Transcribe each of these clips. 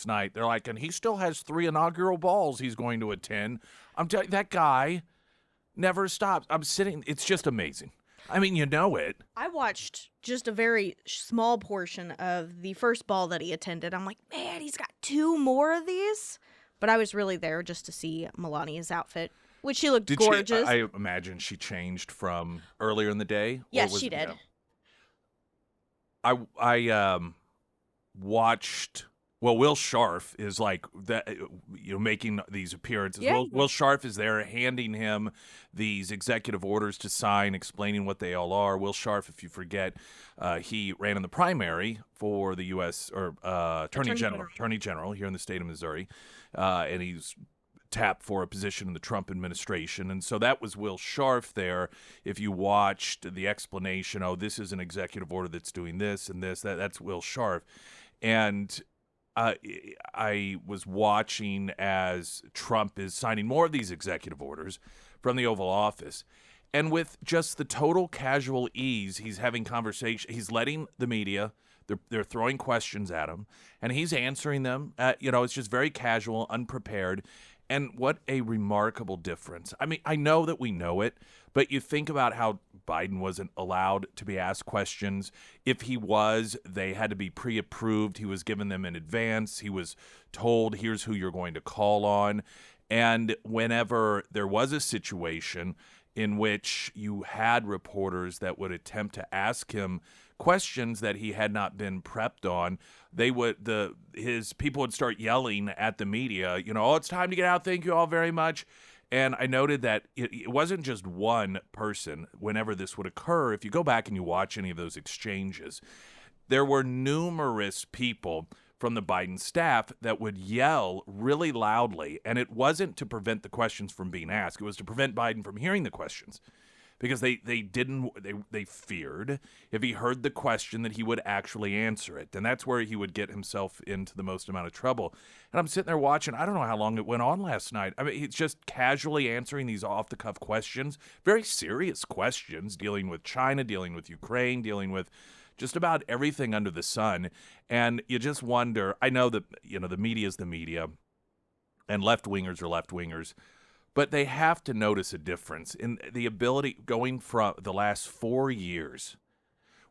last night. They're like, and he still has 3 inaugural balls he's going to attend. I'm telling you, that guy never stops. I'm sitting. It's just amazing. I mean, you know it. I watched just a very small portion of the first ball that he attended. I'm like, man, he's got 2 more of these. But I was really there just to see Melania's outfit, which she looked Did gorgeous. I imagine she changed from earlier in the day? Or Yes, she did. Yeah. I watched. Well, Will Scharf is like that, making these appearances. Yeah. Will Scharf is there, handing him these executive orders to sign, explaining what they all are. Will Scharf, if you forget, he ran in the primary for the U.S. or Attorney General here in the state of Missouri, and he's tapped for a position in the Trump administration. And so that was Will Scharf there. If you watched the explanation, this is an executive order that's doing this and this, that's Will Scharf. And I was watching as Trump is signing more of these executive orders from the Oval Office. And with just the total casual ease, he's having conversation. He's letting the media, they're throwing questions at him, and he's answering them. It's just very casual, unprepared. And what a remarkable difference. I mean, I know that we know it, but you think about how Biden wasn't allowed to be asked questions. If he was, they had to be pre-approved. He was given them in advance. He was told, here's who you're going to call on. And whenever there was a situation in which you had reporters that would attempt to ask him questions that he had not been prepped on, his people would start yelling at the media, it's time to get out. Thank you all very much. And I noted that it wasn't just one person whenever this would occur. If you go back and you watch any of those exchanges, there were numerous people from the Biden staff that would yell really loudly. And it wasn't to prevent the questions from being asked. It was to prevent Biden from hearing the questions. Because they feared if he heard the question that he would actually answer it. And that's where he would get himself into the most amount of trouble. And I'm sitting there watching. I don't know how long it went on last night. I mean, he's just casually answering these off-the-cuff questions, very serious questions, dealing with China, dealing with Ukraine, dealing with just about everything under the sun. And you just wonder, I know that, the media is the media, and left-wingers are left-wingers, but they have to notice a difference in the ability going from the last 4 years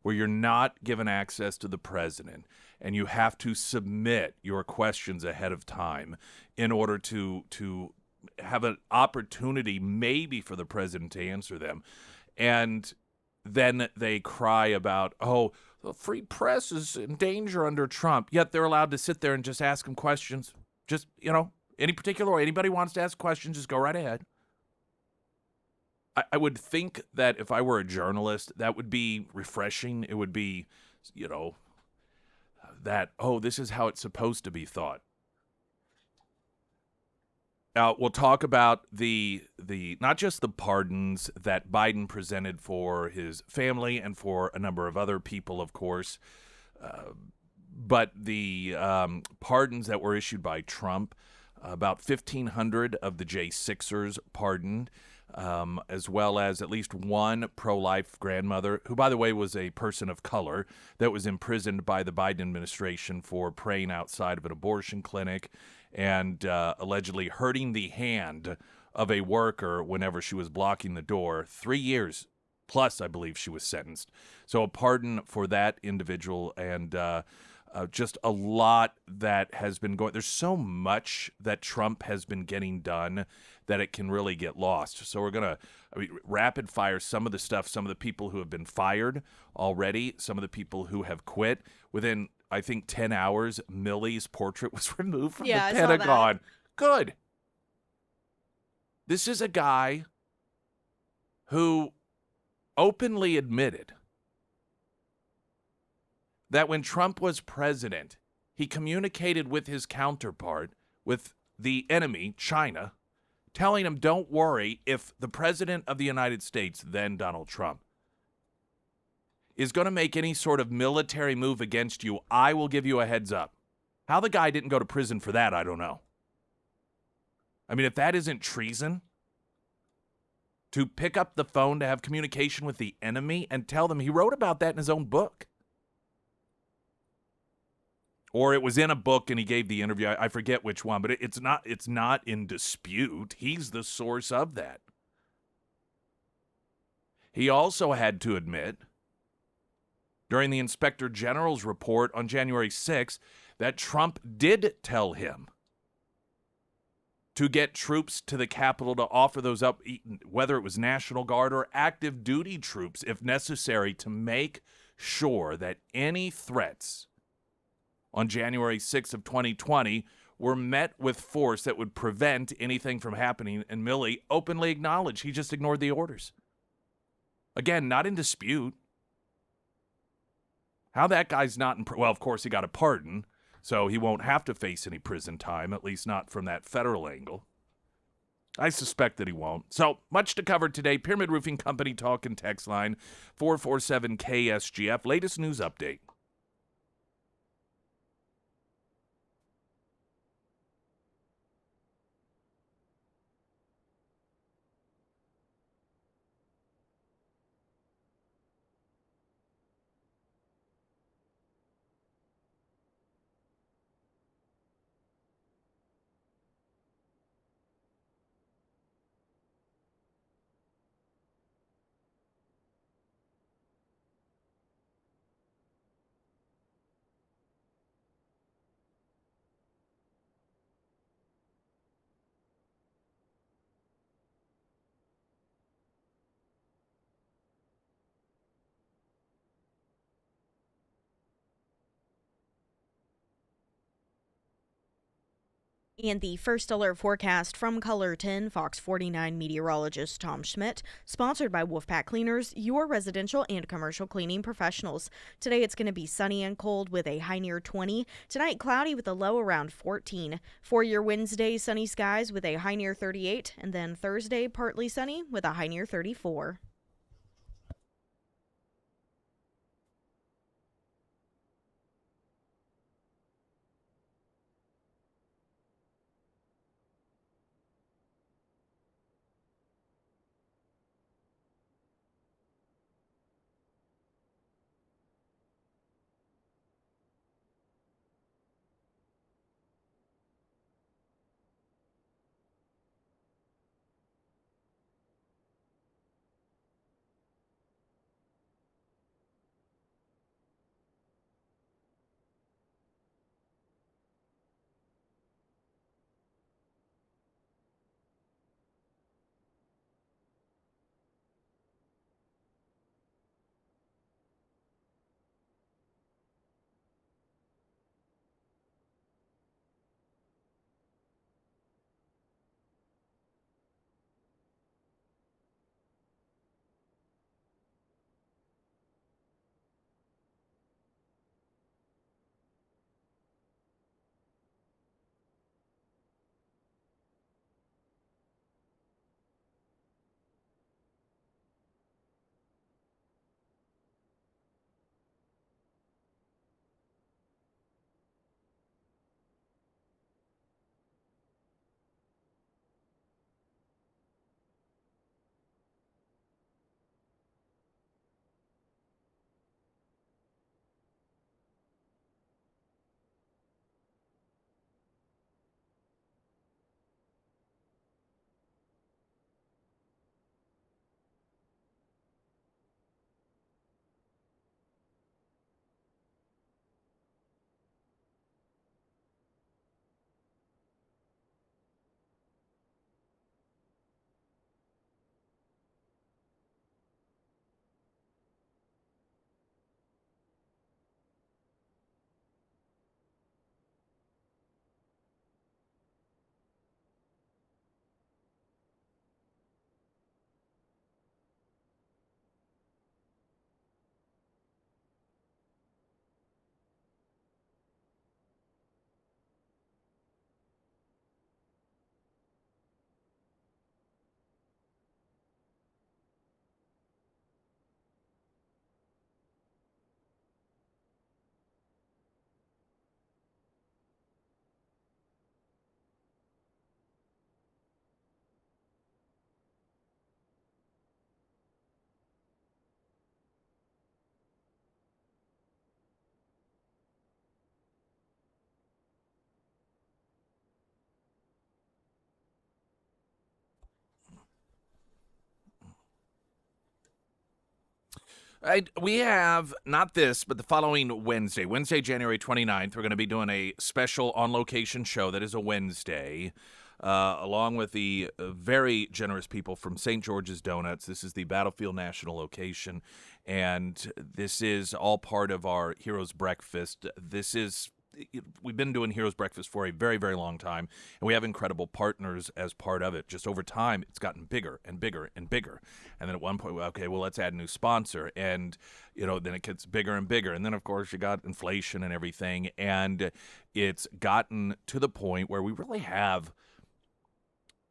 where you're not given access to the president and you have to submit your questions ahead of time in order to have an opportunity maybe for the president to answer them. And then they cry about, the free press is in danger under Trump, yet they're allowed to sit there and just ask him questions. Just, any particular way, anybody wants to ask questions, just go right ahead. I would think that if I were a journalist, that would be refreshing. It would be, that, this is how it's supposed to be thought. Now, we'll talk about the not just the pardons that Biden presented for his family and for a number of other people, of course, but the pardons that were issued by Trump. About 1,500 of the J6ers pardoned, as well as at least one pro-life grandmother, who, by the way, was a person of color that was imprisoned by the Biden administration for praying outside of an abortion clinic and allegedly hurting the hand of a worker whenever she was blocking the door. 3 years plus, I believe she was sentenced. So a pardon for that individual, and just a lot that has been going. There's so much that Trump has been getting done that it can really get lost. So we're going to rapid fire some of the stuff, some of the people who have been fired already, some of the people who have quit. Within, I think, 10 hours, Milley's portrait was removed from the Pentagon. Good. This is a guy who openly admitted that when Trump was president, he communicated with his counterpart, with the enemy, China, telling him, don't worry, if the president of the United States, then Donald Trump, is going to make any sort of military move against you, I will give you a heads up. How the guy didn't go to prison for that, I don't know. I mean, if that isn't treason, to pick up the phone to have communication with the enemy and tell them, he wrote about that in his own book. Or it was in a book and he gave the interview. I forget which one, but it's not in dispute. He's the source of that. He also had to admit during the Inspector General's report on January 6th that Trump did tell him to get troops to the Capitol to offer those up, whether it was National Guard or active duty troops, if necessary, to make sure that any threats on January 6th of 2020 were met with force that would prevent anything from happening. And Milley openly acknowledged he just ignored the orders. Again, not in dispute. How that guy's not in well, of course, he got a pardon, so he won't have to face any prison time, at least not from that federal angle. I suspect that he won't. So, much to cover today. Pyramid Roofing Company talk and text line 447 KSGF. Latest news update. And the first alert forecast from Colorton, Fox 49 meteorologist Tom Schmidt, sponsored by Wolfpack Cleaners, your residential and commercial cleaning professionals. Today it's going to be sunny and cold with a high near 20. Tonight cloudy with a low around 14. For your Wednesday, sunny skies with a high near 38. And then Thursday, partly sunny with a high near 34. We have not this, but the following Wednesday, January 29th, we're going to be doing a special on-location show that is a Wednesday, along with the very generous people from St. George's Donuts. This is the Battlefield National location, and this is all part of our Heroes Breakfast. We've been doing Heroes Breakfast for a very, very long time, and we have incredible partners as part of it. Just over time, it's gotten bigger and bigger and bigger. And then at one point, okay, well, let's add a new sponsor. And, then it gets bigger and bigger. And then, of course, you got inflation and everything. And it's gotten to the point where we really have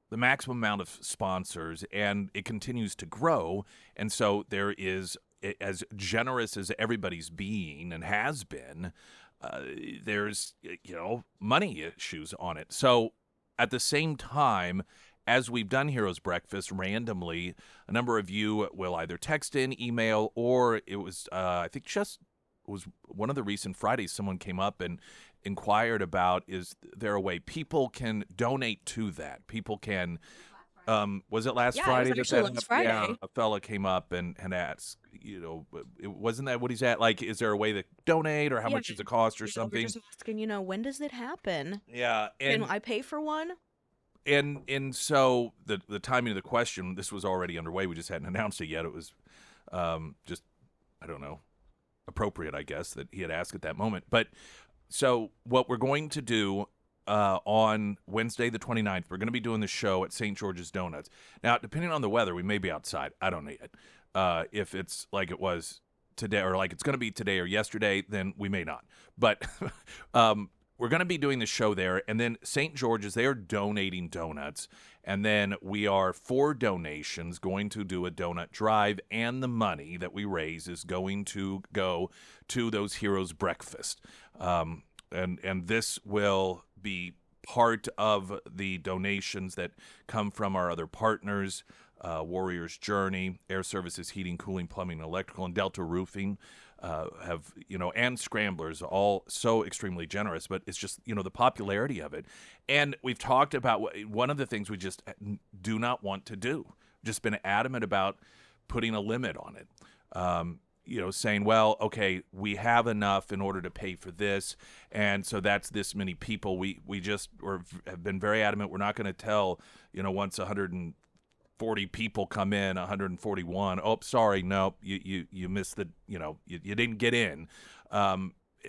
the maximum amount of sponsors, and it continues to grow. And so there is, as generous as everybody's being and has been, there's money issues on it. So at the same time, as we've done Heroes Breakfast randomly, a number of you will either text in, email, or it was I think just was one of the recent Fridays someone came up and inquired about, is there a way people can donate to that? People can was it last Friday? It was actually last Friday. Yeah, a fella came up and asked, wasn't that what he's at? Like, is there a way to donate, or how much does it cost, or something? We're just asking, when does it happen? Yeah, Can I pay for one? And so the timing of the question, this was already underway. We just hadn't announced it yet. It was just, I don't know, appropriate, I guess, that he had asked at that moment. But so what we're going to do on Wednesday the 29th, we're going to be doing the show at St. George's Donuts. Now, depending on the weather, we may be outside. I don't know yet. If it's like it was today, or like it's going to be today or yesterday, then we may not. But we're going to be doing the show there. And then St. George's, they are donating donuts. And then we are, for donations, going to do a donut drive. And the money that we raise is going to go to those Heroes Breakfast. And this will be part of the donations that come from our other partners, Warrior's Journey, Air Services, Heating, Cooling, Plumbing, Electrical, and Delta Roofing, and Scramblers, all so extremely generous. But it's just, the popularity of it. And we've talked about one of the things we just do not want to do, just been adamant about putting a limit on it. Saying, well, okay, we have enough in order to pay for this, and so that's this many people. We just have been very adamant. We're not going to tell, once 140 people come in, 141, oh, sorry, no, you missed the, you didn't get in.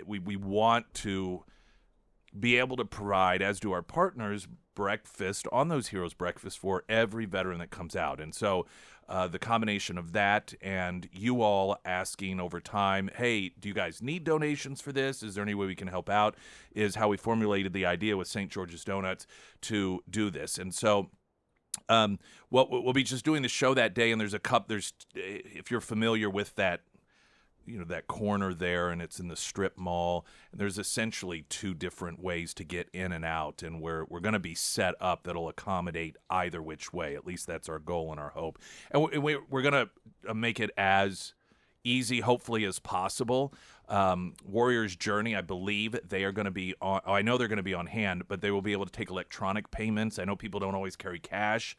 We want to be able to provide, as do our partners, breakfast on those Heroes Breakfast for every veteran that comes out. And so the combination of that and you all asking over time, hey, do you guys need donations for this? Is there any way we can help out? Is how we formulated the idea with St. George's Donuts to do this. And so we'll be just doing the show that day, and if you're familiar with that, that corner there, and it's in the strip mall, and there's essentially two different ways to get in and out, and we're going to be set up that'll accommodate either which way. At least that's our goal and our hope. And we're going to make it as easy, hopefully, as possible. Warrior's Journey, I believe they are going to be on. I know they're going to be on hand, but they will be able to take electronic payments. I know people don't always carry cash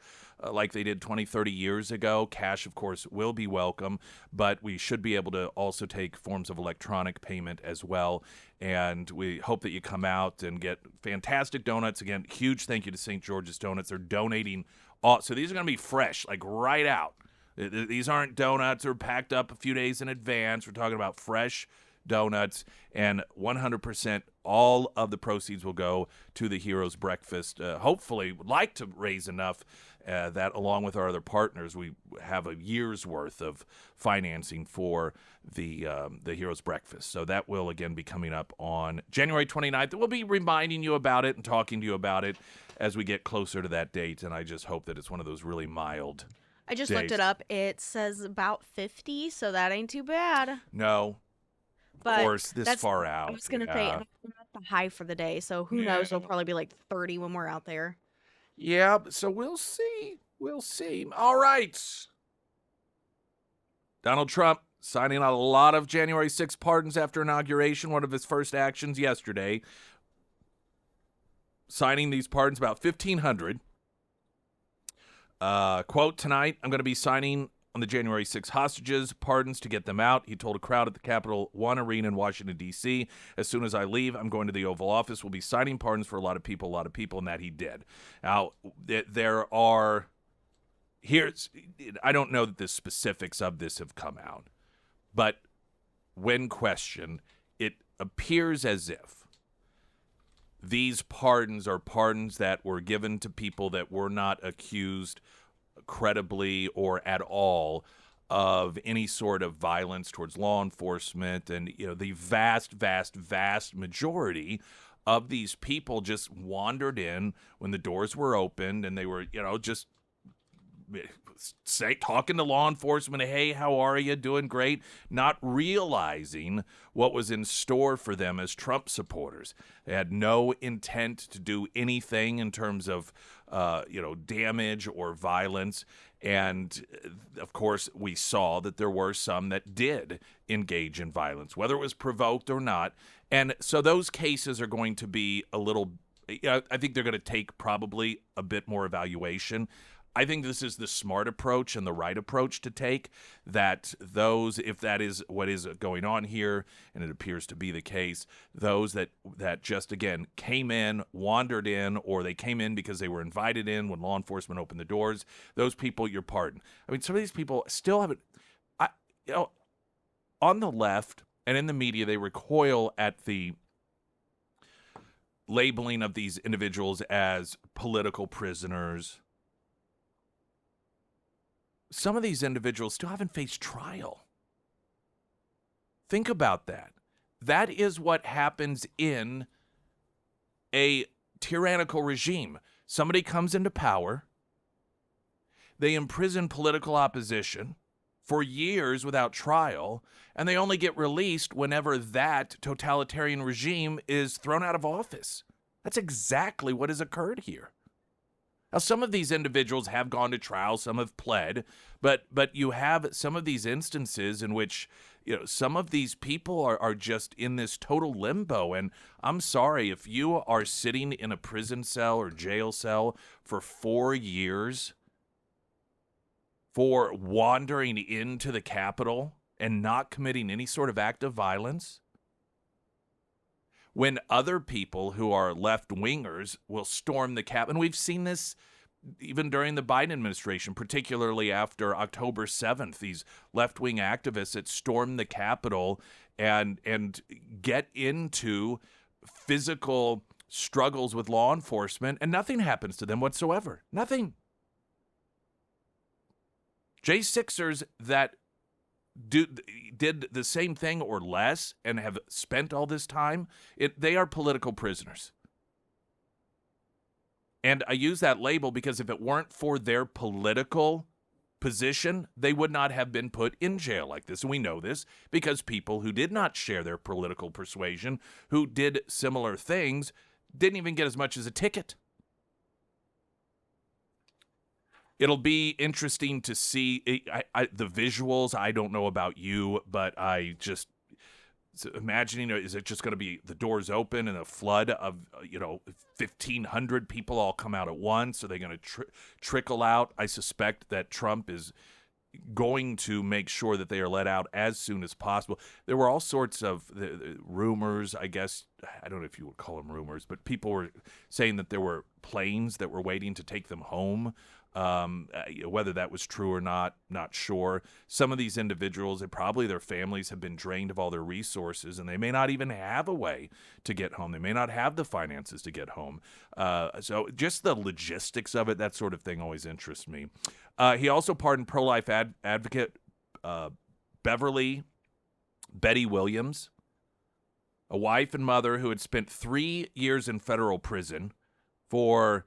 like they did 20, 30 years ago. Cash, of course, will be welcome, but we should be able to also take forms of electronic payment as well. And we hope that you come out and get fantastic donuts. Again, huge thank you to St. George's Donuts. They're donating so these are going to be fresh, like right out. These aren't donuts that are packed up a few days in advance. We're talking about fresh donuts, and 100% all of the proceeds will go to the Heroes Breakfast. Hopefully, would like to raise enough that, along with our other partners, we have a year's worth of financing for the Heroes Breakfast. So that will, again, be coming up on January 29th. We'll be reminding you about it and talking to you about it as we get closer to that date, and I just hope that it's one of those really mild I just days. looked it up. It says about 50, so that ain't too bad. No. But of course, this far out. I was going to say, and I'm at the high for the day, so who knows? It'll probably be like 30 when we're out there. Yeah, so we'll see. We'll see. All right. Donald Trump signing a lot of January 6th pardons after inauguration. One of his first actions yesterday, signing these pardons, about 1,500. Quote, tonight, I'm going to be signing on the January 6 hostages, pardons to get them out. He told a crowd at the Capital One Arena in Washington, D.C., as soon as I leave, I'm going to the Oval Office. We'll be signing pardons for a lot of people, and that he did. Now, there are, I don't know that the specifics of this have come out, but when questioned, it appears as if these pardons are pardons that were given to people that were not accused credibly or at all of any sort of violence towards law enforcement. And, the vast, vast, vast majority of these people just wandered in when the doors were opened, and they were, just talking to law enforcement, hey, how are you? Doing great, not realizing what was in store for them as Trump supporters. They had no intent to do anything in terms of, damage or violence. And, of course, we saw that there were some that did engage in violence, whether it was provoked or not. And so those cases are going to be a little, I think they're going to take probably a bit more evaluation. I think this is the smart approach and the right approach to take, that those, if that is what is going on here, and it appears to be the case, those that just, again, came in, wandered in, or they came in because they were invited in when law enforcement opened the doors, those people, you're pardoned. I mean, some of these people still haven't, on the left and in the media, they recoil at the labeling of these individuals as political prisoners. Some of these individuals still haven't faced trial. Think about that. That is what happens in a tyrannical regime. Somebody comes into power, they imprison political opposition for years without trial, and they only get released whenever that totalitarian regime is thrown out of office. That's exactly what has occurred here. Now, some of these individuals have gone to trial, some have pled, but you have some of these instances in which, some of these people are just in this total limbo. And I'm sorry, if you are sitting in a prison cell or jail cell for 4 years for wandering into the Capitol and not committing any sort of act of violence, when other people who are left-wingers will storm the Capitol. And we've seen this even during the Biden administration, particularly after October 7th, these left-wing activists that storm the Capitol and get into physical struggles with law enforcement, and nothing happens to them whatsoever. Nothing. J6ers that did the same thing or less and have spent all this time, they are political prisoners. And I use that label because if it weren't for their political position, they would not have been put in jail like this. And we know this because people who did not share their political persuasion, who did similar things, didn't even get as much as a ticket. It'll be interesting to see the visuals. I don't know about you, but I just imagining, is it just going to be the doors open and a flood of 1,500 people all come out at once? Are they going to trickle out? I suspect that Trump is going to make sure that they are let out as soon as possible. There were all sorts of rumors, I guess. I don't know if you would call them rumors, but people were saying that there were planes that were waiting to take them home. Whether that was true or not sure. Some of these individuals, probably their families have been drained of all their resources, and they may not even have a way to get home. They may not have the finances to get home. So just the logistics of it, that sort of thing always interests me. He also pardoned pro-life advocate Betty Williams, a wife and mother who had spent 3 years in federal prison for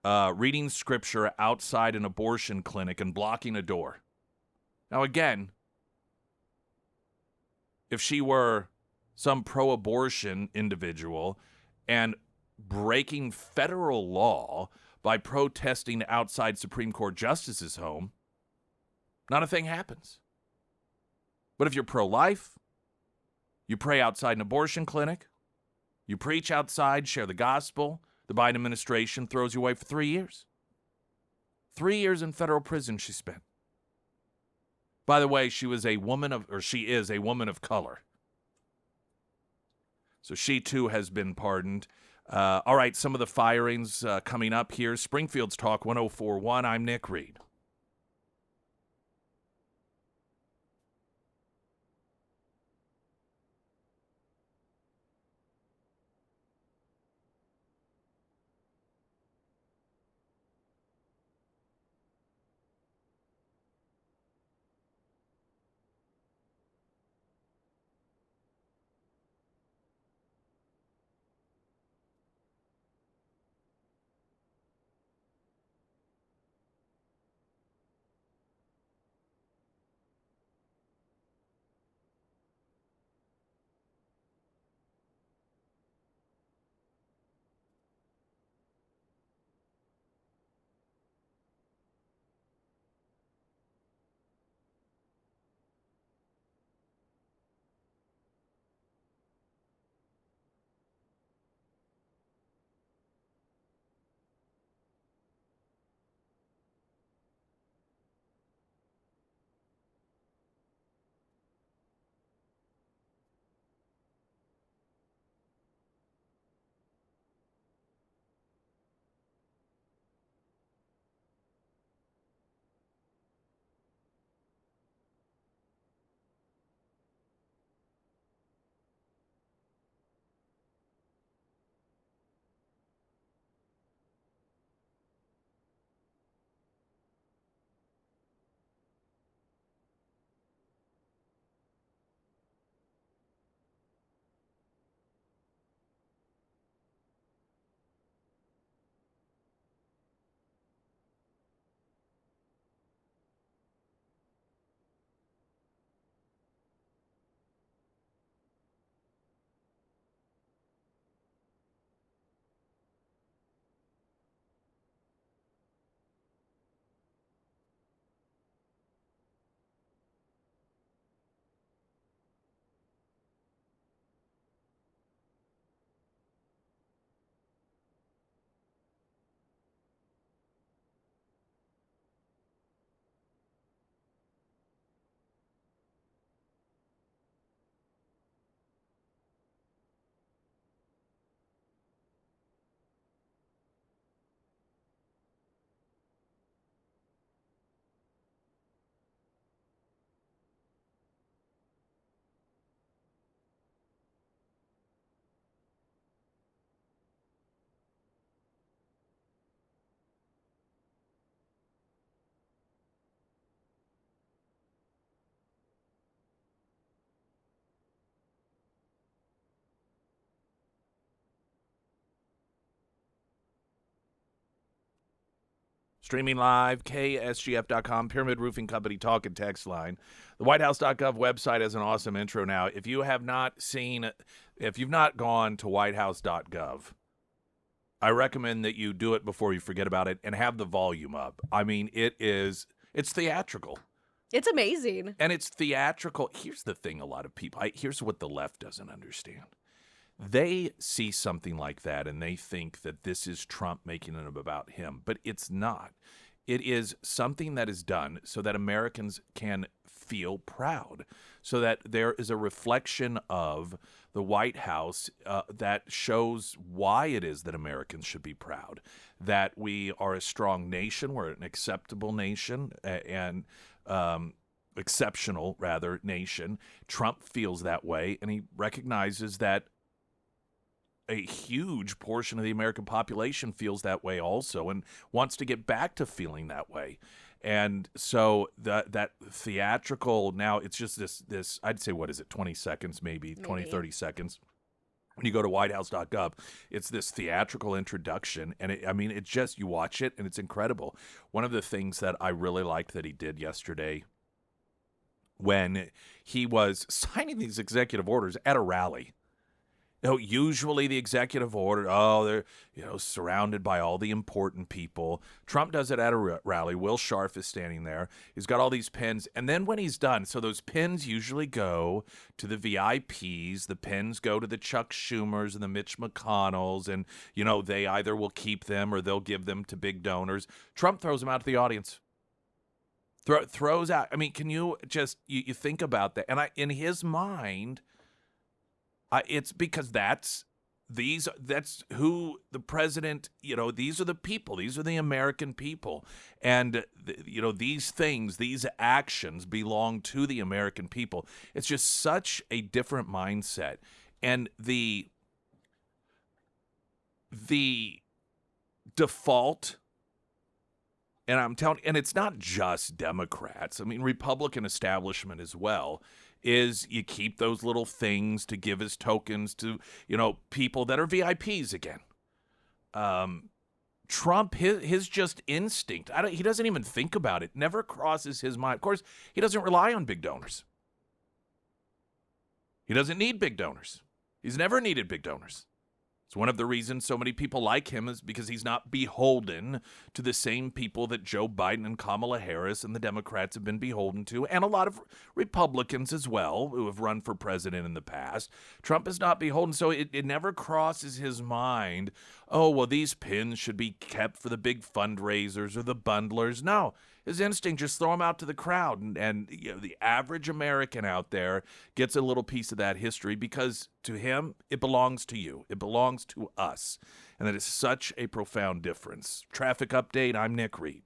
reading scripture outside an abortion clinic and blocking a door. Now, again, if she were some pro-abortion individual and breaking federal law by protesting outside Supreme Court justices' home, not a thing happens. But if you're pro-life, you pray outside an abortion clinic, you preach outside, share the gospel, the Biden administration throws you away for 3 years. 3 years in federal prison she spent. By the way, she is a woman of color. So she, too, has been pardoned. All right, some of the firings coming up here. Springfield's Talk 104.1. I'm Nick Reed. Streaming live, KSGF.com, Pyramid Roofing Company talk and text line. The WhiteHouse.gov website has an awesome intro now. If you've not gone to WhiteHouse.gov, I recommend that you do it before you forget about it and have the volume up. I mean, it's theatrical. It's amazing. And it's theatrical. Here's the thing, a lot of people, here's what the left doesn't understand. They see something like that and they think that this is Trump making it about him, but it's not. It is something that is done so that Americans can feel proud, so that there is a reflection of the White House that shows why it is that Americans should be proud, that we are a strong nation, we're an acceptable nation, and exceptional, rather, nation. Trump feels that way, and he recognizes that a huge portion of the American population feels that way also and wants to get back to feeling that way. And so that theatrical, now it's just this I'd say, what is it, 20 seconds, maybe 20, 30 seconds. When you go to whitehouse.gov, it's this theatrical introduction. And it's just, you watch it and it's incredible. One of the things that I really liked that he did yesterday when he was signing these executive orders at a rally. Usually the executive order, they're, surrounded by all the important people. Trump does it at a rally. Will Scharf is standing there. He's got all these pins. And then when he's done, so those pins usually go to the VIPs. The pins go to the Chuck Schumers and the Mitch McConnells. And, they either will keep them or they'll give them to big donors. Trump throws them out to the audience. throws out. I mean, can you just you think about that? And in his mind, it's because that's who the president. These are the people. These are the American people, and these things, these actions belong to the American people. It's just such a different mindset, and the default. And I'm telling, and it's not just Democrats. I mean, Republican establishment as well. Is you keep those little things to give as tokens to people that are VIPs again. Trump, his just instinct. He doesn't even think about it. Never crosses his mind. Of course, he doesn't rely on big donors. He doesn't need big donors. He's never needed big donors. It's one of the reasons so many people like him is because he's not beholden to the same people that Joe Biden and Kamala Harris and the Democrats have been beholden to, and a lot of Republicans as well who have run for president in the past. Trump is not beholden, so it never crosses his mind, oh, well, these pins should be kept for the big fundraisers or the bundlers. No. His instinct, just throw them out to the crowd. And the average American out there gets a little piece of that history because to him, it belongs to you. It belongs to us. And that is such a profound difference. Traffic update, I'm Nick Reed.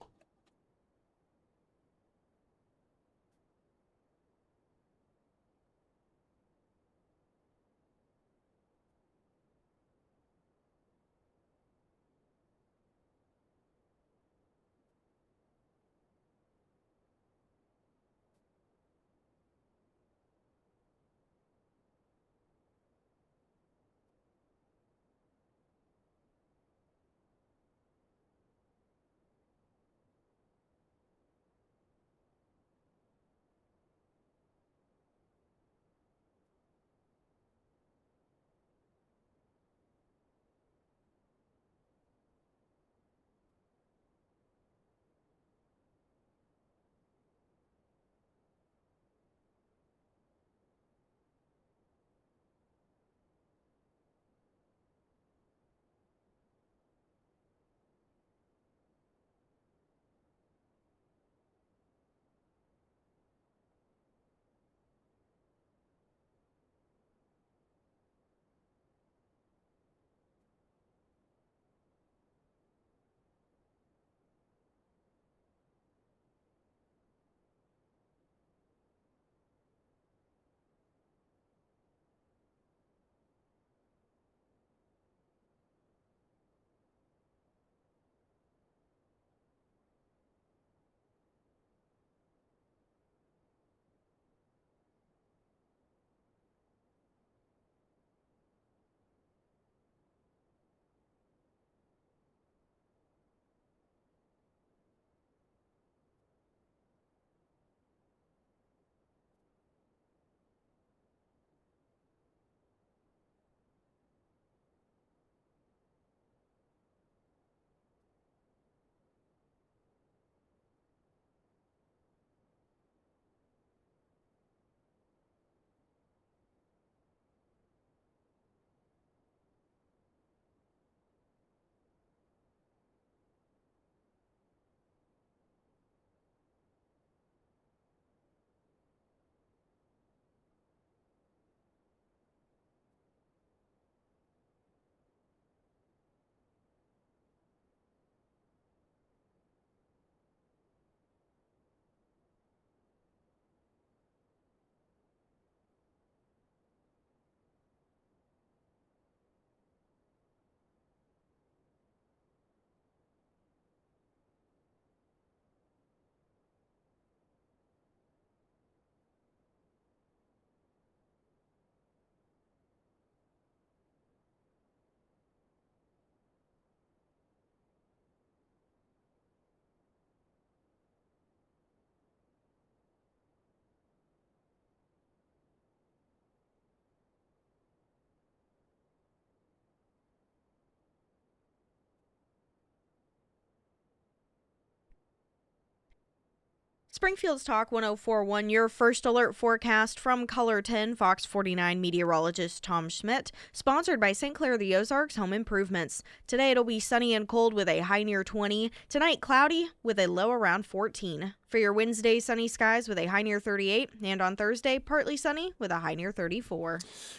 Springfield's Talk 1041, your first alert forecast from Color 10, Fox 49 meteorologist Tom Schmidt, sponsored by St. Clair the Ozarks Home Improvements. Today it'll be sunny and cold with a high near 20. Tonight cloudy with a low around 14. For your Wednesday, sunny skies with a high near 38. And on Thursday, partly sunny with a high near 34.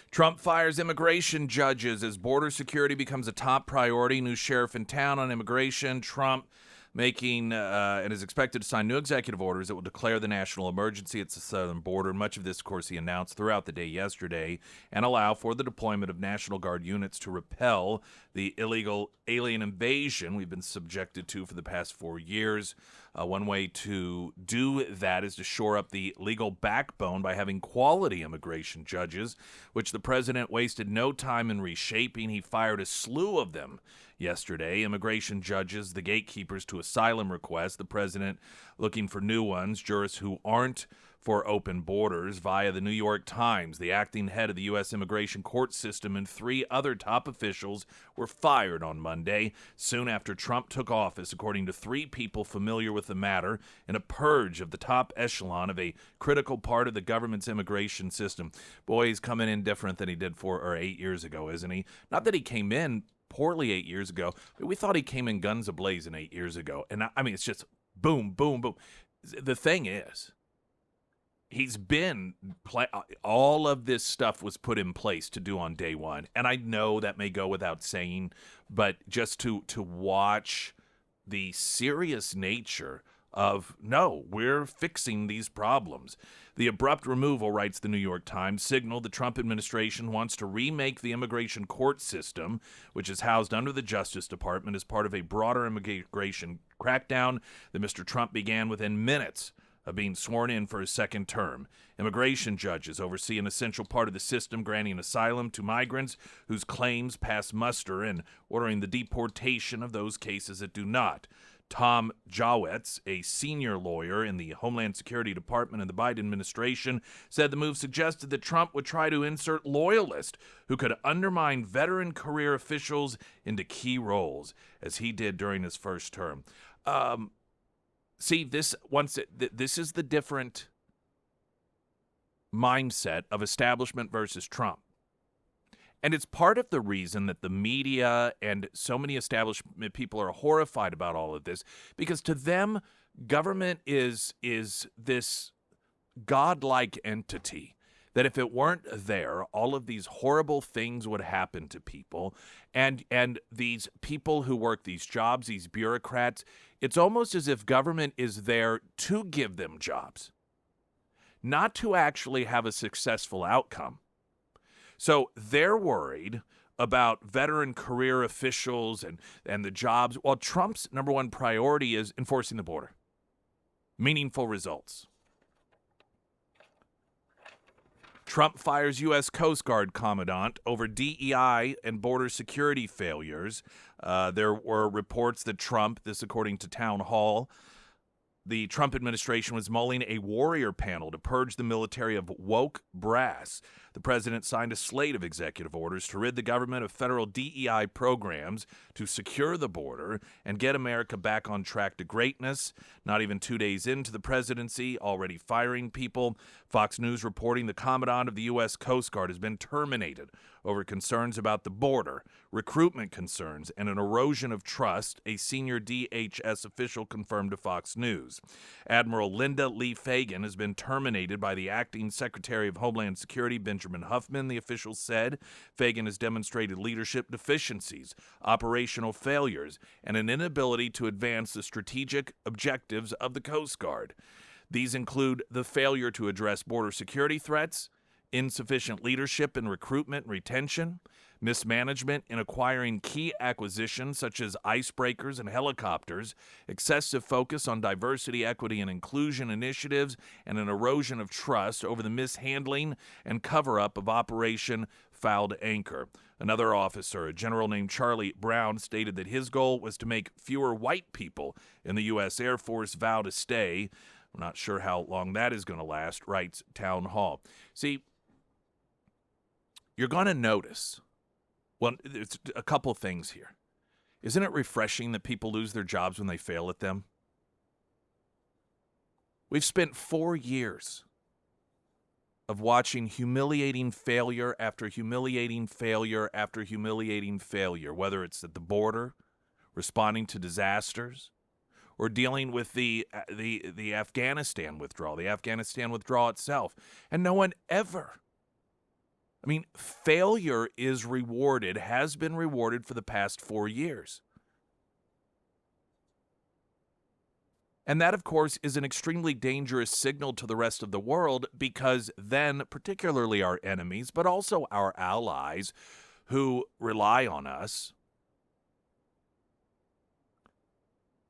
Trump fires immigration judges as border security becomes a top priority. New sheriff in town on immigration. Trump making and is expected to sign new executive orders that will declare the national emergency at the southern border. Much of this, of course, he announced throughout the day yesterday, and allow for the deployment of National Guard units to repel the illegal alien invasion we've been subjected to for the past 4 years. One way to do that is to shore up the legal backbone by having quality immigration judges, which the president wasted no time in reshaping. He fired a slew of them yesterday. Immigration judges, the gatekeepers to asylum requests, the president looking for new ones, jurists who aren't for open borders. Via the New York Times, the acting head of the U.S. immigration court system and 3 other top officials were fired on Monday, soon after Trump took office, according to 3 people familiar with the matter, in a purge of the top echelon of a critical part of the government's immigration system. Boy, he's coming in different than he did 4 or 8 years ago, isn't he? Not that he came in poorly 8 years ago, but we thought he came in guns a-blazing 8 years ago. And I mean, it's just boom, boom, boom. The thing is, he's been all of this stuff was put in place to do on day one. And I know that may go without saying, but just to watch the serious nature of, no, we're fixing these problems. The abrupt removal, writes the New York Times, signaled the Trump administration wants to remake the immigration court system, which is housed under the Justice Department, as part of a broader immigration crackdown that Mr. Trump began within minutes of being sworn in for his second term. Immigration judges oversee an essential part of the system, granting asylum to migrants whose claims pass muster and ordering the deportation of those cases that do not. Tom Jawetz, a senior lawyer in the Homeland Security Department in the Biden administration, said the move suggested that Trump would try to insert loyalists who could undermine veteran career officials into key roles, as he did during his first term. This is the different mindset of establishment versus Trump. And it's part of the reason that the media and so many establishment people are horrified about all of this, because to them, government is this godlike entity that if it weren't there, all of these horrible things would happen to people. And these people who work these jobs, these bureaucrats, it's almost as if government is there to give them jobs, not to actually have a successful outcome. So they're worried about veteran career officials and the jobs, while Trump's number one priority is enforcing the border. Meaningful results. Trump fires U.S. Coast Guard commandant over DEI and border security failures. There were reports that Trump, this according to Town Hall, the Trump administration was mulling a warrior panel to purge the military of woke brass. The president signed a slate of executive orders to rid the government of federal DEI programs to secure the border and get America back on track to greatness. Not even 2 days into the presidency, already firing people. Fox News reporting the commandant of the U.S. Coast Guard has been terminated over concerns about the border, recruitment concerns, and an erosion of trust, a senior DHS official confirmed to Fox News. Admiral Linda Lee Fagan has been terminated by the acting Secretary of Homeland Security, Benjamin Huffman, the official said. Fagan has demonstrated leadership deficiencies, operational failures, and an inability to advance the strategic objectives of the Coast Guard. These include the failure to address border security threats, insufficient leadership in recruitment and retention, mismanagement in acquiring key acquisitions such as icebreakers and helicopters, excessive focus on diversity, equity, and inclusion initiatives, and an erosion of trust over the mishandling and cover-up of Operation Fouled Anchor. Another officer, a general named Charlie Brown, stated that his goal was to make fewer white people in the U.S. Air Force vow to stay. I'm not sure how long that is going to last, writes Town Hall. See, you're going to notice, well, there's a couple things here. Isn't it refreshing that people lose their jobs when they fail at them? We've spent 4 years of watching humiliating failure after humiliating failure after humiliating failure, whether it's at the border, responding to disasters, or dealing with the Afghanistan withdrawal, the Afghanistan withdrawal itself. And no one ever, failure is rewarded, has been rewarded for the past 4 years. And that, of course, is an extremely dangerous signal to the rest of the world, because then, particularly our enemies, but also our allies who rely on us,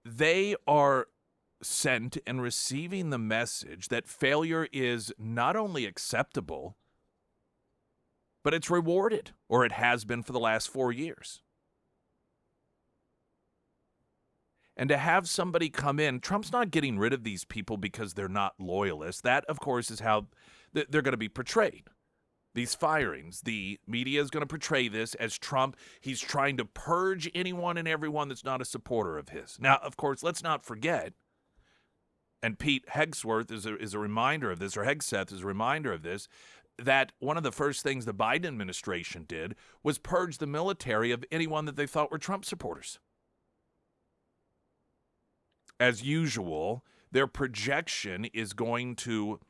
they are sent and receiving the message that failure is not only acceptable, but it's rewarded, or it has been for the last 4 years. And to have somebody come in, Trump's not getting rid of these people because they're not loyalists. That, of course, is how they're going to be portrayed. These firings, the media is going to portray this as Trump. He's trying to purge anyone and everyone that's not a supporter of his. Now, of course, let's not forget, and Pete Hegseth is a reminder of this, or Hegseth is a reminder of this, that one of the first things the Biden administration did was purge the military of anyone that they thought were Trump supporters. As usual, their projection is going to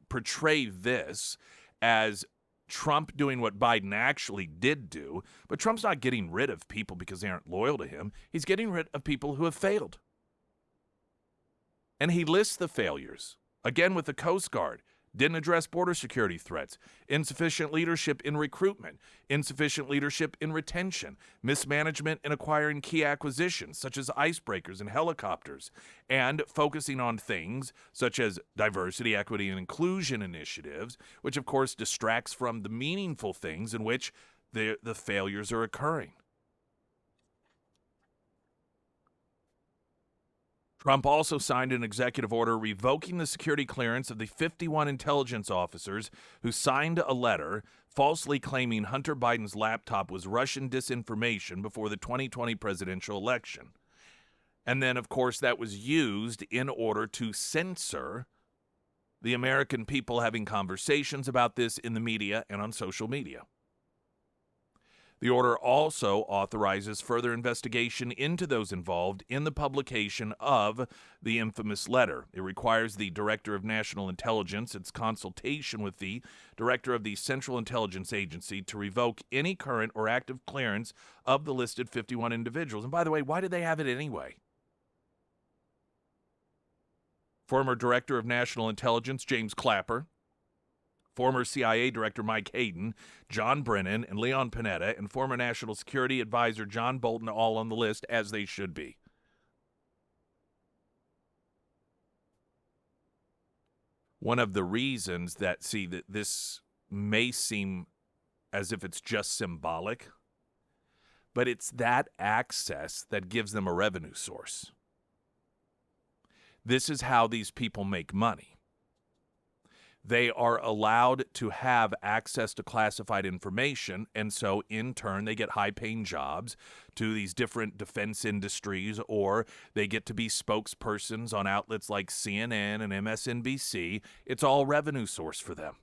portray this as Trump doing what Biden actually did do, but Trump's not getting rid of people because they aren't loyal to him. He's getting rid of people who have failed. And he lists the failures, again with the Coast Guard. Didn't address border security threats, insufficient leadership in recruitment, insufficient leadership in retention, mismanagement in acquiring key acquisitions such as icebreakers and helicopters, and focusing on things such as diversity, equity, and inclusion initiatives, which of course distracts from the meaningful things in which the failures are occurring. Trump also signed an executive order revoking the security clearance of the 51 intelligence officers who signed a letter falsely claiming Hunter Biden's laptop was Russian disinformation before the 2020 presidential election. And then, of course, that was used in order to censor the American people having conversations about this in the media and on social media. The order also authorizes further investigation into those involved in the publication of the infamous letter. It requires the Director of National Intelligence, its consultation with the Director of the Central Intelligence Agency, to revoke any current or active clearance of the listed 51 individuals. And by the way, why did they have it anyway? Former Director of National Intelligence James Clapper, former CIA Director Mike Hayden, John Brennan, and Leon Panetta, and former National Security Advisor John Bolton, all on the list, as they should be. One of the reasons that this may seem as if it's just symbolic, but it's that access that gives them a revenue source. This is how these people make money. They are allowed to have access to classified information, and so in turn they get high-paying jobs to these different defense industries, or they get to be spokespersons on outlets like CNN and MSNBC. It's all revenue source for them.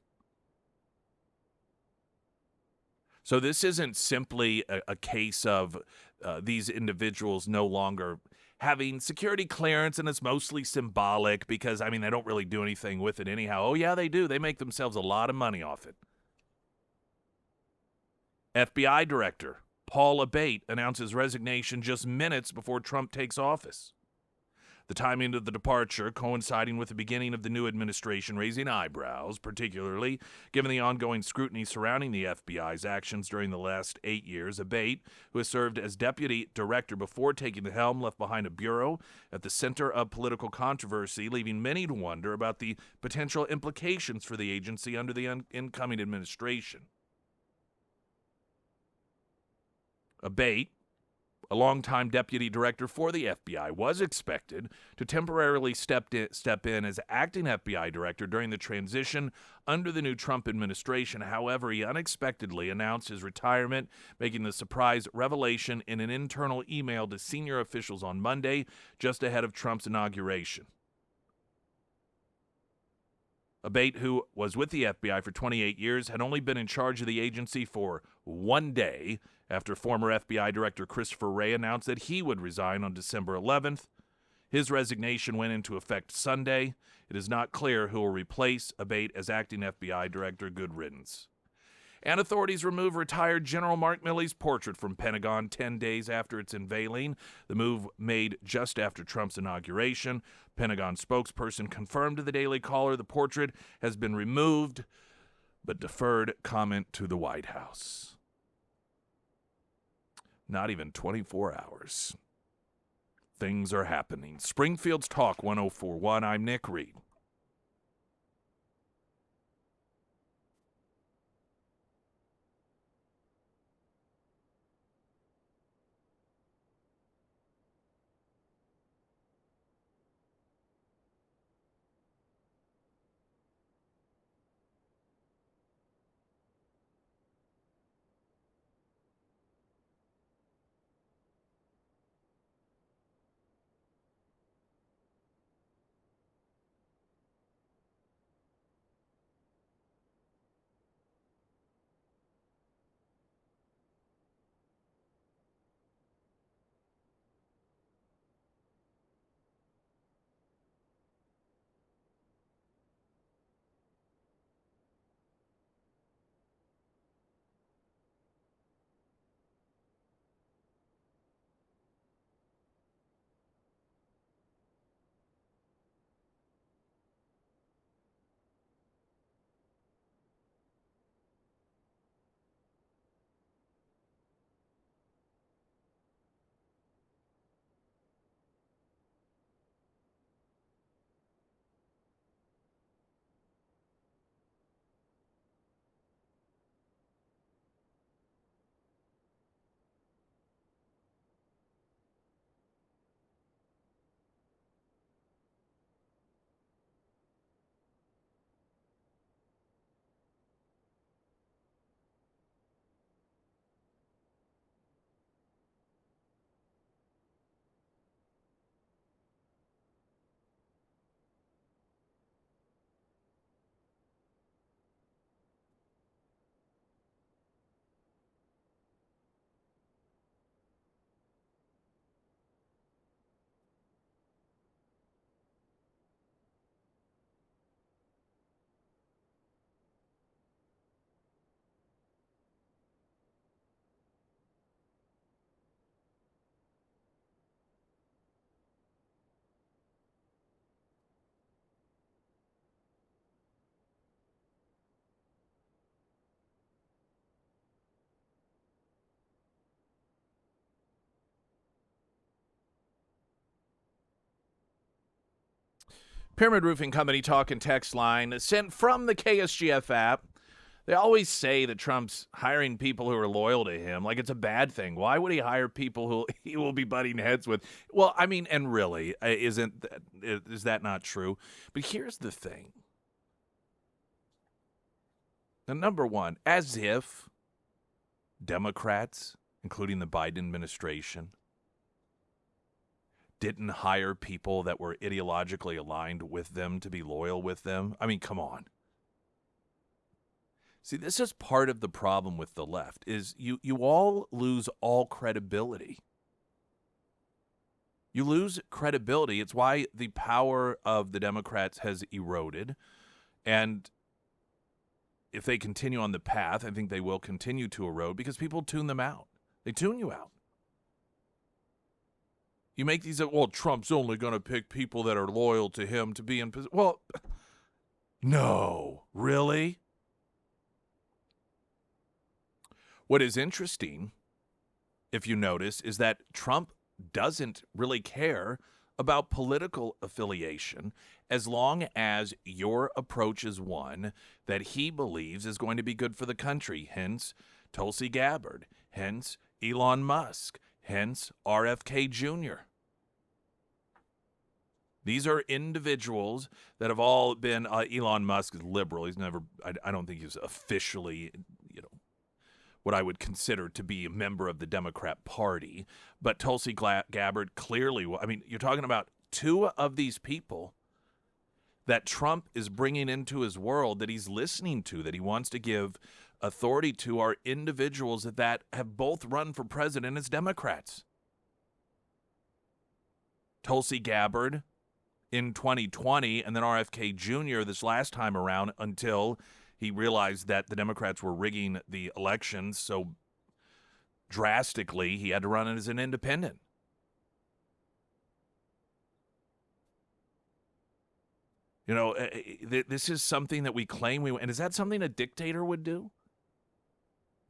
So this isn't simply a case of these individuals no longer having security clearance, and it's mostly symbolic because, they don't really do anything with it anyhow. Oh, yeah, they do. They make themselves a lot of money off it. FBI Director Paul Abate announces resignation just minutes before Trump takes office. The timing of the departure coinciding with the beginning of the new administration raising eyebrows, particularly given the ongoing scrutiny surrounding the FBI's actions during the last 8 years. Abate, who has served as deputy director before taking the helm, left behind a bureau at the center of political controversy, leaving many to wonder about the potential implications for the agency under the incoming administration. Abate, a longtime deputy director for the FBI, was expected to temporarily step in as acting FBI director during the transition under the new Trump administration. However, he unexpectedly announced his retirement, making the surprise revelation in an internal email to senior officials on Monday, just ahead of Trump's inauguration. Abate, who was with the FBI for 28 years, had only been in charge of the agency for 1 day after former FBI Director Christopher Wray announced that he would resign on December 11th. His resignation went into effect Sunday. It is not clear who will replace Abate as acting FBI Director. Good riddance. And authorities remove retired General Mark Milley's portrait from Pentagon 10 days after its unveiling. The move made just after Trump's inauguration. Pentagon spokesperson confirmed to the Daily Caller the portrait has been removed, but deferred comment to the White House. Not even 24 hours. Things are happening. Springfield's Talk 1041. I'm Nick Reed. Pyramid Roofing Company talk and text line sent from the KSGF app. They always say that Trump's hiring people who are loyal to him, like it's a bad thing. Why would he hire people who he will be butting heads with? Well, I mean, and really, is that not true? But here's the thing. Now, number one, as if Democrats, including the Biden administration, didn't hire people that were ideologically aligned with them to be loyal with them. I mean, come on. See, this is part of the problem with the left, is you all lose all credibility. You lose credibility. It's why the power of the Democrats has eroded. And if they continue on the path, I think they will continue to erode because people tune them out. They tune you out. You make these, well, Trump's only going to pick people that are loyal to him to be in position. Well, no, really? What is interesting, if you notice, is that Trump doesn't really care about political affiliation as long as your approach is one that he believes is going to be good for the country. Hence, Tulsi Gabbard. Hence, Elon Musk. Hence, RFK Jr. These are individuals that have all been, Elon Musk is liberal. He's never, I don't think he's officially, what I would consider to be a member of the Democrat Party. But Tulsi Gabbard clearly, I mean, you're talking about two of these people that Trump is bringing into his world, that he's listening to, that he wants to give authority to, are individuals that have both run for president as Democrats. Tulsi Gabbard in 2020, and then RFK Jr. this last time around, until he realized that the Democrats were rigging the elections so drastically he had to run as an independent. You know, this is something that we claim and is that something a dictator would do?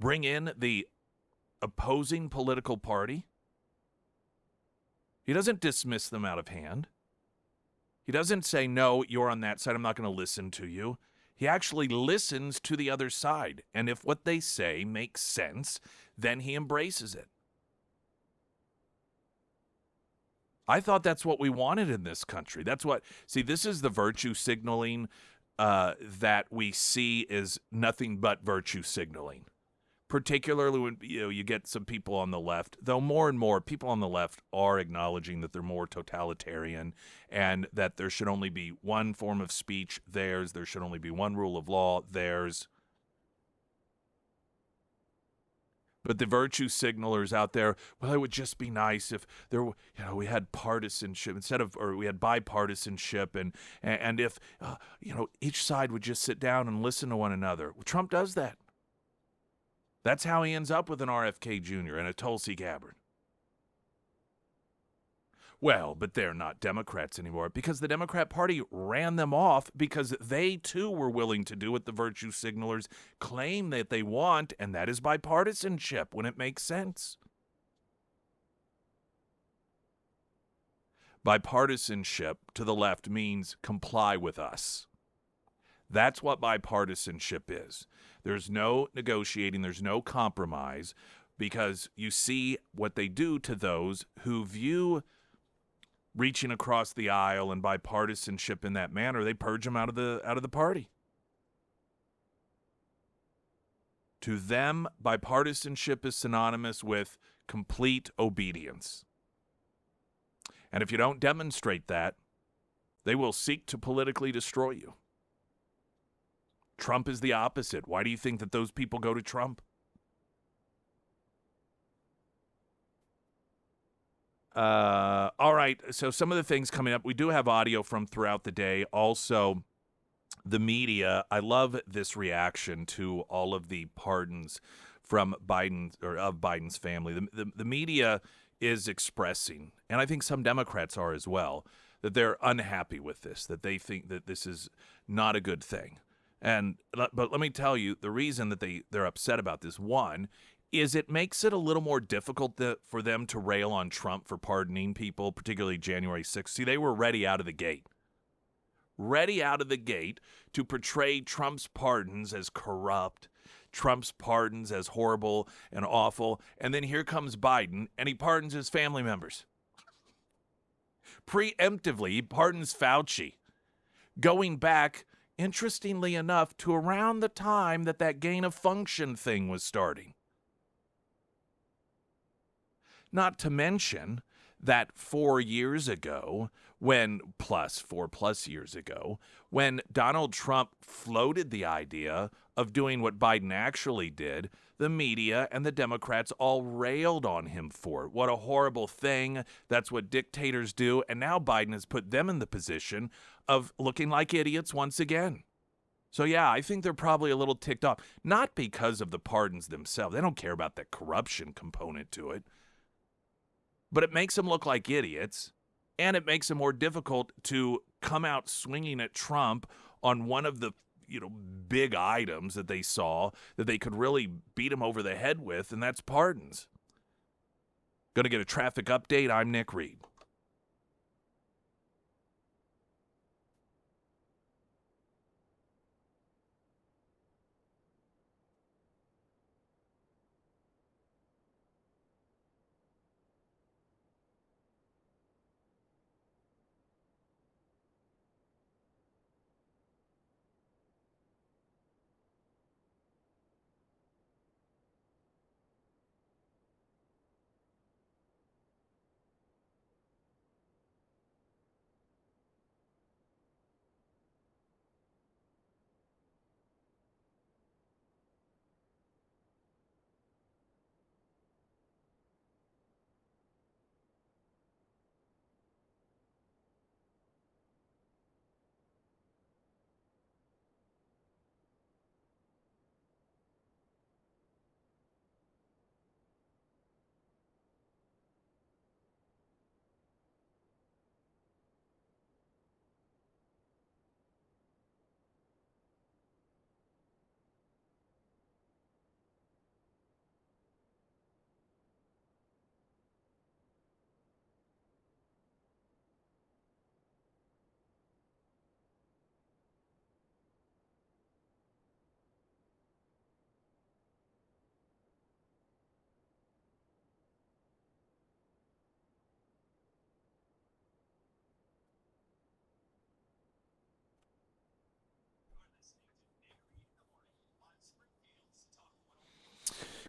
Bring in the opposing political party? He doesn't dismiss them out of hand. He doesn't say, no, you're on that side, I'm not going to listen to you. He actually listens to the other side. And if what they say makes sense, then he embraces it. I thought that's what we wanted in this country. This is the virtue signaling that we see is nothing but virtue signaling. Particularly when you get some people on the left, though more and more people on the left are acknowledging that they're more totalitarian and that there should only be one form of speech, theirs. There should only be one rule of law, theirs. But the virtue signalers out there, well, it would just be nice if there, we had partisanship we had bipartisanship, and if each side would just sit down and listen to one another. Well, Trump does that. That's how he ends up with an RFK Jr. and a Tulsi Gabbard. Well, but they're not Democrats anymore because the Democrat Party ran them off because they, too, were willing to do what the virtue signalers claim that they want, and that is bipartisanship when it makes sense. Bipartisanship to the left means comply with us. That's what bipartisanship is. There's no negotiating, there's no compromise, because you see what they do to those who view reaching across the aisle and bipartisanship in that manner. They purge them out of the party. To them, bipartisanship is synonymous with complete obedience. And if you don't demonstrate that, they will seek to politically destroy you. Trump is the opposite. Why do you think that those people go to Trump? All right, so some of the things coming up, we do have audio from throughout the day. Also, the media, I love this reaction to all of the pardons from Biden or of Biden's family. The media is expressing, and I think some Democrats are as well, that they're unhappy with this, that they think that this is not a good thing. But let me tell you, the reason that they're upset about this, one, is it makes it a little more difficult for them to rail on Trump for pardoning people, particularly January 6th. See, they were ready out of the gate. Ready out of the gate to portray Trump's pardons as corrupt, Trump's pardons as horrible and awful. And then here comes Biden, and he pardons his family members. Preemptively, he pardons Fauci, going back, interestingly enough, to around the time that gain of function thing was starting. Not to mention that 4 years ago, when Donald Trump floated the idea of doing what Biden actually did, the media and the Democrats all railed on him for it. What a horrible thing. That's what dictators do. And now Biden has put them in the position of looking like idiots once again. So, yeah, I think they're probably a little ticked off. Not because of the pardons themselves. They don't care about the corruption component to it. But it makes them look like idiots, and it makes it more difficult to come out swinging at Trump on one of the big items that they saw that they could really beat him over the head with, and that's pardons. Going to get a traffic update. I'm Nick Reed.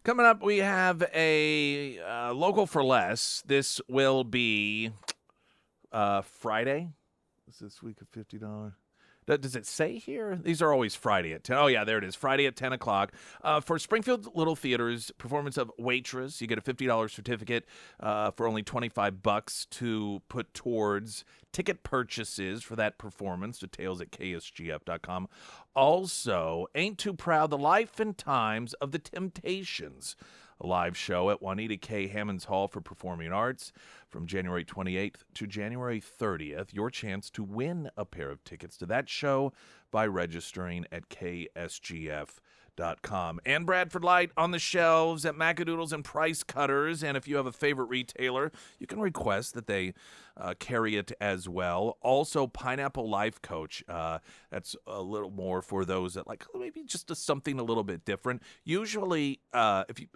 Coming up, we have a local for less. This will be Friday. Is this week of $50? Does it say here? These are always Friday at 10. Oh, yeah, there it is. Friday at 10 o'clock. For Springfield Little Theater's performance of Waitress, you get a $50 certificate for only $25 to put towards ticket purchases for that performance. Details at ksgf.com. Also, Ain't Too Proud, The Life and Times of the Temptations. A live show at Juanita K. Hammonds Hall for Performing Arts from January 28th to January 30th. Your chance to win a pair of tickets to that show by registering at ksgf.com. And Bradford Light on the shelves at Macadoodles and Price Cutters. And if you have a favorite retailer, you can request that they carry it as well. Also, Pineapple Life Coach. That's a little more for those that like maybe just something a little bit different. Usually, if you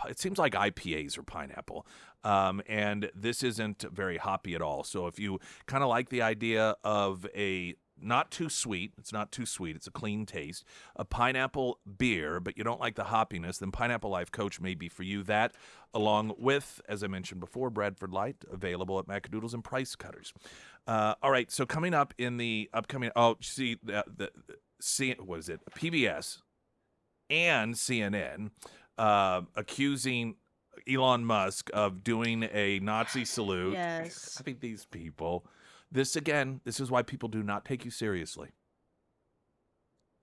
it seems like IPAs are pineapple, and this isn't very hoppy at all. So if you kind of like the idea of a not too sweet, it's not too sweet, it's a clean taste, a pineapple beer, but you don't like the hoppiness, then Pineapple Life Coach may be for you. That, along with, as I mentioned before, Bradford Light, available at Macadoodles and Price Cutters. All right, so coming up in the upcoming, see, what is it, PBS and CNN accusing Elon Musk of doing a Nazi salute. Yes. I think these people, this is why people do not take you seriously.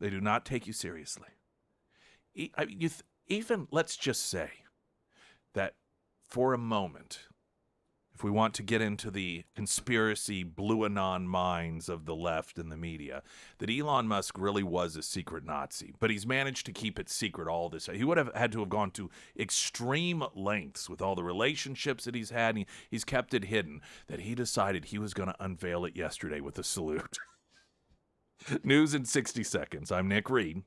They do not take you seriously. Even, let's just say that for a moment, if we want to get into the conspiracy blue anon minds of the left and the media, that Elon Musk really was a secret Nazi, but he's managed to keep it secret all this. He would have had to have gone to extreme lengths with all the relationships that he's had, and he's kept it hidden, that he decided he was going to unveil it yesterday with a salute. News in 60 seconds. I'm Nick Reed.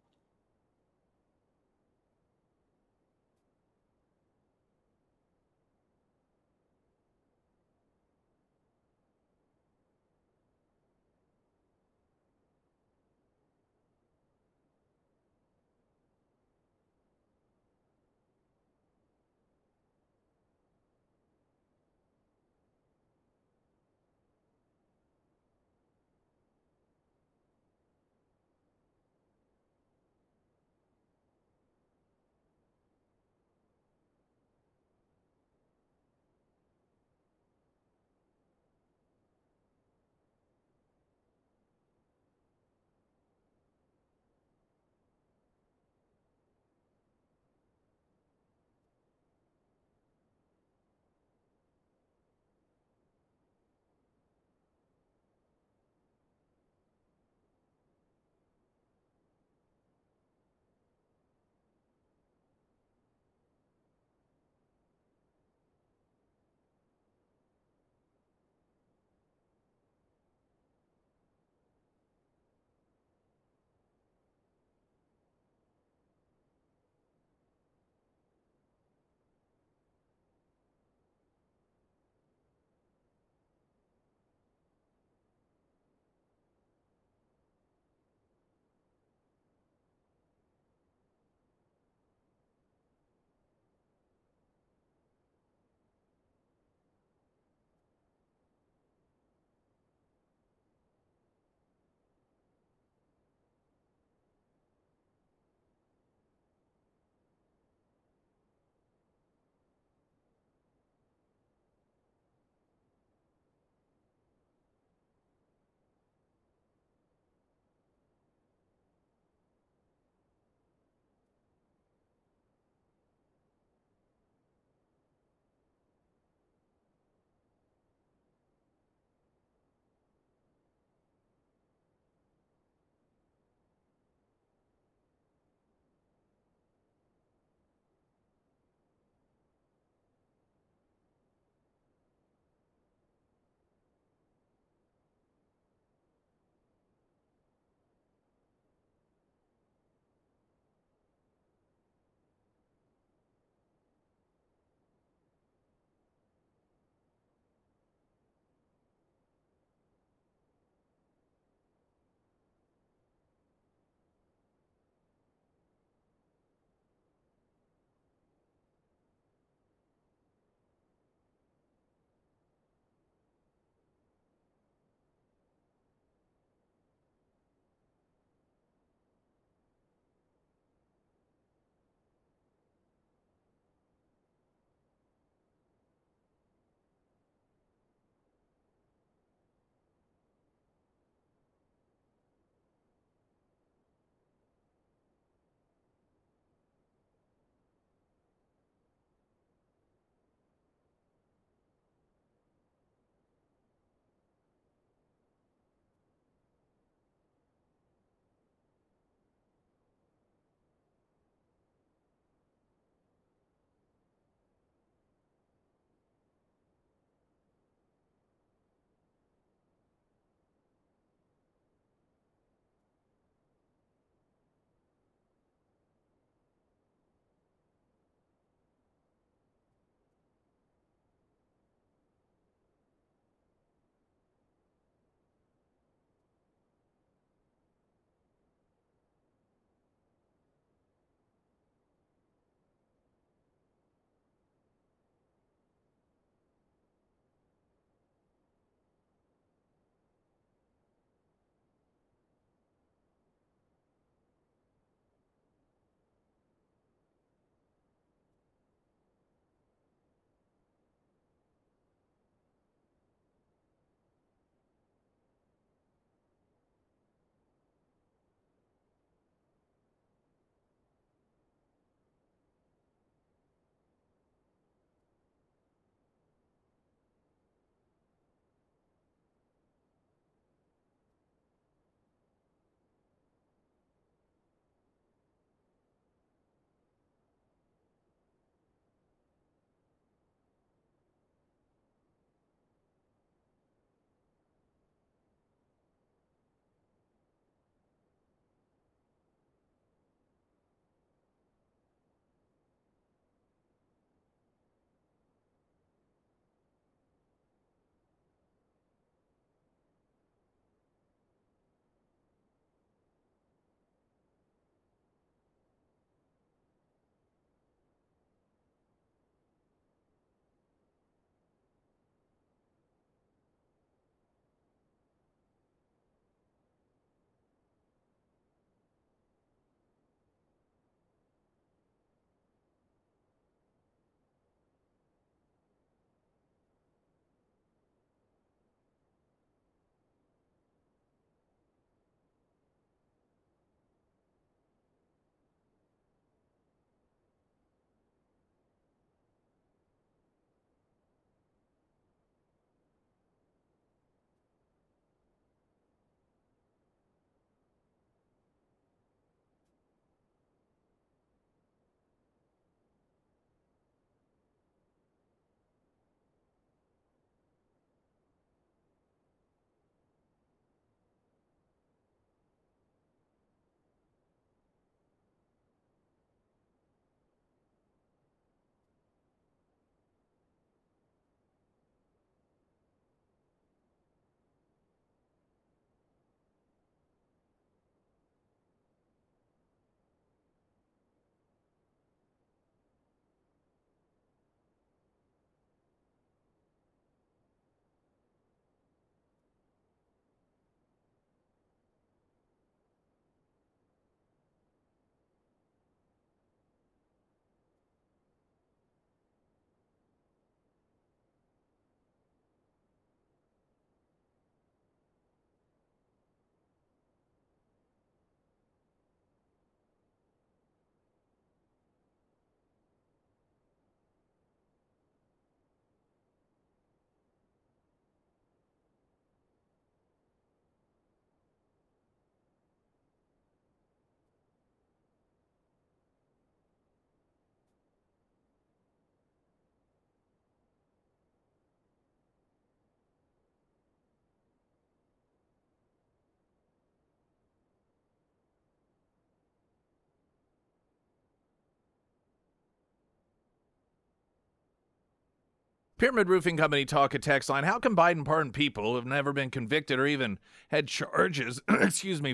Pyramid Roofing Company talk a text line. How can Biden pardon people who have never been convicted or even had charges,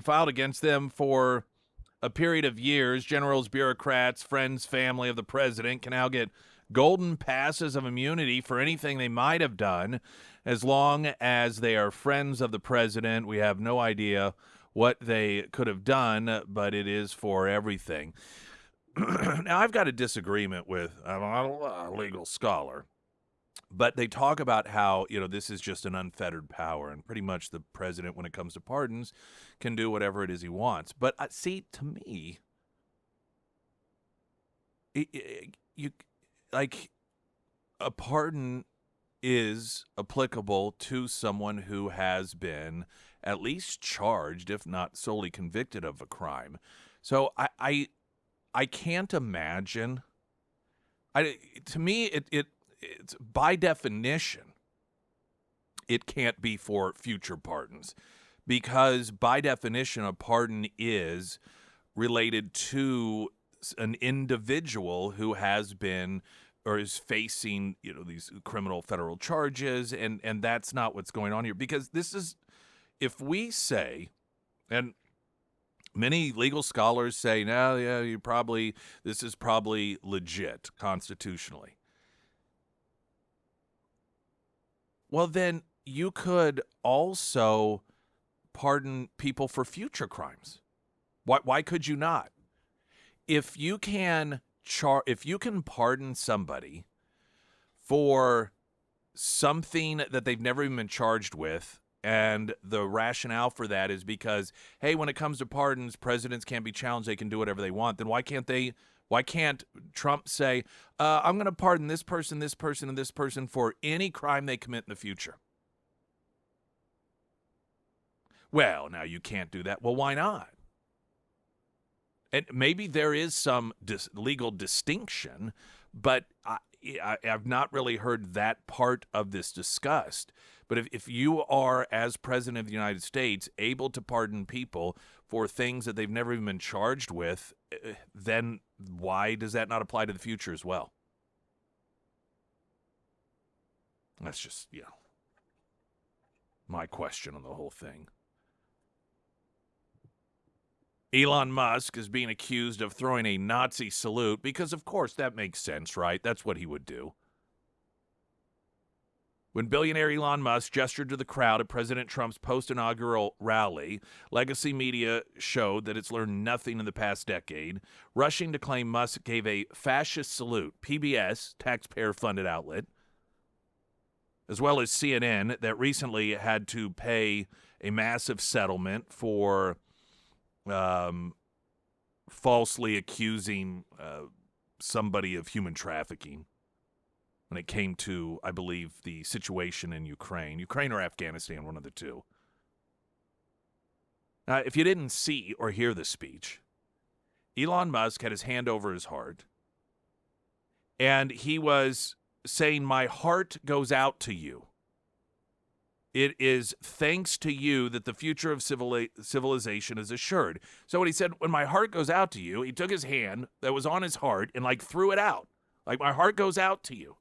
filed against them for a period of years? Generals, bureaucrats, friends, family of the president can now get golden passes of immunity for anything they might have done as long as they are friends of the president. We have no idea what they could have done, but it is for everything. Now, I've got a disagreement with, I'm not a legal scholar, but they talk about how, this is just an unfettered power, and pretty much the president, when it comes to pardons, can do whatever it is he wants. But see, to me, a pardon is applicable to someone who has been at least charged, if not solely convicted of a crime. So I can't imagine. To me, it's by definition, it can't be for future pardons, because by definition, a pardon is related to an individual who has been or is facing, these criminal federal charges, and that's not what's going on here. Because this is, if we say, and many legal scholars say, no, yeah, this is probably legit constitutionally. Well, then you could also pardon people for future crimes. Why could you not? If you can pardon somebody for something that they've never even been charged with, and the rationale for that is because, hey, when it comes to pardons, presidents can't be challenged, they can do whatever they want, then why can't Trump say, I'm going to pardon this person, this person, and this person for any crime they commit in the future? Well, now you can't do that. Well, why not? And maybe there is some legal distinction, but I've not really heard that part of this discussed. But if you are, as president of the United States, able to pardon people for things that they've never even been charged with, then why does that not apply to the future as well? That's just, my question on the whole thing. Elon Musk is being accused of throwing a Nazi salute because, of course, that makes sense, right? That's what he would do. When billionaire Elon Musk gestured to the crowd at President Trump's post-inaugural rally, legacy media showed that it's learned nothing in the past decade, rushing to claim Musk gave a fascist salute. PBS, taxpayer-funded outlet, as well as CNN, that recently had to pay a massive settlement for falsely accusing somebody of human trafficking when it came to, I believe, the situation in Ukraine or Afghanistan, one of the two. If you didn't see or hear the speech, Elon Musk had his hand over his heart, and he was saying, my heart goes out to you. It is thanks to you that the future of civilization is assured. So when he said, when my heart goes out to you, he took his hand that was on his heart and threw it out. My heart goes out to you.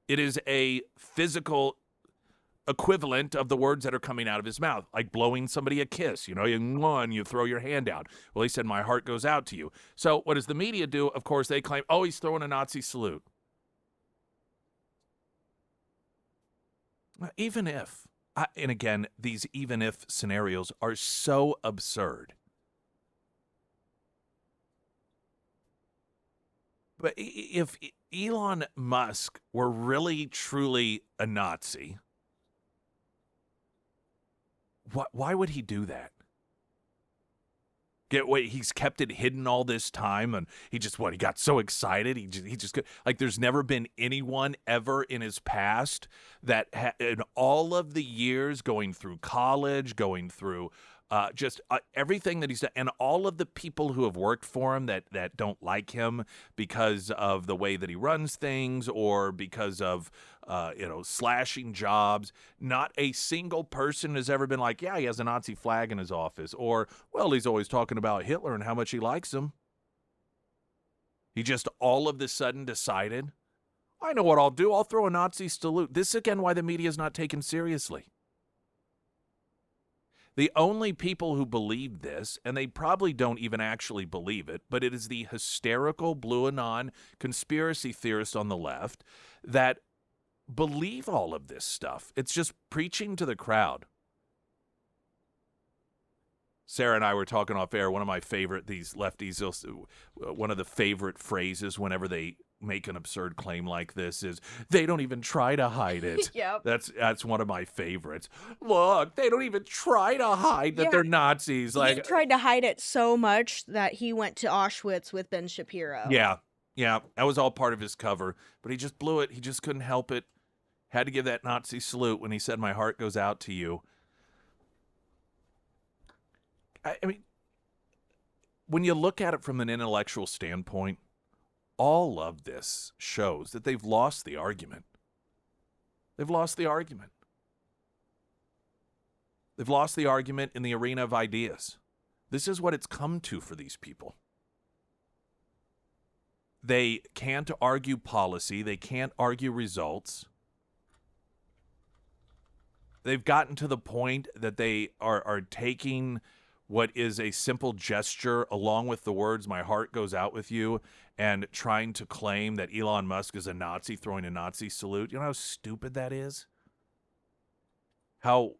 It is a physical equivalent of the words that are coming out of his mouth, like blowing somebody a kiss. You throw your hand out. Well, he said, my heart goes out to you. So what does the media do? Of course, they claim, oh, he's throwing a Nazi salute. Even if, and again, these even if scenarios are so absurd. But if Elon Musk were really, truly a Nazi, why would he do that? He's kept it hidden all this time, and he got so excited. He just there's never been anyone ever in his past that in all of the years going through college, going through everything that he's done, and all of the people who have worked for him that don't like him because of the way that he runs things or because of slashing jobs. Not a single person has ever been like, yeah, he has a Nazi flag in his office, or, well, he's always talking about Hitler and how much he likes him. He just all of a sudden decided, I know what I'll do. I'll throw a Nazi salute. This is again why the media is not taken seriously. The only people who believe this, and they probably don't even actually believe it, but it is the hysterical blue anon conspiracy theorists on the left that believe all of this stuff. It's just preaching to the crowd. Sarah and I were talking off air. One of my favorite, these lefties, one of the favorite phrases whenever they make an absurd claim like this is, they don't even try to hide it. Yep. That's one of my favorites. Look, they don't even try to hide that they're Nazis. He tried to hide it so much that he went to Auschwitz with Ben Shapiro. Yeah, that was all part of his cover, but he just blew it. He just couldn't help it. Had to give that Nazi salute when he said, "My heart goes out to you." I mean, when you look at it from an intellectual standpoint, all of this shows that they've lost the argument. They've lost the argument. They've lost the argument in the arena of ideas. This is what it's come to for these people. They can't argue policy. They can't argue results. They've gotten to the point that they are taking what is a simple gesture along with the words, "My heart goes out with you," and trying to claim that Elon Musk is a Nazi throwing a Nazi salute. You know how stupid that is? How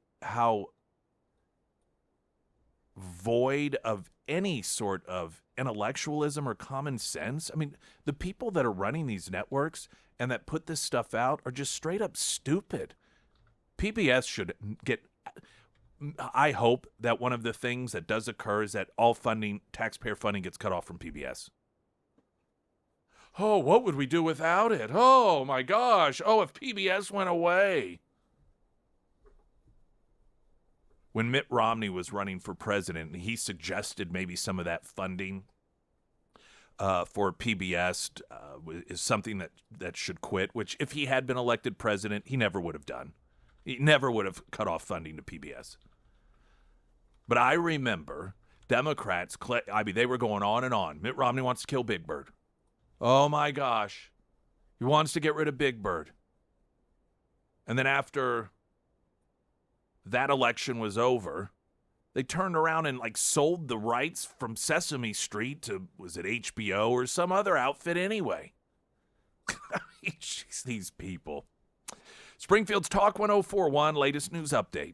void of any sort of intellectualism or common sense. I mean, the people that are running these networks and that put this stuff out are just straight up stupid. PBS should get... I hope that one of the things that does occur is that all funding, taxpayer funding, gets cut off from PBS. Oh, what would we do without it? Oh, my gosh. Oh, if PBS went away. When Mitt Romney was running for president, he suggested maybe some of that funding for PBS is something that should quit, which if he had been elected president, he never would have done. He never would have cut off funding to PBS. But I remember Democrats, they were going on and on. Mitt Romney wants to kill Big Bird. Oh, my gosh. He wants to get rid of Big Bird. And then after that election was over, they turned around and sold the rights from Sesame Street to, was it HBO or some other outfit anyway? Jeez, these people. Springfield's Talk 1041, latest news update.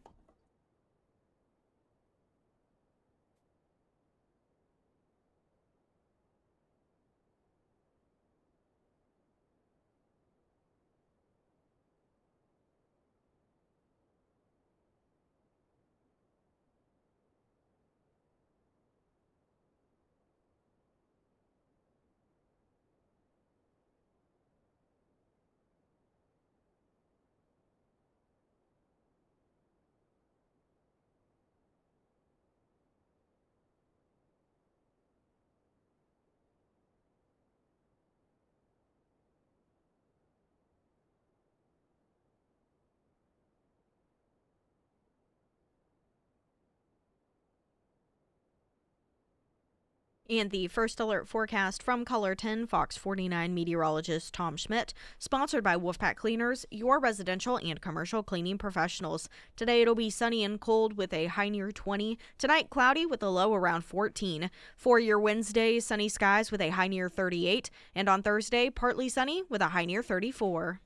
And the first alert forecast from Colorton, Fox 49 meteorologist Tom Schmidt, sponsored by Wolfpack Cleaners, your residential and commercial cleaning professionals. Today it'll be sunny and cold with a high near 20. Tonight cloudy with a low around 14. For your Wednesday, sunny skies with a high near 38. And on Thursday, partly sunny with a high near 34.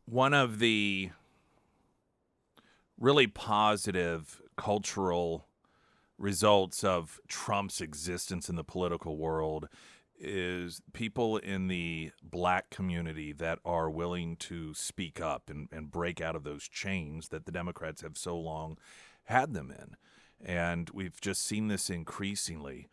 one of the really positive cultural results of Trump's existence in the political world is people in the black community that are willing to speak up and break out of those chains that the Democrats have so long had them in. And we've just seen this increasingly.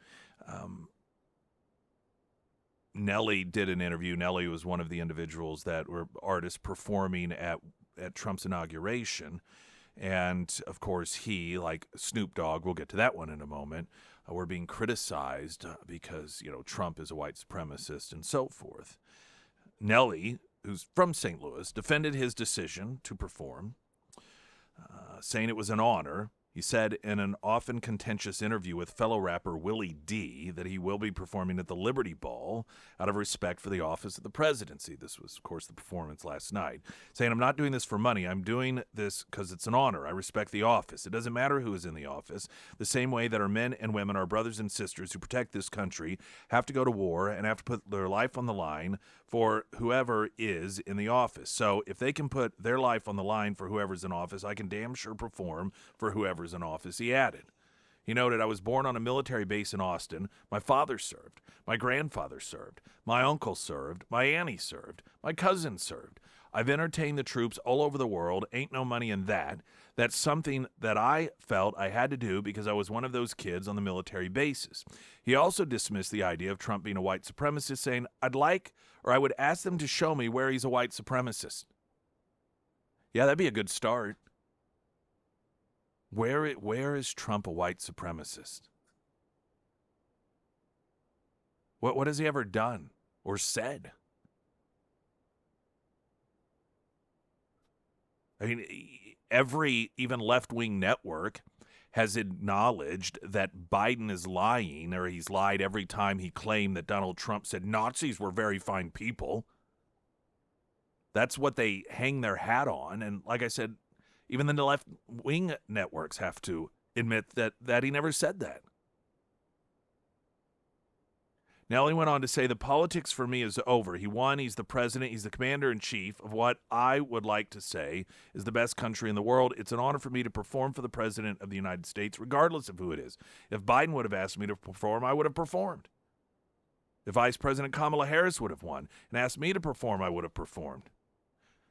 Nelly did an interview. Nelly was one of the individuals that were artists performing at Trump's inauguration. And, of course, he, like Snoop Dogg, we'll get to that one in a moment, were being criticized because, Trump is a white supremacist and so forth. Nelly, who's from St. Louis, defended his decision to perform, saying it was an honor. He said in an often contentious interview with fellow rapper Willie D that he will be performing at the Liberty Ball out of respect for the office of the presidency. This was, of course, the performance last night. Saying, I'm not doing this for money. I'm doing this because it's an honor. I respect the office. It doesn't matter who is in the office. The same way that our men and women, our brothers and sisters who protect this country, have to go to war and have to put their life on the line for whoever is in the office. So if they can put their life on the line for whoever's in office, I can damn sure perform for whoever's in office, he added. He noted, I was born on a military base in Austin. My father served. My grandfather served. My uncle served. My auntie served. My cousin served. I've entertained the troops all over the world. Ain't no money in that. That's something that I felt I had to do because I was one of those kids on the military bases. He also dismissed the idea of Trump being a white supremacist, saying, I would ask them to show me where he's a white supremacist. Yeah, that'd be a good start. Where is Trump a white supremacist? What has he ever done or said? I mean, every even left-wing network has acknowledged that Biden is lying, or he's lied every time he claimed that Donald Trump said Nazis were very fine people. That's what they hang their hat on. And like I said, even the left-wing networks have to admit that he never said that. Now, he went on to say, the politics for me is over. He won. He's the president. He's the commander-in-chief of what I would like to say is the best country in the world. It's an honor for me to perform for the president of the United States, regardless of who it is. If Biden would have asked me to perform, I would have performed. If Vice President Kamala Harris would have won and asked me to perform, I would have performed.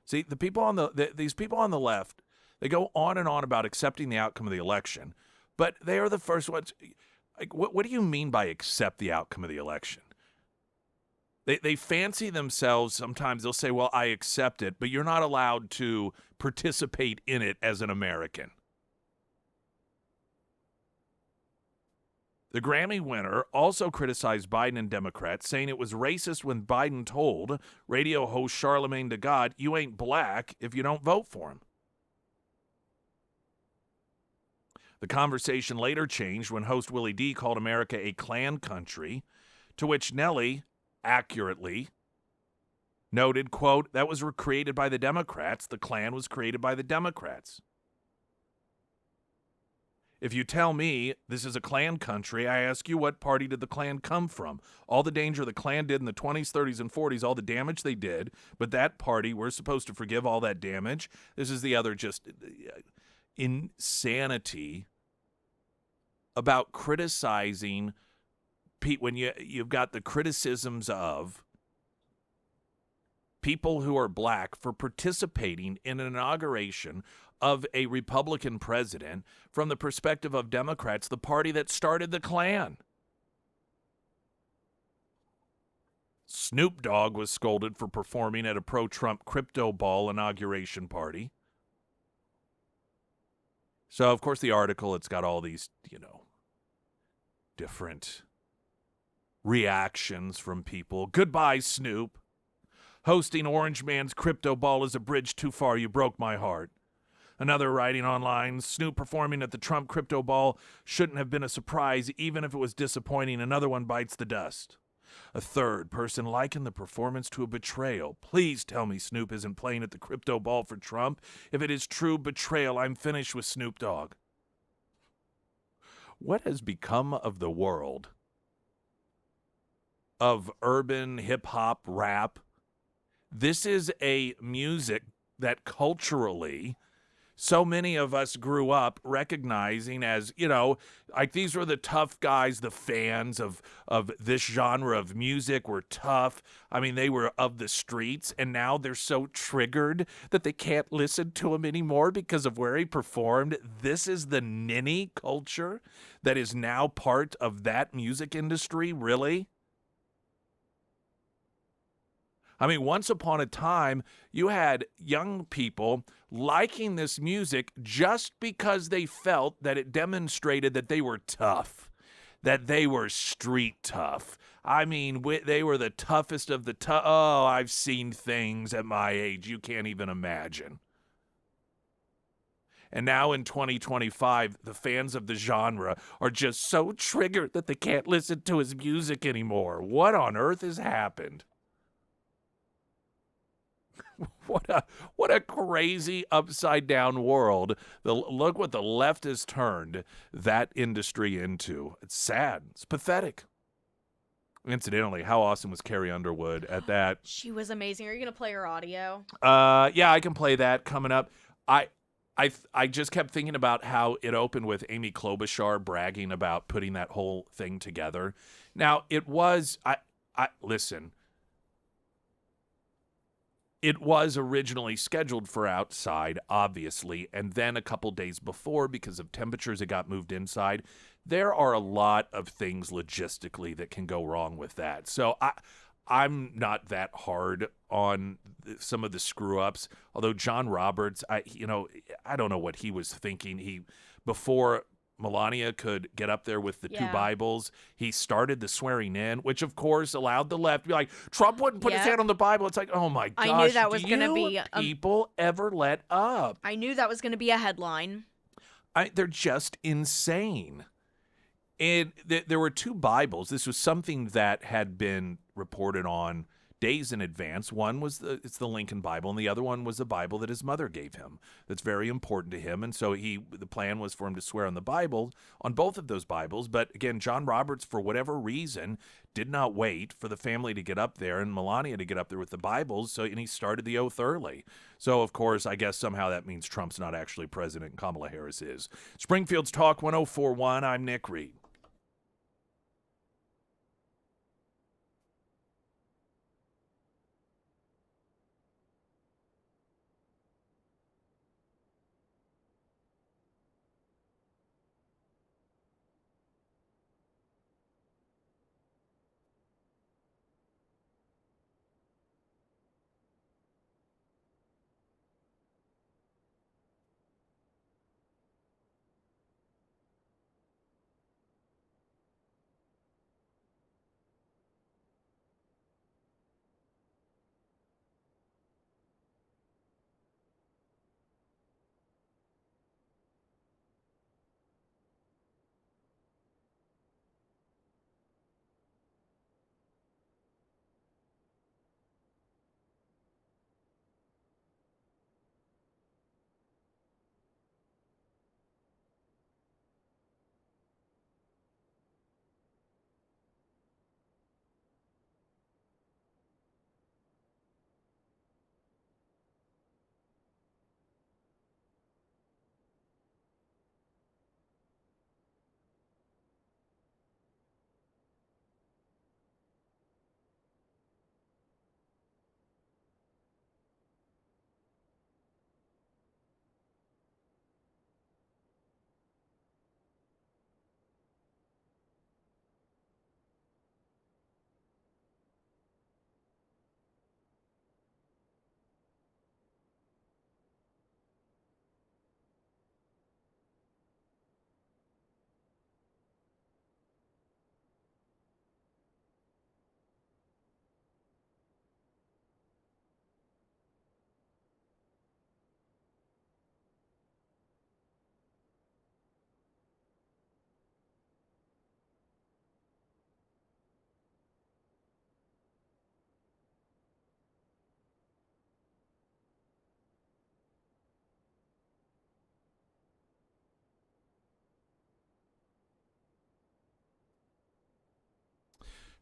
See, the people on these people on the left, they go on and on about accepting the outcome of the election, but they are the first ones. Like, what do you mean by accept the outcome of the election? They fancy themselves. Sometimes they'll say, well, I accept it, but you're not allowed to participate in it as an American. The Grammy winner also criticized Biden and Democrats, saying it was racist when Biden told radio host Charlemagne the God, you ain't black if you don't vote for him. The conversation later changed when host Willie D called America a Klan country, to which Nelly accurately noted, quote, that was created by the Democrats. The Klan was created by the Democrats. If you tell me this is a Klan country, I ask you, what party did the Klan come from? All the danger the Klan did in the 20s, 30s, and 40s, all the damage they did, but that party, we're supposed to forgive all that damage? This is the other just insanity about criticizing when you've got the criticisms of people who are black for participating in an inauguration of a Republican president from the perspective of Democrats, the party that started the Klan. Snoop Dogg was scolded for performing at a pro-Trump crypto ball inauguration party. So, of course, the article, it's got all these, different reactions from people. Goodbye, Snoop. Hosting Orange Man's crypto ball is a bridge too far. You broke my heart. Another writing online, Snoop performing at the Trump crypto ball shouldn't have been a surprise, even if it was disappointing. Another one bites the dust. A third person likened the performance to a betrayal. Please tell me Snoop isn't playing at the crypto ball for Trump. If it is true betrayal, I'm finished with Snoop Dogg. What has become of the world of urban hip-hop rap? This is a music that culturally so many of us grew up recognizing as, like these were the tough guys, the fans of this genre of music were tough. I mean, they were of the streets, and now they're so triggered that they can't listen to him anymore because of where he performed. This is the ninny culture that is now part of that music industry, really? I mean, once upon a time, you had young people liking this music just because they felt that it demonstrated that they were tough, that they were street tough. I mean, they were the toughest of the tough. Oh, I've seen things at my age you can't even imagine. And now in 2025, the fans of the genre are just so triggered that they can't listen to his music anymore. What on earth has happened? What a crazy upside down world. Look what the left has turned that industry into. It's sad. It's pathetic. Incidentally, how awesome was Carrie Underwood at that? She was amazing. Are you gonna play her audio? Yeah, I can play that coming up. I just kept thinking about how it opened with Amy Klobuchar bragging about putting that whole thing together. Now, it was I listen. It was originally scheduled for outside, obviously, and then a couple days before, because of temperatures, it got moved inside. There are a lot of things logistically that can go wrong with that. So I'm not that hard on some of the screw ups. Although John Roberts, I don't know what he was thinking. Before Melania could get up there with the two Bibles, he started the swearing in, which of course allowed the left to be like, Trump wouldn't put his hand on the Bible. It's like, oh my gosh, I knew that was going to be people ever let up? I knew that was going to be a headline. They're just insane. And there were two Bibles. This was something that had been reported on days in advance. One was it's the Lincoln Bible, and the other one was the Bible that his mother gave him. That's very important to him, and so the plan was for him to swear on the Bible, on both of those Bibles. But again, John Roberts, for whatever reason, did not wait for the family to get up there and Melania to get up there with the Bibles. And he started the oath early. So of course, I guess somehow that means Trump's not actually president and Kamala Harris is. Springfield's Talk 1041. I'm Nick Reed.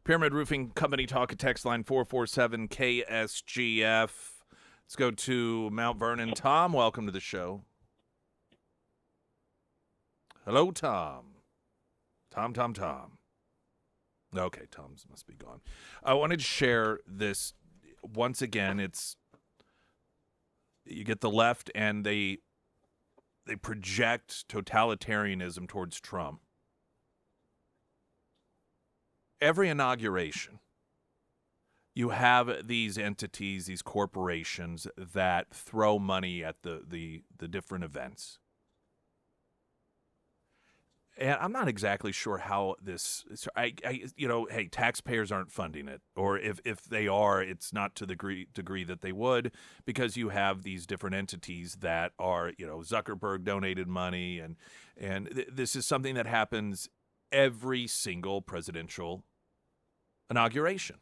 Pyramid Roofing Company talk at text line 447 KSGF. Let's go to Mount Vernon. Tom, welcome to the show. Hello, Tom. Tom. Okay, Tom's must be gone. I wanted to share this once again. You get the left and they project totalitarianism towards Trump. Every inauguration, you have these entities, these corporations that throw money at the different events. And I'm not exactly sure how this. Hey, taxpayers aren't funding it, or if they are, it's not to the degree that they would, because you have these different entities that are, Zuckerberg donated money, and this is something that happens every single presidential inauguration.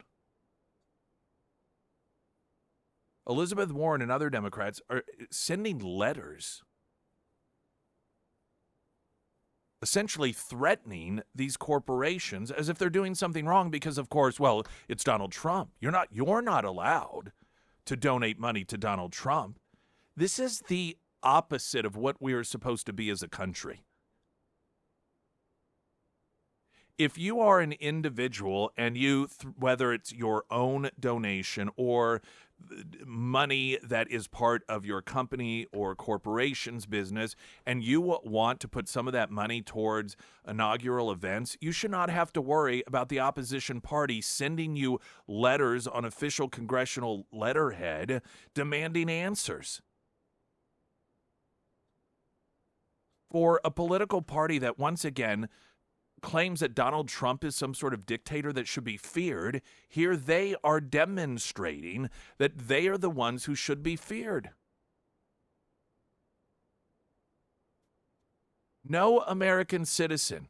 Elizabeth Warren and other Democrats are sending letters essentially threatening these corporations as if they're doing something wrong because, of course, well, it's Donald Trump. You're not allowed to donate money to Donald Trump. This is the opposite of what we are supposed to be as a country. If you are an individual and whether it's your own donation or money that is part of your company or corporation's business, and you want to put some of that money towards inaugural events, you should not have to worry about the opposition party sending you letters on official congressional letterhead demanding answers. For a political party that, once again, claims that Donald Trump is some sort of dictator that should be feared, here they are demonstrating that they are the ones who should be feared. No American citizen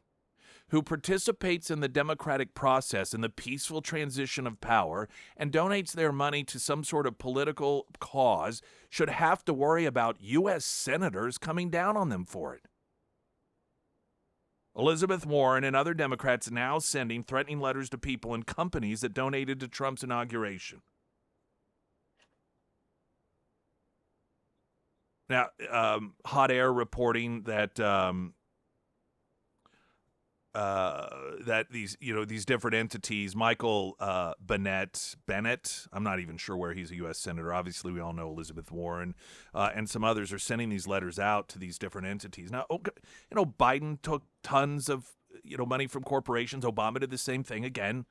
who participates in the democratic process and the peaceful transition of power and donates their money to some sort of political cause should have to worry about U.S. senators coming down on them for it. Elizabeth Warren and other Democrats now sending threatening letters to people and companies that donated to Trump's inauguration. Now, Hot Air reporting that that these different entities, Michael Bennett, I'm not even sure where he's a U.S. senator. Obviously, we all know Elizabeth Warren and some others are sending these letters out to these different entities. Now, Biden took tons of money from corporations. Obama did the same thing again.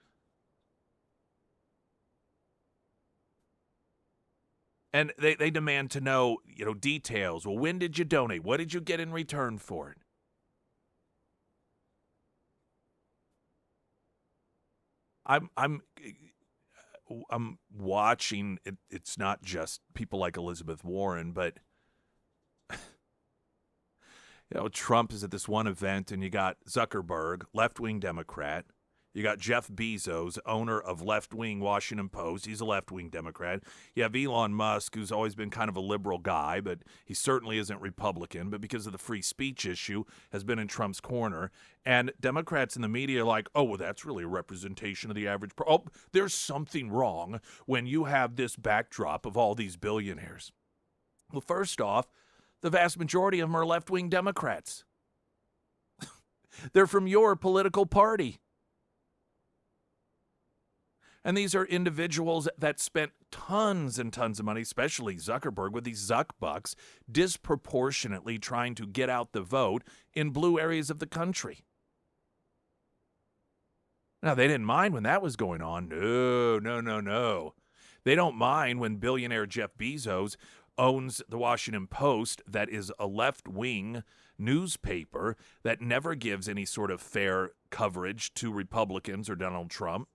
And they demand to know details. Well, when did you donate? What did you get in return for it? I'm watching it. It's not just people like Elizabeth Warren, but Trump is at this one event, and you got Zuckerberg, left-wing Democrat. You got Jeff Bezos, owner of left-wing Washington Post. He's a left-wing Democrat. You have Elon Musk, who's always been kind of a liberal guy, but he certainly isn't Republican, but because of the free speech issue, has been in Trump's corner. And Democrats in the media are like, oh, well, that's really a representation of the average Oh, there's something wrong when you have this backdrop of all these billionaires. Well, first off, the vast majority of them are left-wing Democrats. They're from your political party. And these are individuals that spent tons and tons of money, especially Zuckerberg, with these Zuck bucks, disproportionately trying to get out the vote in blue areas of the country. Now, they didn't mind when that was going on. No. They don't mind when billionaire Jeff Bezos owns the Washington Post, that is a left-wing newspaper that never gives any sort of fair coverage to Republicans or Donald Trump,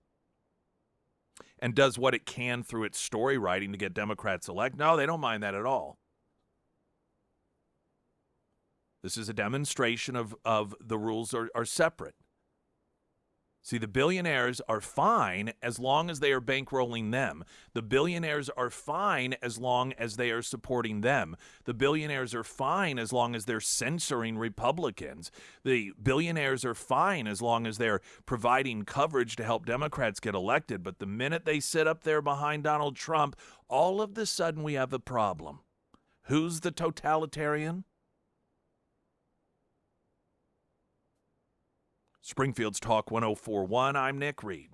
and does what it can through its story writing to get Democrats elected. No, they don't mind that at all. This is a demonstration of the rules are separate. See, the billionaires are fine as long as they are bankrolling them. The billionaires are fine as long as they are supporting them. The billionaires are fine as long as they're censoring Republicans. The billionaires are fine as long as they're providing coverage to help Democrats get elected. But the minute they sit up there behind Donald Trump, all of a sudden we have a problem. Who's the totalitarian? Springfield's Talk 1041. I'm Nick Reed.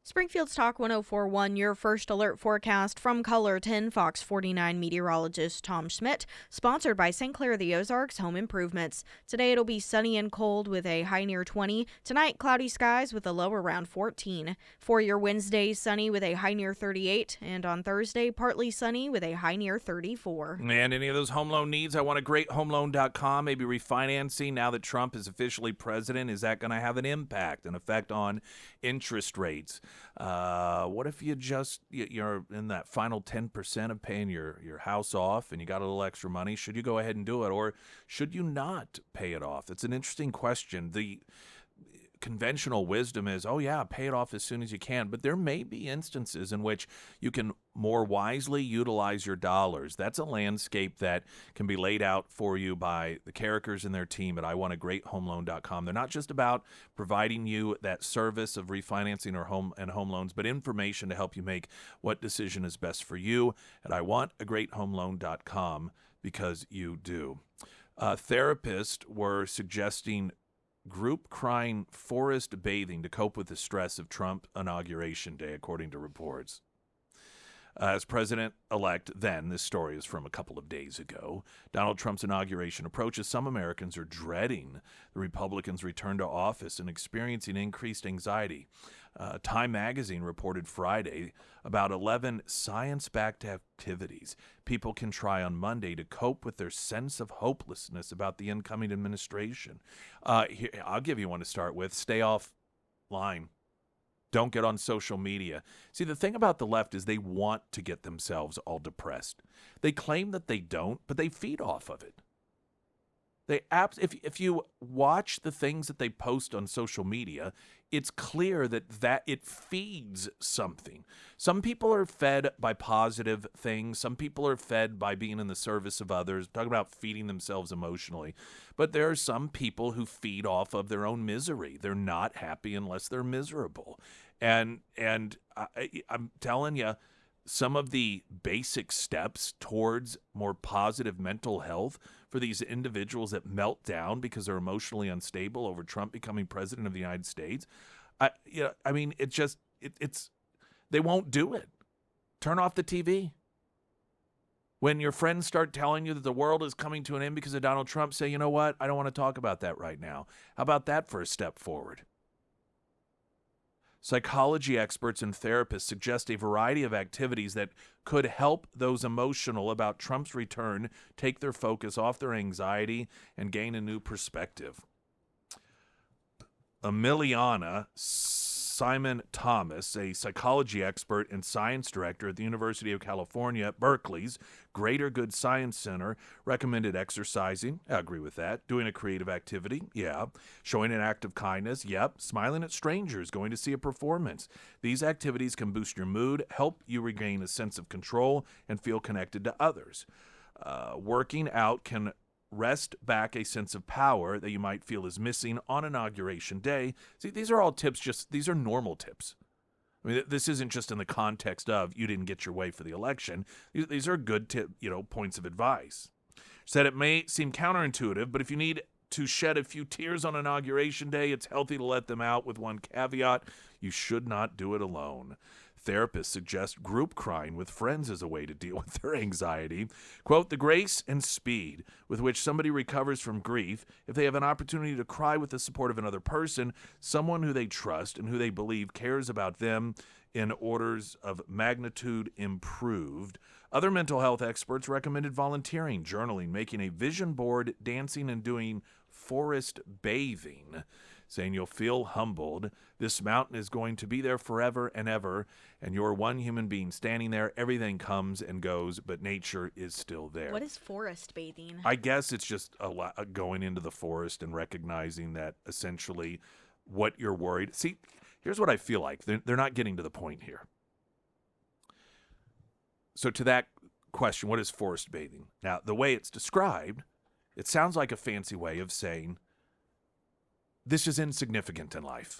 Springfield's Talk 1041, your first alert forecast from Color 10 Fox 49 meteorologist Tom Schmidt, sponsored by St. Clair of the Ozarks Home Improvements. Today it'll be sunny and cold with a high near 20. Tonight, cloudy skies with a low around 14. For your Wednesday, sunny with a high near 38. And on Thursday, partly sunny with a high near 34. And any of those home loan needs, I want a greathomeloan.com, maybe refinancing now that Trump is officially president. Is that going to have an effect on interest rates? What if you're in that final 10% of paying your house off and you got a little extra money? Should you go ahead and do it, or should you not pay it off? It's an interesting question. The conventional wisdom is, oh yeah, pay it off as soon as you can. But there may be instances in which you can more wisely utilize your dollars. That's a landscape that can be laid out for you by the characters in their team at iwantagreathomeloan.com. They're not just about providing you that service of refinancing or home loans, but information to help you make what decision is best for you at iwantagreathomeloan.com, because you do. Therapists were suggesting group crying forest bathing to cope with the stress of Trump inauguration day, according to reports. As president-elect then, this story is from a couple of days ago, Donald Trump's inauguration approaches. Some Americans are dreading the Republicans' return to office and experiencing increased anxiety. Time magazine reported Friday about 11 science-backed activities people can try on Monday to cope with their sense of hopelessness about the incoming administration. Here, I'll give you one to start with. Stay offline. Don't get on social media. See, the thing about the left is they want to get themselves all depressed. They claim that they don't, but they feed off of it. If you watch the things that they post on social media, it's clear that it feeds something. Some people are fed by positive things. Some people are fed by being in the service of others, talking about feeding themselves emotionally. But there are some people who feed off of their own misery. They're not happy unless they're miserable. And I'm telling you, some of the basic steps towards more positive mental health for these individuals that melt down because they're emotionally unstable over Trump becoming president of the United States. It's they won't do it. Turn off the TV. When your friends start telling you that the world is coming to an end because of Donald Trump, say, you know what? I don't want to talk about that right now. How about that for a step forward? Psychology experts and therapists suggest a variety of activities that could help those emotional about Trump's return take their focus off their anxiety and gain a new perspective. Emiliana Simon Thomas, a psychology expert and science director at the University of California at Berkeley's Greater Good Science Center, recommended exercising. I agree with that. Doing a creative activity. Yeah. Showing an act of kindness. Yep. Smiling at strangers. Going to see a performance. These activities can boost your mood, help you regain a sense of control, and feel connected to others. Working out can wrest back a sense of power that you might feel is missing on Inauguration Day. See, these are all tips, these are normal tips. I mean, this isn't just in the context of you didn't get your way for the election. These are good points of advice. Said it may seem counterintuitive, but if you need to shed a few tears on Inauguration Day, it's healthy to let them out with one caveat: you should not do it alone. Therapists suggest group crying with friends as a way to deal with their anxiety. Quote, the grace and speed with which somebody recovers from grief, if they have an opportunity to cry with the support of another person, someone who they trust and who they believe cares about them, in orders of magnitude improved. Other mental health experts recommended volunteering, journaling, making a vision board, dancing, and doing forest bathing, saying you'll feel humbled. This mountain is going to be there forever and ever, and you're one human being standing there. Everything comes and goes, but nature is still there. What is forest bathing? I guess it's just going into the forest and recognizing that essentially what you're worried. See, here's what I feel like. They're not getting to the point here. So to that question, what is forest bathing? Now, the way it's described, it sounds like a fancy way of saying, this is insignificant in life.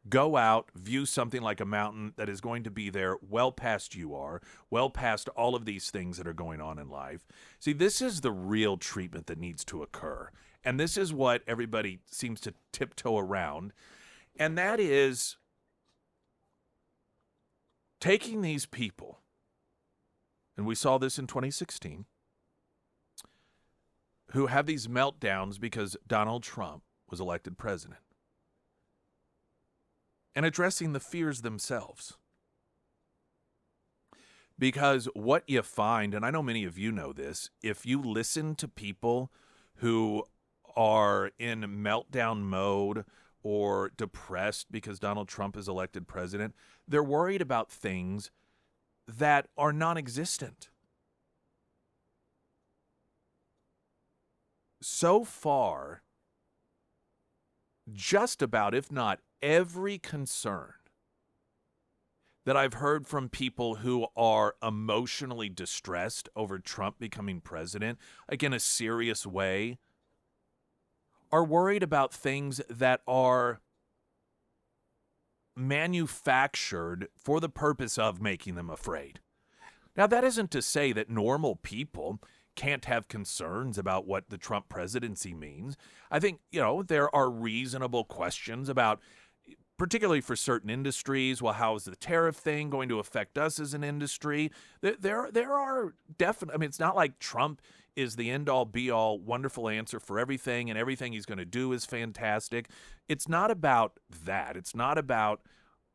Go out, view something like a mountain that is going to be there well past you are, well past all of these things that are going on in life. See, this is the real treatment that needs to occur. And this is what everybody seems to tiptoe around. And that is taking these people, and we saw this in 2016, who have these meltdowns because Donald Trump was elected president, and addressing the fears themselves. Because what you find, and I know many of you know this, if you listen to people who are in meltdown mode or depressed because Donald Trump is elected president, they're worried about things that are non-existent. So far, just about, if not every concern that I've heard from people who are emotionally distressed over Trump becoming president, like in a serious way, are worried about things that are manufactured for the purpose of making them afraid. Now, that isn't to say that normal people can't have concerns about what the Trump presidency means. I think, there are reasonable questions about, particularly for certain industries, well, how is the tariff thing going to affect us as an industry? There are definite, it's not like Trump is the end-all, be-all, wonderful answer for everything, and everything he's going to do is fantastic. It's not about that. It's not about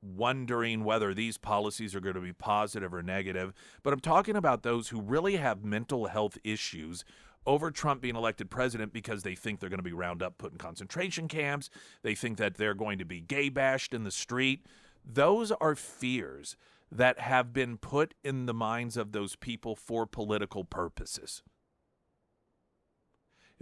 wondering whether these policies are going to be positive or negative, but I'm talking about those who really have mental health issues over Trump being elected president because they think they're going to be rounded up, put in concentration camps. They think that they're going to be gay bashed in the street. Those are fears that have been put in the minds of those people for political purposes.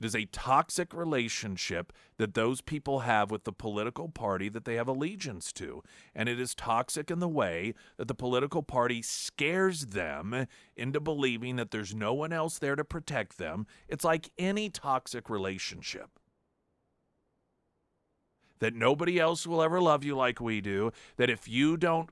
It is a toxic relationship that those people have with the political party that they have allegiance to. And it is toxic in the way that the political party scares them into believing that there's no one else there to protect them. It's like any toxic relationship. That nobody else will ever love you like we do. That if you don't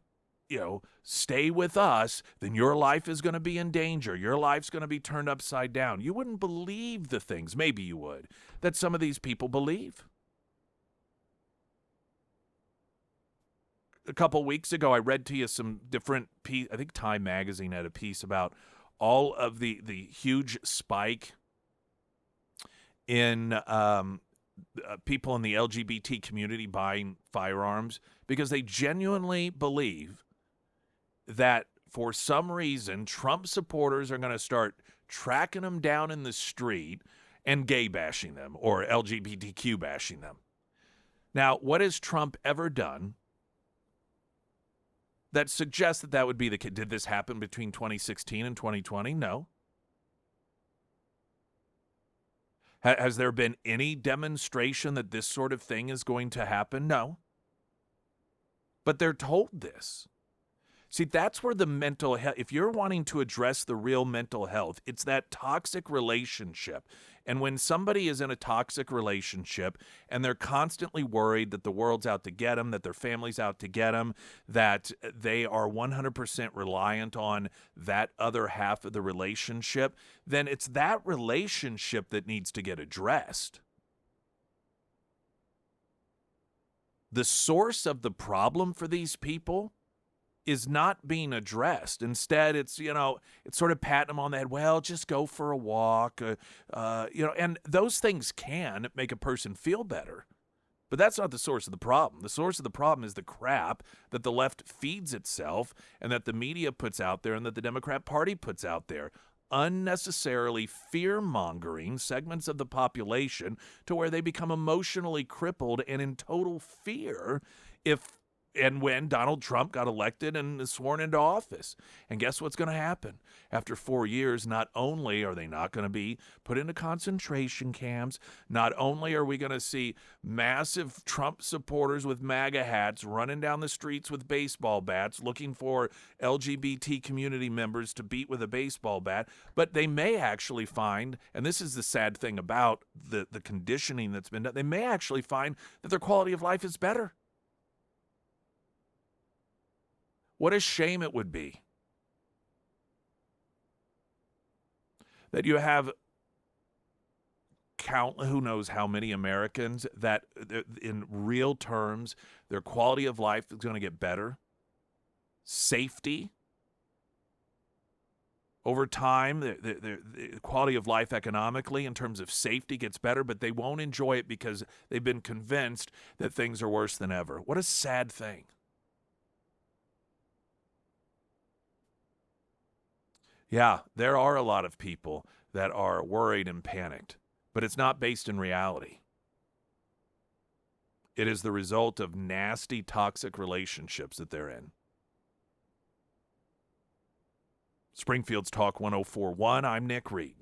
stay with us, then your life is going to be in danger. Your life's going to be turned upside down. You wouldn't believe the things, maybe you would, that some of these people believe. A couple weeks ago, I read to you some different I think Time Magazine had a piece about all of the huge spike in people in the LGBT community buying firearms because they genuinely believe that for some reason Trump supporters are going to start tracking them down in the street and gay bashing them or LGBTQ bashing them. Now, what has Trump ever done that suggests that would be the case? Did this happen between 2016 and 2020? No. Has there been any demonstration that this sort of thing is going to happen? No. But they're told this. See, that's where the mental health, if you're wanting to address the real mental health, it's that toxic relationship. And when somebody is in a toxic relationship and they're constantly worried that the world's out to get them, that their family's out to get them, that they are 100% reliant on that other half of the relationship, then it's that relationship that needs to get addressed. The source of the problem for these people is not being addressed. Instead, it's sort of patting them on the head. Well, just go for a walk, and those things can make a person feel better. But that's not the source of the problem. The source of the problem is the crap that the left feeds itself and that the media puts out there and that the Democrat Party puts out there. Unnecessarily fear-mongering segments of the population to where they become emotionally crippled and in total fear when Donald Trump got elected and is sworn into office. And guess what's going to happen? After 4 years, not only are they not going to be put into concentration camps, not only are we going to see massive Trump supporters with MAGA hats running down the streets with baseball bats looking for LGBT community members to beat with a baseball bat, but they may actually find, and this is the sad thing about the conditioning that's been done, they may actually find that their quality of life is better. What a shame it would be that you have who knows how many Americans that in real terms, their quality of life is going to get better. Safety. Over time, the quality of life economically in terms of safety gets better, but they won't enjoy it because they've been convinced that things are worse than ever. What a sad thing. Yeah, there are a lot of people that are worried and panicked, but it's not based in reality. It is the result of nasty, toxic relationships that they're in. Springfield's Talk 104.1, I'm Nick Reed.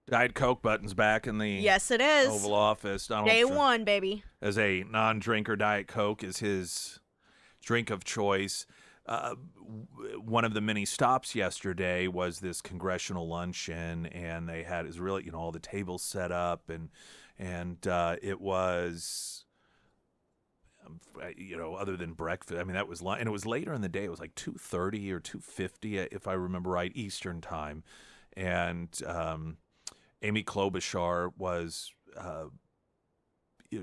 Diet Coke buttons back in the Yes, it is. Oval Office. Donald Day Trump, one, baby. as a non-drinker, Diet Coke is his drink of choice. One of the many stops yesterday was this congressional luncheon, and they had is really all the tables set up, and it was other than breakfast. I mean, that was and it was later in the day. It was like 2:30 or 2:50, if I remember right, Eastern time, and Amy Klobuchar was.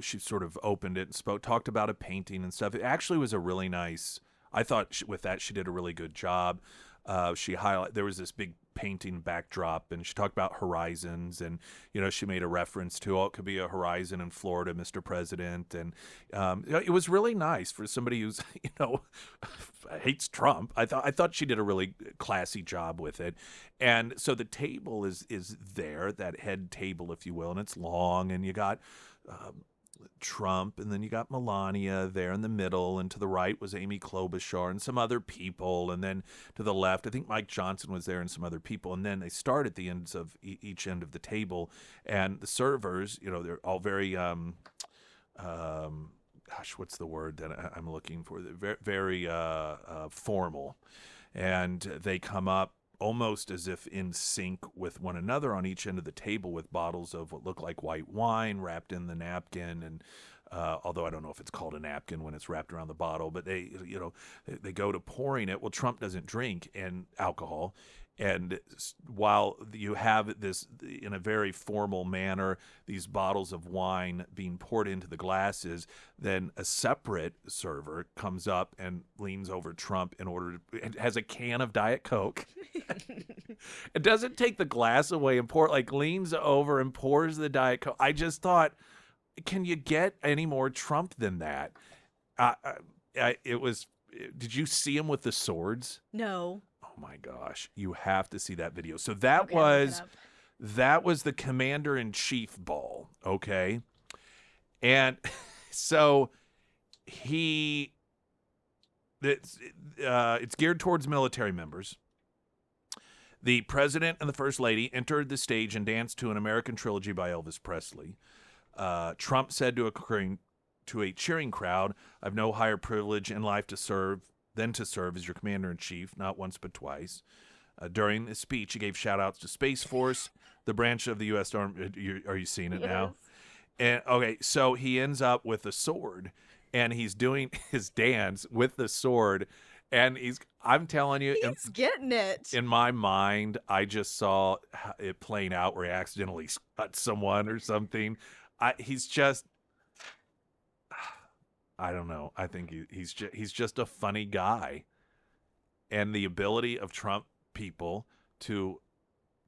She sort of opened it and talked about a painting and stuff. It actually was a really nice. I thought with that she did a really good job. There was this big painting backdrop, and she talked about horizons, and she made a reference to it could be a horizon in Florida, Mr. President, and it was really nice for somebody who's hates Trump. I thought she did a really classy job with it, and so the table is there, that head table, if you will, and it's long, and you got. Trump, and then you got Melania there in the middle, and to the right was Amy Klobuchar and some other people, and then to the left, I think Mike Johnson was there and some other people, and then they start at the ends of each end of the table, and the servers, they're all very, what's the word that I'm looking for? They're very formal, and they come up almost as if in sync with one another on each end of the table with bottles of what look like white wine wrapped in the napkin, and although I don't know if it's called a napkin when it's wrapped around the bottle, but they go to pouring it. Well, Trump doesn't drink and alcohol, and while you have this in a very formal manner, these bottles of wine being poured into the glasses, then a separate server comes up and leans over Trump and has a can of Diet Coke. It doesn't take the glass away and leans over and pours the Diet Coke. I just thought, can you get any more Trump than that? It was. Did you see him with the swords? No. Oh my gosh, you have to see that video. So that Okay, I'll look it up. that was the commander-in-chief ball, okay? And so it's geared towards military members. The president and the first lady entered the stage and danced to an American Trilogy by Elvis Presley. Trump said to a cheering crowd, "I've no higher privilege in life than to serve as your commander-in-chief, not once but twice." During his speech, he gave shout-outs to Space Force, the branch of the U.S. Army. Are you seeing it now? And okay, so he ends up with a sword, and he's doing his dance with the sword, and I'm telling you, He's getting it. in my mind, I just saw it playing out where he accidentally cut someone or something. He's just, I don't know. I think he's just a funny guy, and the ability of Trump people to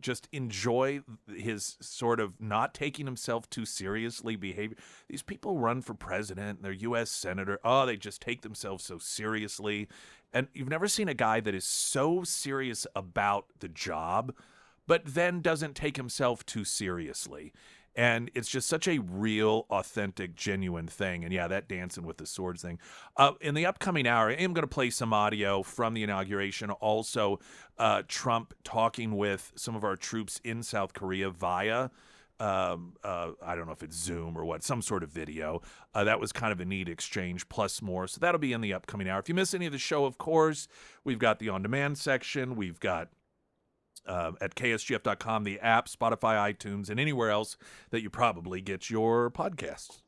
just enjoy his sort of not taking himself too seriously behavior. These people run for president, and they're U.S. senator. Oh, they just take themselves so seriously. And you've never seen a guy that is so serious about the job, but then doesn't take himself too seriously. And it's just such a real, authentic, genuine thing. And yeah, that dancing with the swords thing. In the upcoming hour, I am going to play some audio from the inauguration. Also, Trump talking with some of our troops in South Korea via, I don't know if it's Zoom or what, some sort of video. That was kind of a neat exchange, plus more. So that'll be in the upcoming hour. If you miss any of the show, of course, we've got the on-demand section. We've got at KSGF.com, the app, Spotify, iTunes, and anywhere else that you probably get your podcasts.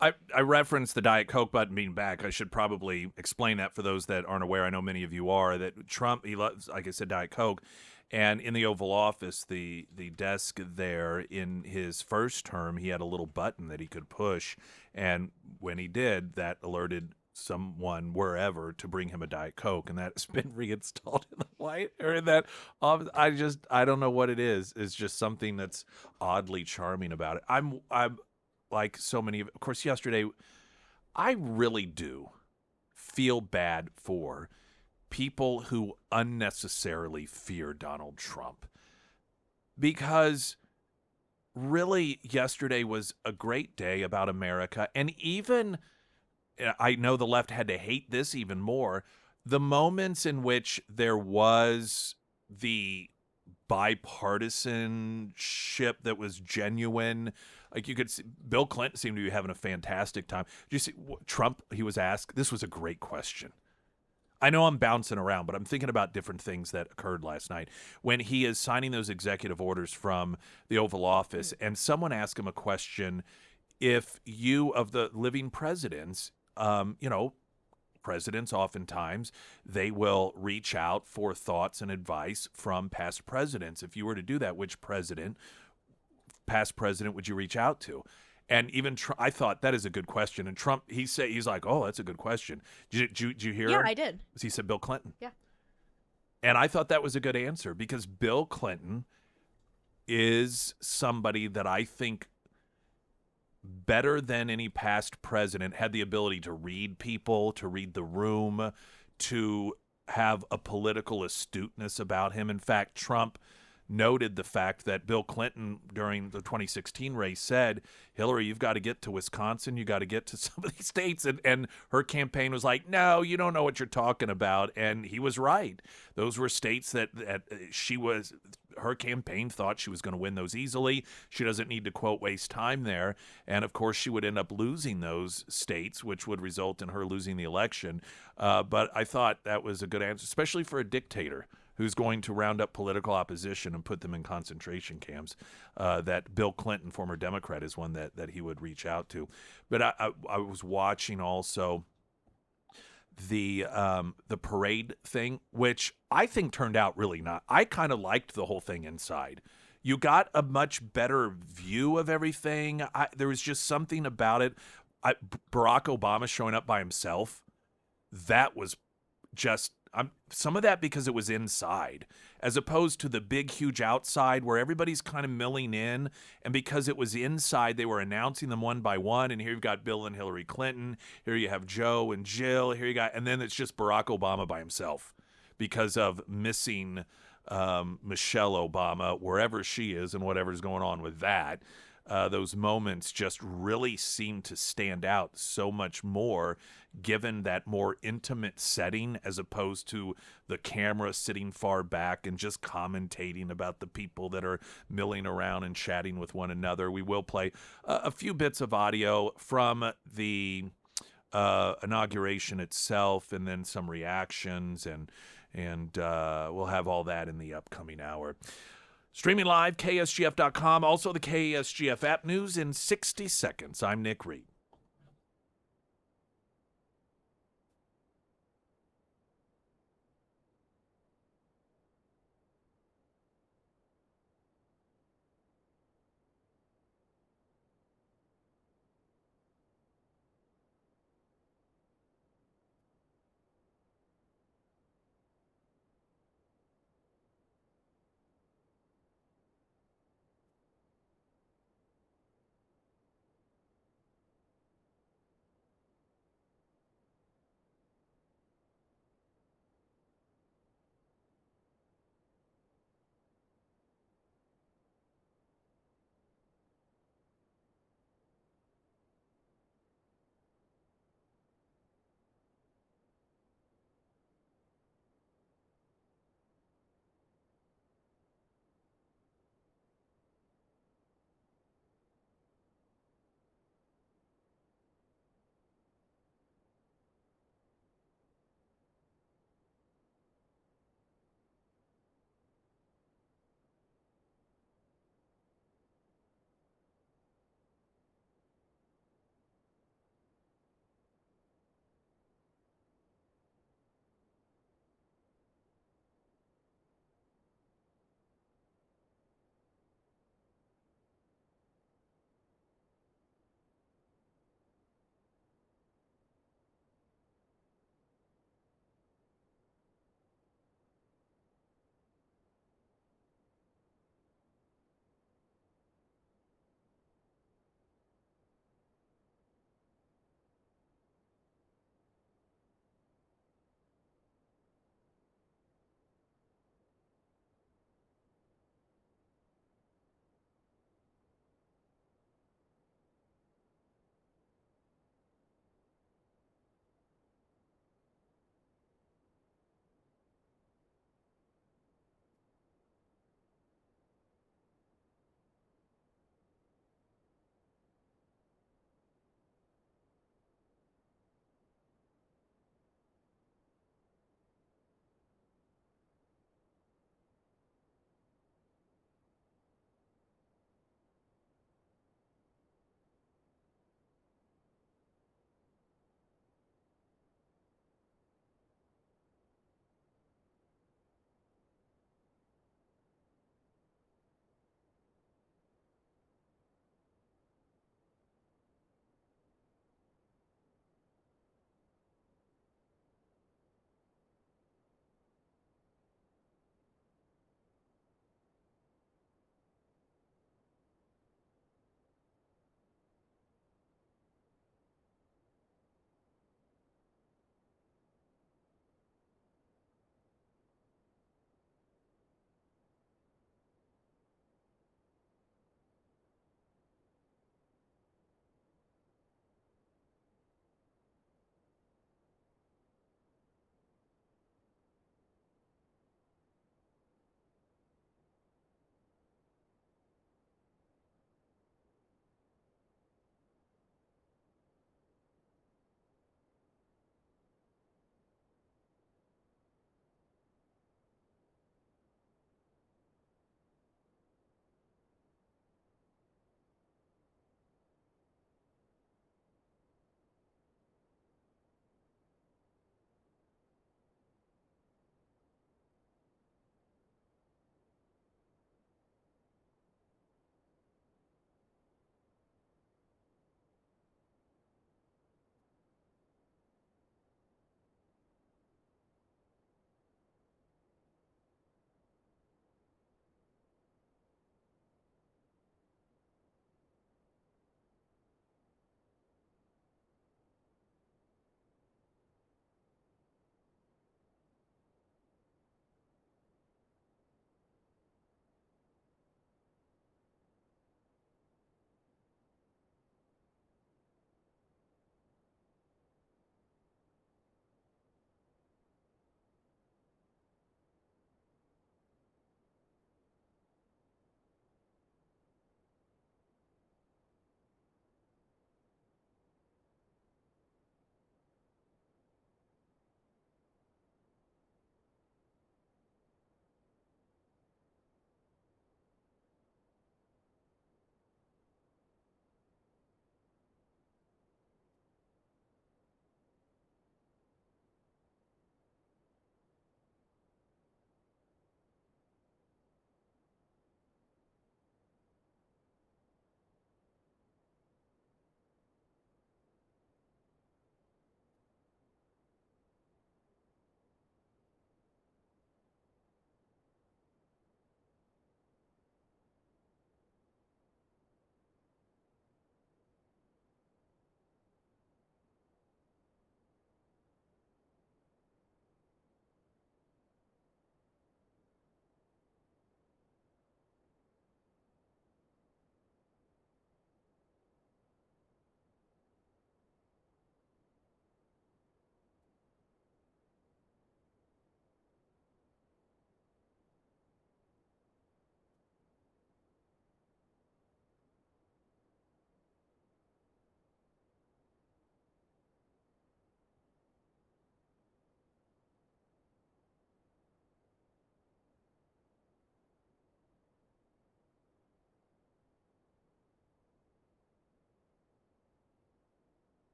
I referenced the Diet Coke button being back. I should probably explain that for those that aren't aware. I know many of you are, that Trump, he loves, like I said, Diet Coke. And in the Oval Office, the desk there in his first term, he had a little button that he could push. And when he did, that alerted someone wherever to bring him a Diet Coke. And that has been reinstalled in the White, or in that I don't know what it is. It's just something that's oddly charming about it. I'm like so many of course, yesterday, I really do feel bad for people who unnecessarily fear Donald Trump, because really yesterday was a great day about America. And even, I know the left had to hate this even more, the moments in which there was the bipartisanship that was genuine. Like, you could see Bill Clinton seemed to be having a fantastic time. Did you see Trump? He was asked, this was a great question. I know I'm bouncing around, but I'm thinking about different things that occurred last night when he is signing those executive orders from the Oval Office, and someone asked him a question. If you, of the living presidents, presidents oftentimes, they will reach out for thoughts and advice from past presidents. If you were to do that, which past president would you reach out to? And even I thought that is a good question. And Trump, he's like, oh, that's a good question. Did you hear Yeah, it? I did. He said Bill Clinton. Yeah. And I thought that was a good answer, because Bill Clinton is somebody that I think, better than any past president, had the ability to read people, to read the room, to have a political astuteness about him. In fact, Trump noted the fact that Bill Clinton, during the 2016 race, said, Hillary, you've got to get to Wisconsin. You got to get to some of these states. And her campaign was like, no, you don't know what you're talking about. And he was right. Those were states that her campaign thought she was going to win those easily. She doesn't need to, quote, waste time there. And of course, she would end up losing those states, which would result in her losing the election. But I thought that was a good answer, especially for a dictator who's going to round up political opposition and put them in concentration camps. That Bill Clinton, former Democrat, is one that he would reach out to. But I was watching also the parade thing, which I think turned out really not. I kind of liked the whole thing inside. You got a much better view of everything. There was just something about it. Barack Obama showing up by himself, that was just some of that because it was inside, as opposed to the big, huge outside where everybody's kind of milling in. And because it was inside, they were announcing them one by one. And here you've got Bill and Hillary Clinton. Here you have Joe and Jill. And then it's just Barack Obama by himself because of missing Michelle Obama, wherever she is and whatever's going on with that. Those moments just really seem to stand out so much more, given that more intimate setting, as opposed to the camera sitting far back and just commentating about the people that are milling around and chatting with one another. We will play a few bits of audio from the inauguration itself, and then some reactions, and we'll have all that in the upcoming hour. Streaming live, KSGF.com, also the KSGF app. News in 60 seconds. I'm Nick Reed.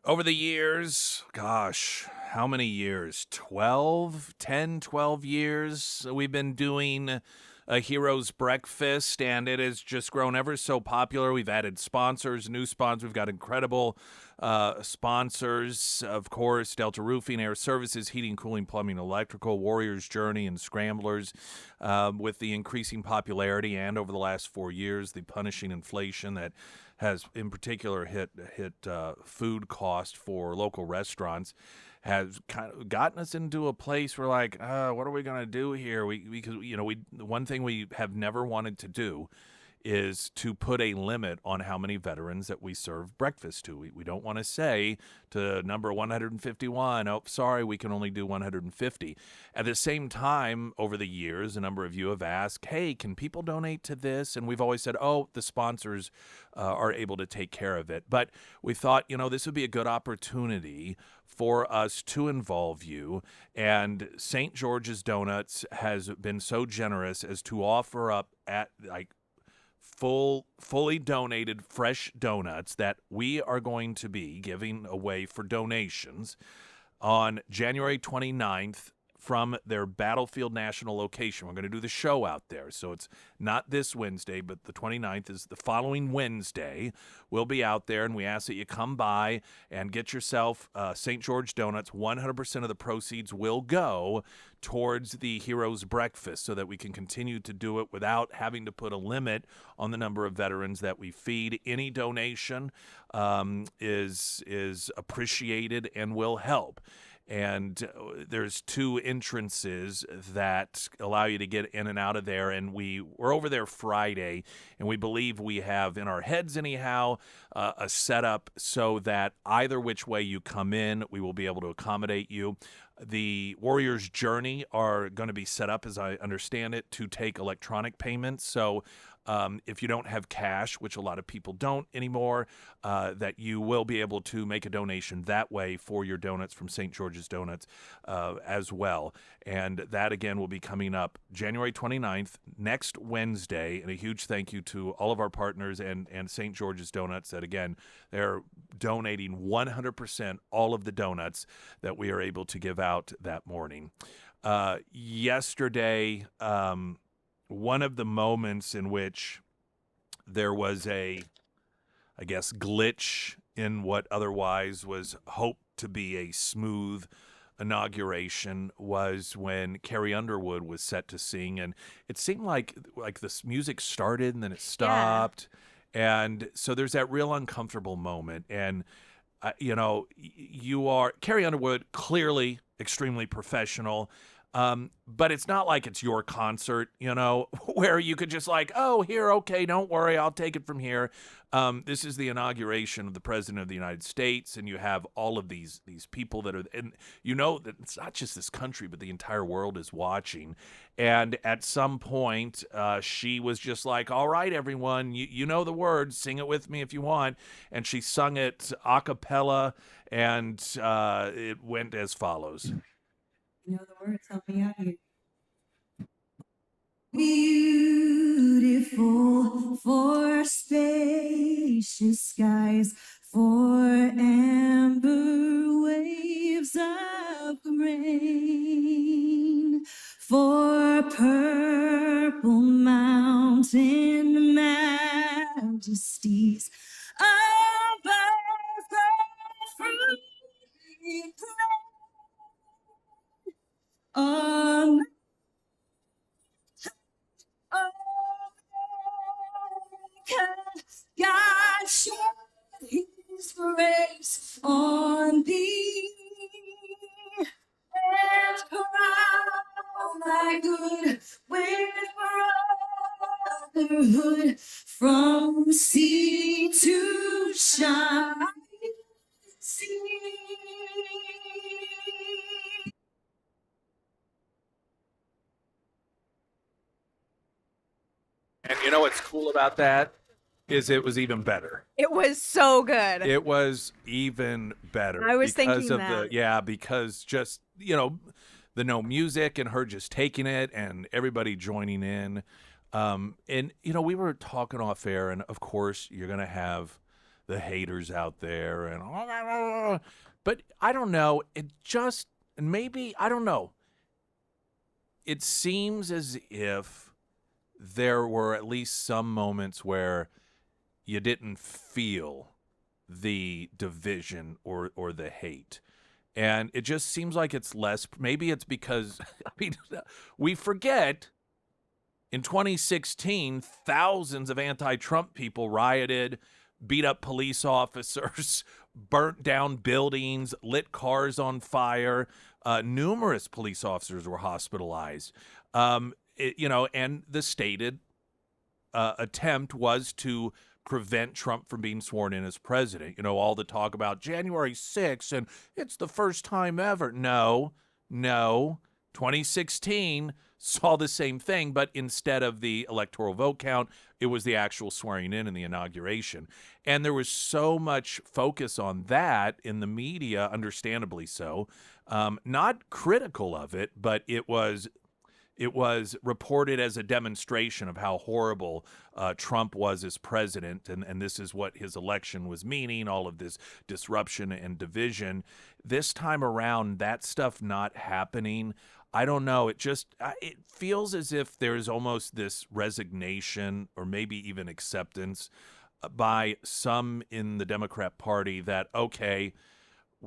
Over the years, gosh, how many years? 12, 10, 12 years we've been doing a Heroes Breakfast, and it has just grown ever so popular. We've added sponsors, new sponsors. We've got incredible sponsors, of course, Delta Roofing, Air Services, Heating, Cooling, Plumbing, Electrical, Warrior's Journey, and Scramblers. With the increasing popularity and over the last 4 years, the punishing inflation that has in particular hit food cost for local restaurants has kind of gotten us into a place where like, what are we going to do here? Because the one thing we have never wanted to do is to put a limit on how many veterans that we serve breakfast to. We don't want to say to number 151, oh, sorry, we can only do 150. At the same time, over the years, a number of you have asked, hey, can people donate to this? And we've always said, oh, the sponsors are able to take care of it. But we thought, this would be a good opportunity for us to involve you. And St. George's Donuts has been so generous as to offer up at fully donated fresh donuts that we are going to be giving away for donations on January 29th from their Battlefield National location. We're going to do the show out there. So it's not this Wednesday, but the 29th is the following Wednesday. We'll be out there, and we ask that you come by and get yourself St. George Donuts. 100% of the proceeds will go towards the Heroes Breakfast so that we can continue to do it without having to put a limit on the number of veterans that we feed. Any donation is appreciated and will help. And there's 2 entrances that allow you to get in and out of there. And we're over there Friday, and we believe we have, in our heads anyhow, a setup so that either which way you come in, we will be able to accommodate you. The Warrior's Journey are going to be set up, as I understand it, to take electronic payments. So if you don't have cash, which a lot of people don't anymore, that you will be able to make a donation that way for your donuts from St. George's Donuts as well. And that, again, will be coming up January 29th, next Wednesday. And a huge thank you to all of our partners and St. George's Donuts that, again, they're donating 100% all of the donuts that we are able to give out that morning. Yesterday, one of the moments in which there was a, I guess, glitch in what otherwise was hoped to be a smooth inauguration was when Carrie Underwood was set to sing, and it seemed like this music started and then it stopped, and so there's that real uncomfortable moment. And you are Carrie Underwood, clearly extremely professional. But it's not like it's your concert, where you could just like, oh, here, okay, don't worry, I'll take it from here. This is the inauguration of the President of the United States, and you have all of these people that are, and that it's not just this country, but the entire world is watching. And at some point, she was just like, all right, everyone, you know the words, sing it with me if you want. And she sung it a cappella, and it went as follows. You know the words, help me out here. Beautiful for spacious skies, for amber waves of grain, for purple mountain majesties above the fruity plain. God shed his grace on thee, and crown thy good with brotherhood from sea to shining sea. And what's cool about that is it was even better. It was so good. It was even better. I was because thinking of that. because just, the no music and her just taking it and everybody joining in. And we were talking off air, and of course you're going to have the haters out there and but I don't know. It just maybe I don't know. It seems as if there were at least some moments where you didn't feel the division or the hate. And it just seems like it's less. Maybe it's because, I mean, we forget in 2016, thousands of anti-Trump people rioted, beat up police officers, burnt down buildings, lit cars on fire. Numerous police officers were hospitalized. And the stated attempt was to prevent Trump from being sworn in as president. You know, all the talk about January 6th and it's the first time ever. No. 2016 saw the same thing, but instead of the electoral vote count, it was the actual swearing in and the inauguration. And there was so much focus on that in the media, understandably so. Not critical of it, but it was reported as a demonstration of how horrible Trump was as president, and this is what his election was meaning, all of this disruption and division. This time around, that stuff not happening, I don't know. It feels as if there's almost this resignation or maybe even acceptance by some in the Democrat Party that, okay,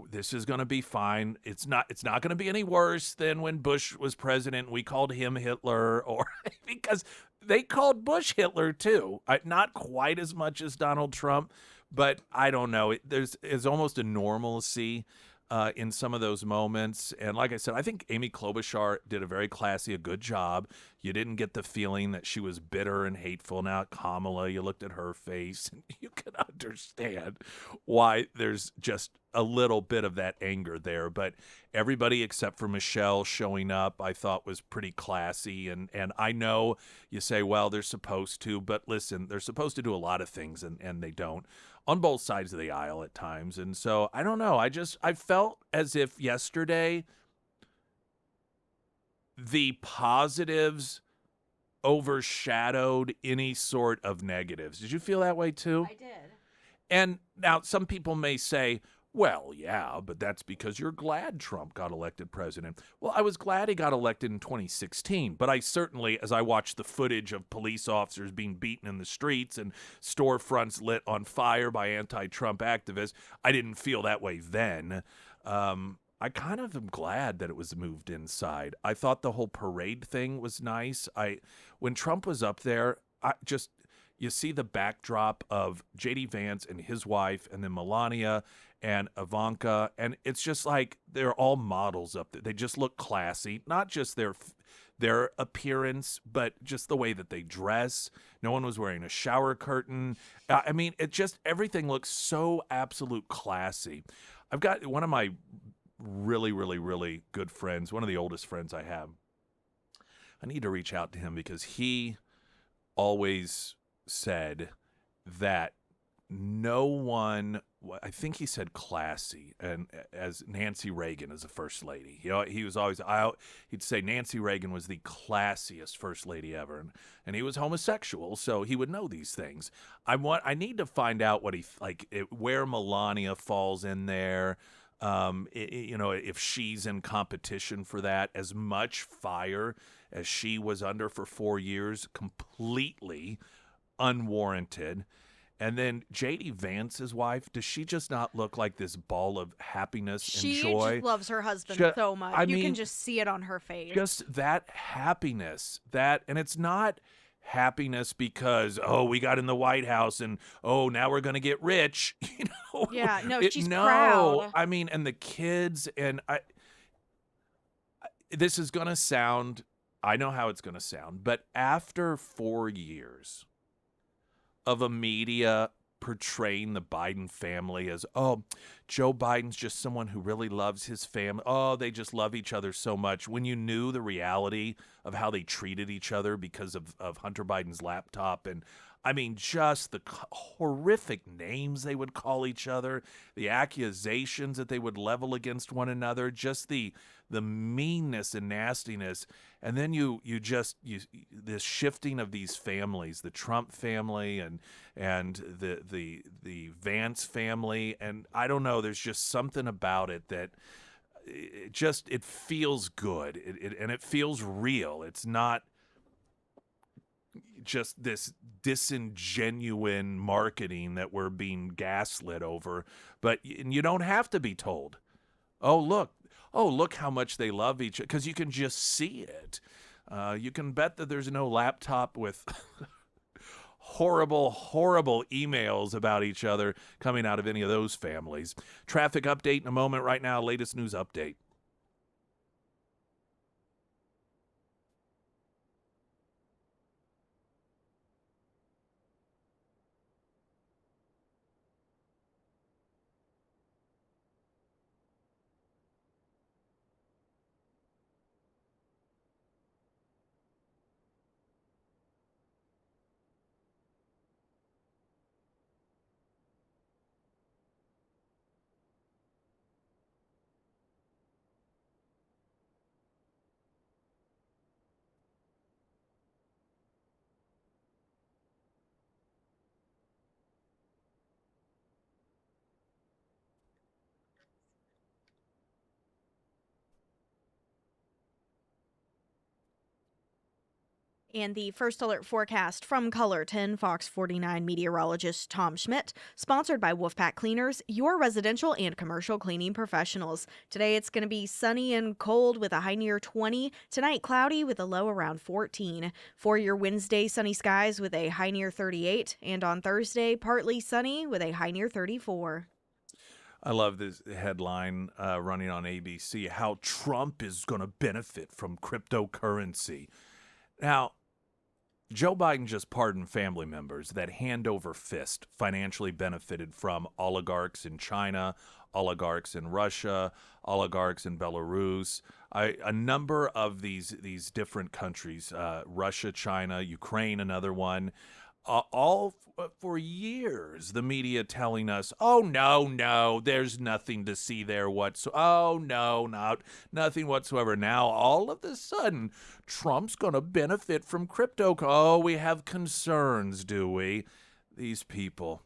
this is going to be fine. It's not going to be any worse than when Bush was president. We called him Hitler, or because they called Bush Hitler too. Not quite as much as Donald Trump, but I don't know. There's almost a normalcy in some of those moments. And like I said, I think Amy Klobuchar did a very classy, a good job. You didn't get the feeling that she was bitter and hateful. Now, Kamala, you looked at her face, and you can understand why there's just a little bit of that anger there. But everybody except for Michelle showing up, I thought was pretty classy. And I know you say, well, they're supposed to, but listen, they're supposed to do a lot of things, and they don't on both sides of the aisle at times. And so I don't know. I felt as if yesterday the positives overshadowed any sort of negatives. Did you feel that way too? I did. And now some people may say, well, yeah, but that's because you're glad Trump got elected president. Well, I was glad he got elected in 2016, but I certainly, as I watched the footage of police officers being beaten in the streets and storefronts lit on fire by anti-Trump activists, I didn't feel that way then. I kind of am glad that it was moved inside. I thought the whole parade thing was nice. When Trump was up there, you see the backdrop of J.D. Vance and his wife, and then Melania and Ivanka, and it's just like they're all models up there. They just look classy, not just their appearance, but just the way that they dress. No one was wearing a shower curtain. I mean, everything looks so absolute classy. I've got one of my really, really, really good friends, one of the oldest friends I have. I need to reach out to him because he always said that no one, I think he said classy, and as Nancy Reagan as a first lady. You know, he was always, he'd say Nancy Reagan was the classiest first lady ever, and he was homosexual, so he would know these things. I need to find out what where Melania falls in there. If she's in competition for that, as much fire as she was under for 4 years, completely unwarranted. And then J.D. Vance's wife, does she just not look like this ball of happiness and joy? She just loves her husband so much. You can just see it on her face. Just that happiness, and it's not happiness because, we got in the White House and, now we're going to get rich. Yeah, no, she's proud. I mean, and the kids, and this is going to sound, I know how it's going to sound, but after 4 years of a media portraying the Biden family as, Joe Biden's just someone who really loves his family. They just love each other so much. When you knew the reality of how they treated each other because of Hunter Biden's laptop. And I mean, just the horrific names they would call each other, the accusations that they would level against one another, just the meanness and nastiness. And then you this shifting of these families, the Trump family and the Vance family, and I don't know, there's just something about it that it feels good, and it feels real. It's not just this disingenuous marketing that we're being gaslit over, but you don't have to be told. Oh, look. Oh, look how much they love each other, because you can just see it. You can bet that there's no laptop with horrible, horrible emails about each other coming out of any of those families. Traffic update in a moment. Right now, latest news update. And the first alert forecast from Color 10 Fox 49 meteorologist Tom Schmidt, sponsored by Wolfpack Cleaners, your residential and commercial cleaning professionals. Today it's going to be sunny and cold with a high near 20. Tonight cloudy with a low around 14. For your Wednesday, sunny skies with a high near 38. And on Thursday, partly sunny with a high near 34. I love this headline running on ABC, how Trump is going to benefit from cryptocurrency. Now, Joe Biden just pardoned family members that hand over fist financially benefited from oligarchs in China, oligarchs in Russia, oligarchs in Belarus, a number of these different countries, Russia, China, Ukraine, another one. All for years, the media telling us, "Oh no, no, there's nothing to see there Oh no, nothing whatsoever." Now, all of a sudden, Trump's going to benefit from crypto. Oh, we have concerns, do we? These people.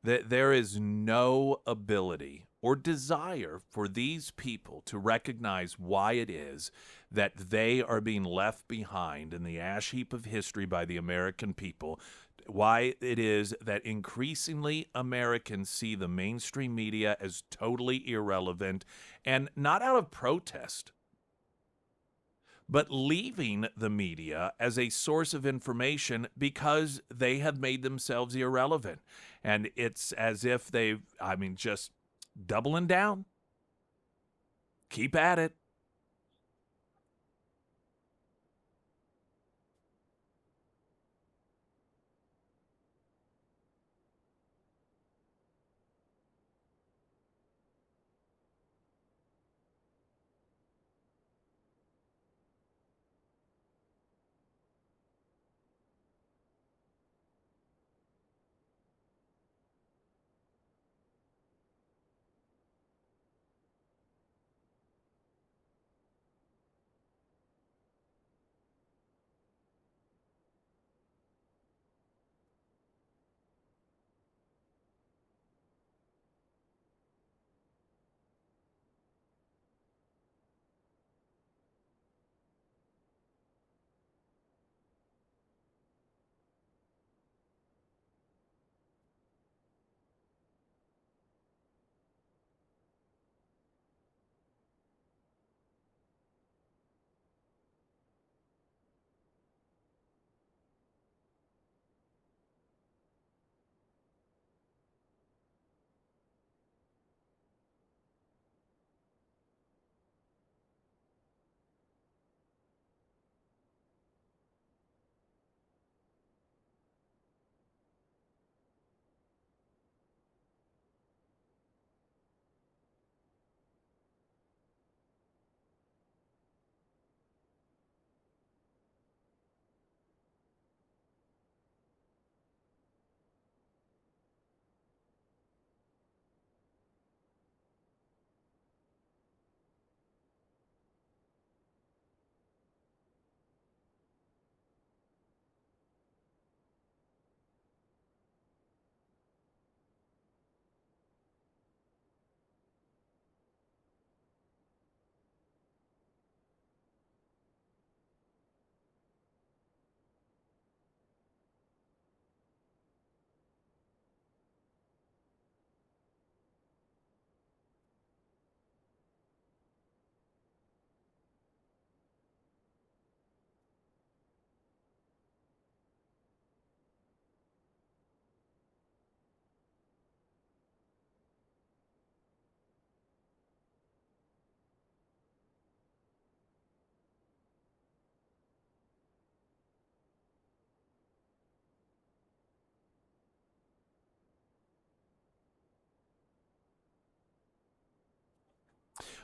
There is no ability or desire for these people to recognize why it is that they are being left behind in the ash heap of history by the American people, why it is that increasingly Americans see the mainstream media as totally irrelevant, and not out of protest, but leaving the media as a source of information because they have made themselves irrelevant. And it's as if just doubling down. Keep at it.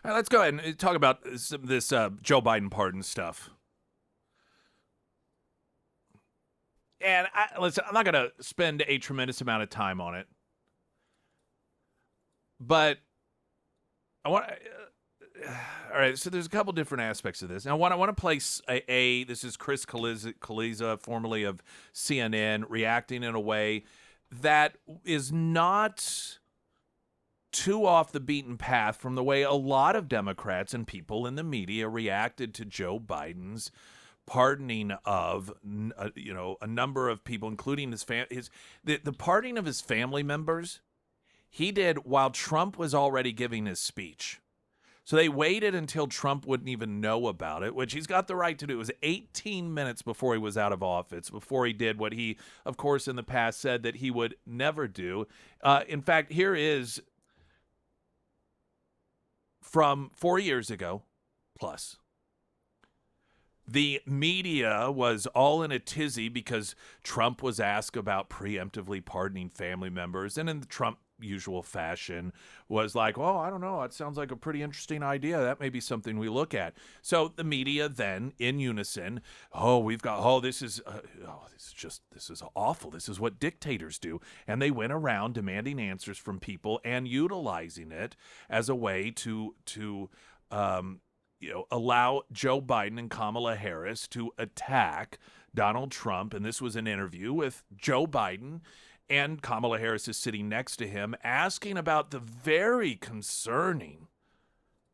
All right, let's go ahead and talk about this Joe Biden pardon stuff. And listen, I'm not going to spend a tremendous amount of time on it, but I want. All right, so there's a couple different aspects of this. Now, I want to place this is Chris Kaliza, formerly of CNN, reacting in a way that is not too off the beaten path from the way a lot of Democrats and people in the media reacted to Joe Biden's pardoning of a number of people, including the pardoning of his family members. He did while Trump was already giving his speech. So they waited until Trump wouldn't even know about it, which he's got the right to do. It was 18 minutes before he was out of office, before he did what he, of course, in the past said that he would never do. In fact, here is from 4 years ago, plus. The media was all in a tizzy because Trump was asked about preemptively pardoning family members. And in the Trump usual fashion was like, oh, I don't know. It sounds like a pretty interesting idea. That may be something we look at. So the media then in unison, this is awful. This is what dictators do. And they went around demanding answers from people and utilizing it as a way to allow Joe Biden and Kamala Harris to attack Donald Trump. And this was an interview with Joe Biden, and Kamala Harris is sitting next to him, asking about the very concerning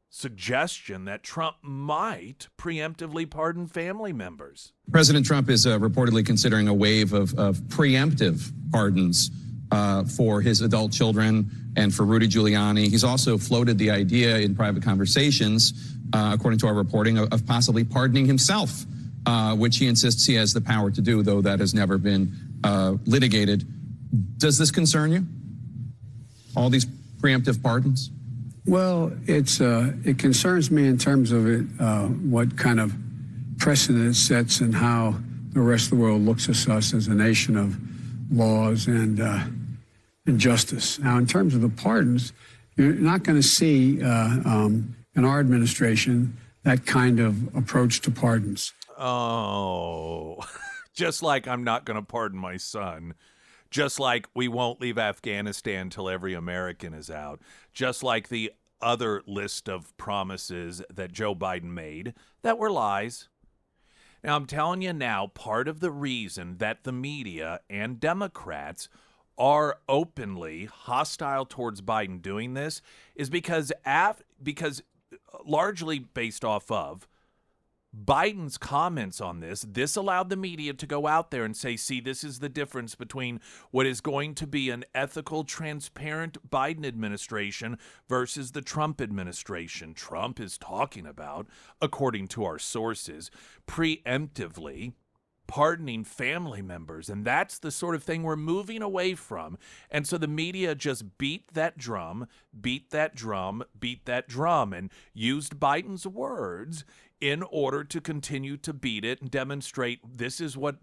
suggestion that Trump might preemptively pardon family members. President Trump is reportedly considering a wave of preemptive pardons for his adult children and for Rudy Giuliani. He's also floated the idea in private conversations, according to our reporting, of possibly pardoning himself, which he insists he has the power to do, though that has never been litigated. Does this concern you? All these preemptive pardons? Well, it concerns me in terms of what kind of precedent it sets and how the rest of the world looks at us as a nation of laws and justice. Now, in terms of the pardons, you're not going to see in our administration that kind of approach to pardons. Oh, just like I'm not going to pardon my son. Just like we won't leave Afghanistan till every American is out. Just like the other list of promises that Joe Biden made that were lies. Now, I'm telling you now, part of the reason that the media and Democrats are openly hostile towards Biden doing this is because largely based off of Biden's comments on this allowed the media to go out there and say, see, this is the difference between what is going to be an ethical, transparent Biden administration versus the Trump administration. Trump is talking about, according to our sources, preemptively pardoning family members. And that's the sort of thing we're moving away from. And so the media just beat that drum, and used Biden's words in order to continue to beat it and demonstrate this is what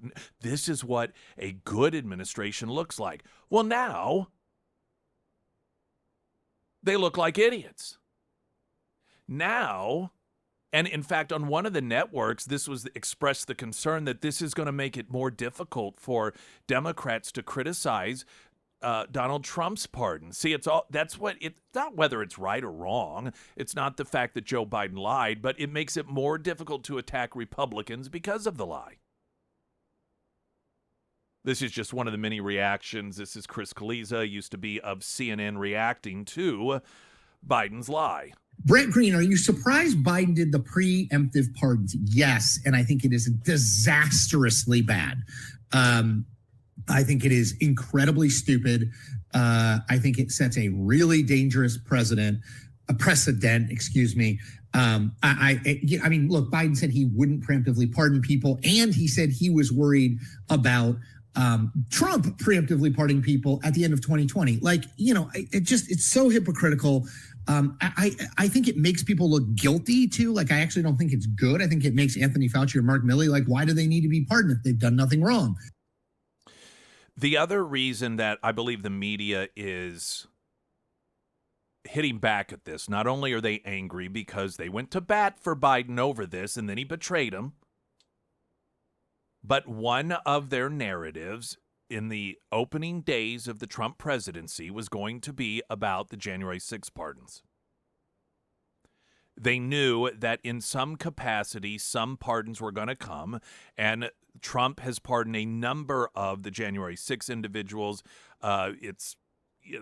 a good administration looks like. Well, now they look like idiots. Now, and in fact, on one of the networks, this was expressed the concern that this is going to make it more difficult for Democrats to criticize Donald Trump's pardon. See, it's not whether it's right or wrong. It's not the fact that Joe Biden lied, but it makes it more difficult to attack Republicans because of the lie. This is just one of the many reactions. This is Chris Kaliza, used to be of CNN, reacting to Biden's lie. Brent Green, are you surprised Biden did the preemptive pardons? Yes, and I think it is disastrously bad. I think it is incredibly stupid. I think it sets a really dangerous precedent. Excuse me. I mean, look, Biden said he wouldn't preemptively pardon people, and he said he was worried about Trump preemptively pardoning people at the end of 2020. Like, it's so hypocritical. I think it makes people look guilty too. Like, I actually don't think it's good. I think it makes Anthony Fauci or Mark Milley like, why do they need to be pardoned if they've done nothing wrong? The other reason that I believe the media is hitting back at this. Not only are they angry because they went to bat for Biden over this and then he betrayed them, but one of their narratives in the opening days of the Trump presidency was going to be about the January 6th pardons. They knew that in some capacity, some pardons were going to come, and Trump has pardoned a number of the January 6 individuals. It's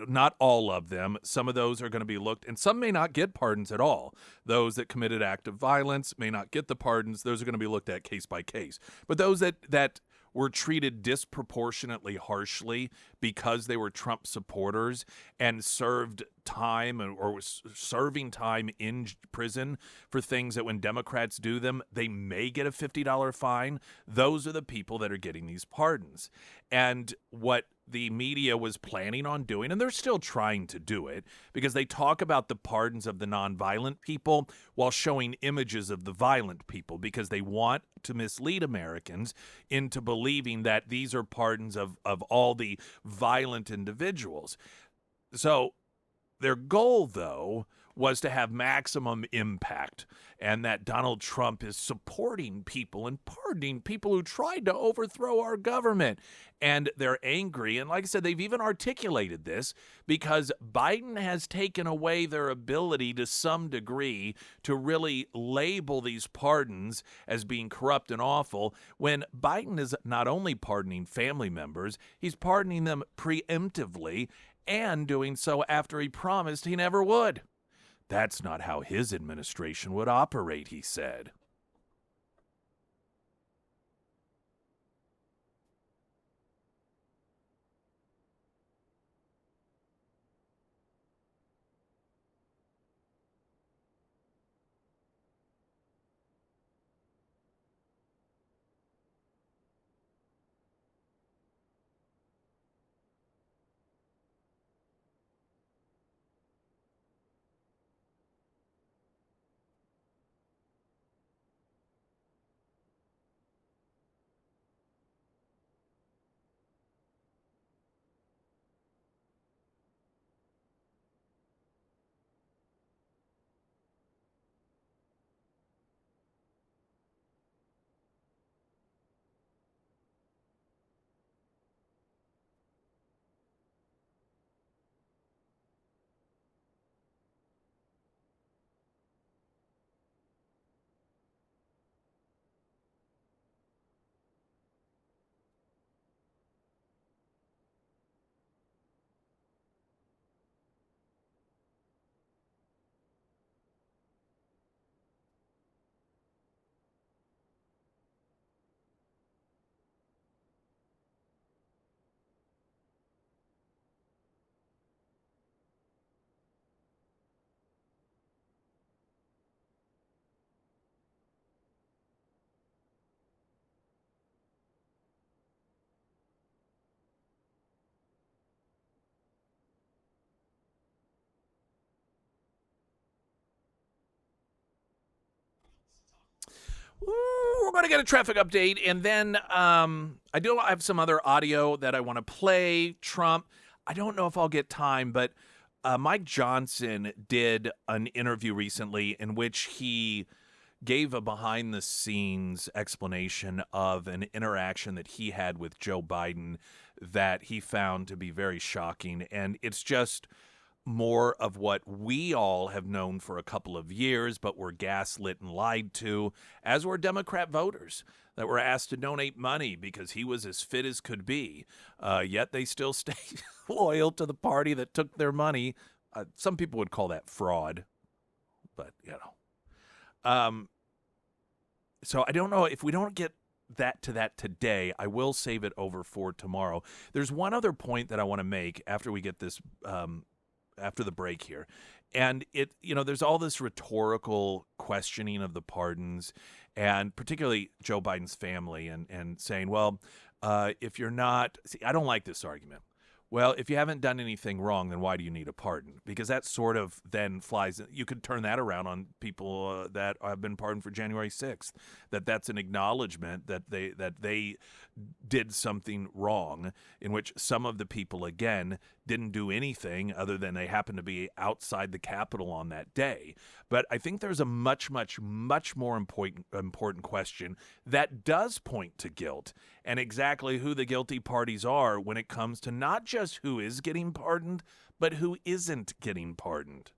not all of them. Some of those are going to be looked, and some may not get pardons at all. Those that committed act of violence may not get the pardons. Those are going to be looked at case by case. But those that were treated disproportionately harshly because they were Trump supporters and served time or was serving time in prison for things that when Democrats do them, they may get a $50 fine. Those are the people that are getting these pardons. And what the media was planning on doing, and they're still trying to do it, because they talk about the pardons of the nonviolent people while showing images of the violent people, because they want to mislead Americans into believing that these are pardons of all the violent individuals. So their goal, though, was to have maximum impact, and that Donald Trump is supporting people and pardoning people who tried to overthrow our government. And they're angry. And like I said, they've even articulated this because Biden has taken away their ability to some degree to really label these pardons as being corrupt and awful, when Biden is not only pardoning family members, he's pardoning them preemptively and doing so after he promised he never would. That's not how his administration would operate, he said. We're going to get a traffic update, and then I do have some other audio that I want to play. Trump, I don't know if I'll get time, but Mike Johnson did an interview recently in which he gave a behind-the-scenes explanation of an interaction that he had with Joe Biden that he found to be very shocking, and it's just more of what we all have known for a couple of years, but were gaslit and lied to, as were Democrat voters that were asked to donate money because he was as fit as could be. Yet they still stay loyal to the party that took their money. Some people would call that fraud, but so I don't know if we don't get that today. I will save it over for tomorrow. There's one other point that I want to make after we get this after the break here. And there's all this rhetorical questioning of the pardons, and particularly Joe Biden's family, and saying, well, if you're not, see, I don't like this argument. Well, if you haven't done anything wrong, then why do you need a pardon? Because that sort of then flies. You could turn that around on people that have been pardoned for January 6th. That's an acknowledgement that they did something wrong, in which some of the people again didn't do anything other than they happened to be outside the Capitol on that day. But I think there's a much more important question that does point to guilt, and exactly who the guilty parties are when it comes to not just who is getting pardoned, but who isn't getting pardoned.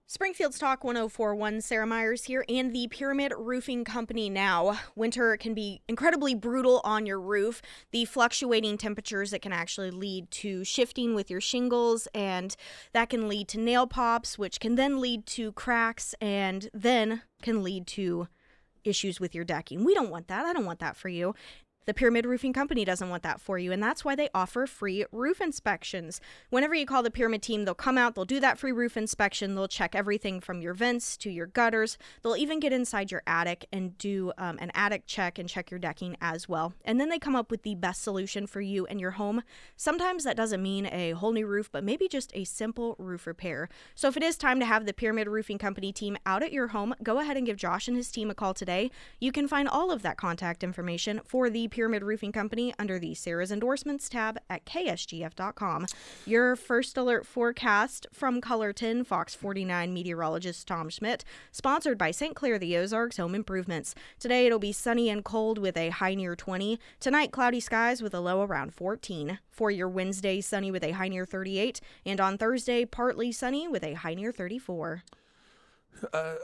Springfield's Talk 1041, Sarah Myers here, and the Pyramid Roofing Company now. Winter can be incredibly brutal on your roof. The fluctuating temperatures that can actually lead to shifting with your shingles, and that can lead to nail pops, which can then lead to cracks, and then can lead to issues with your decking. We don't want that. I don't want that for you. The Pyramid Roofing Company doesn't want that for you, and that's why they offer free roof inspections. Whenever you call the Pyramid team, they'll come out, they'll do that free roof inspection, they'll check everything from your vents to your gutters. They'll even get inside your attic and do an attic check and check your decking as well. And then they come up with the best solution for you and your home. Sometimes that doesn't mean a whole new roof, but maybe just a simple roof repair. So if it is time to have the Pyramid Roofing Company team out at your home, go ahead and give Josh and his team a call today. You can find all of that contact information for the Pyramid Roofing Company under the Sarah's Endorsements tab at ksgf.com. Your first alert forecast from Colorton, Fox 49 meteorologist Tom Schmidt, sponsored by St. Clair the Ozarks Home Improvements. Today it'll be sunny and cold with a high near 20. Tonight, cloudy skies with a low around 14. For your Wednesday, sunny with a high near 38. And on Thursday, partly sunny with a high near 34.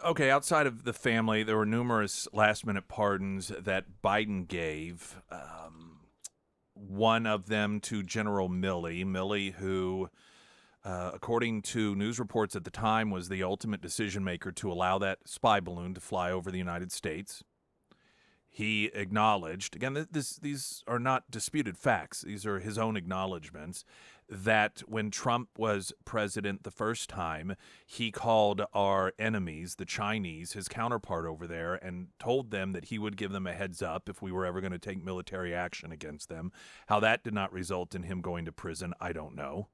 Okay, outside of the family, there were numerous last-minute pardons that Biden gave. One of them to General Milley, who, according to news reports at the time, was the ultimate decision-maker to allow that spy balloon to fly over the United States. He acknowledged, again, these are not disputed facts, these are his own acknowledgments, that when Trump was president the first time, he called our enemies, the Chinese, his counterpart over there, and told them that he would give them a heads up if we were ever going to take military action against them. How that did not result in him going to prison, I don't know.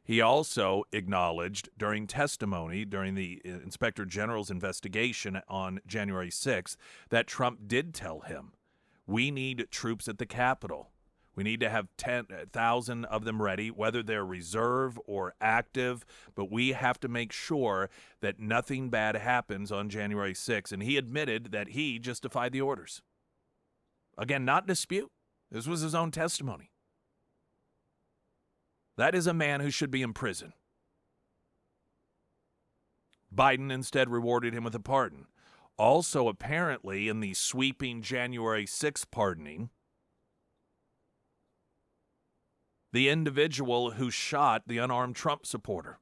He also acknowledged during testimony, during the Inspector General's investigation on January 6th, that Trump did tell him We need troops at the Capitol. We need to have 10,000 of them ready, whether they're reserve or active, but we have to make sure that nothing bad happens on January 6th. And he admitted that he justified the orders. Again, not dispute. This was his own testimony. That is a man who should be in prison. Biden instead rewarded him with a pardon. Also, apparently, in the sweeping January 6th pardoning, the individual who shot the unarmed Trump supporter.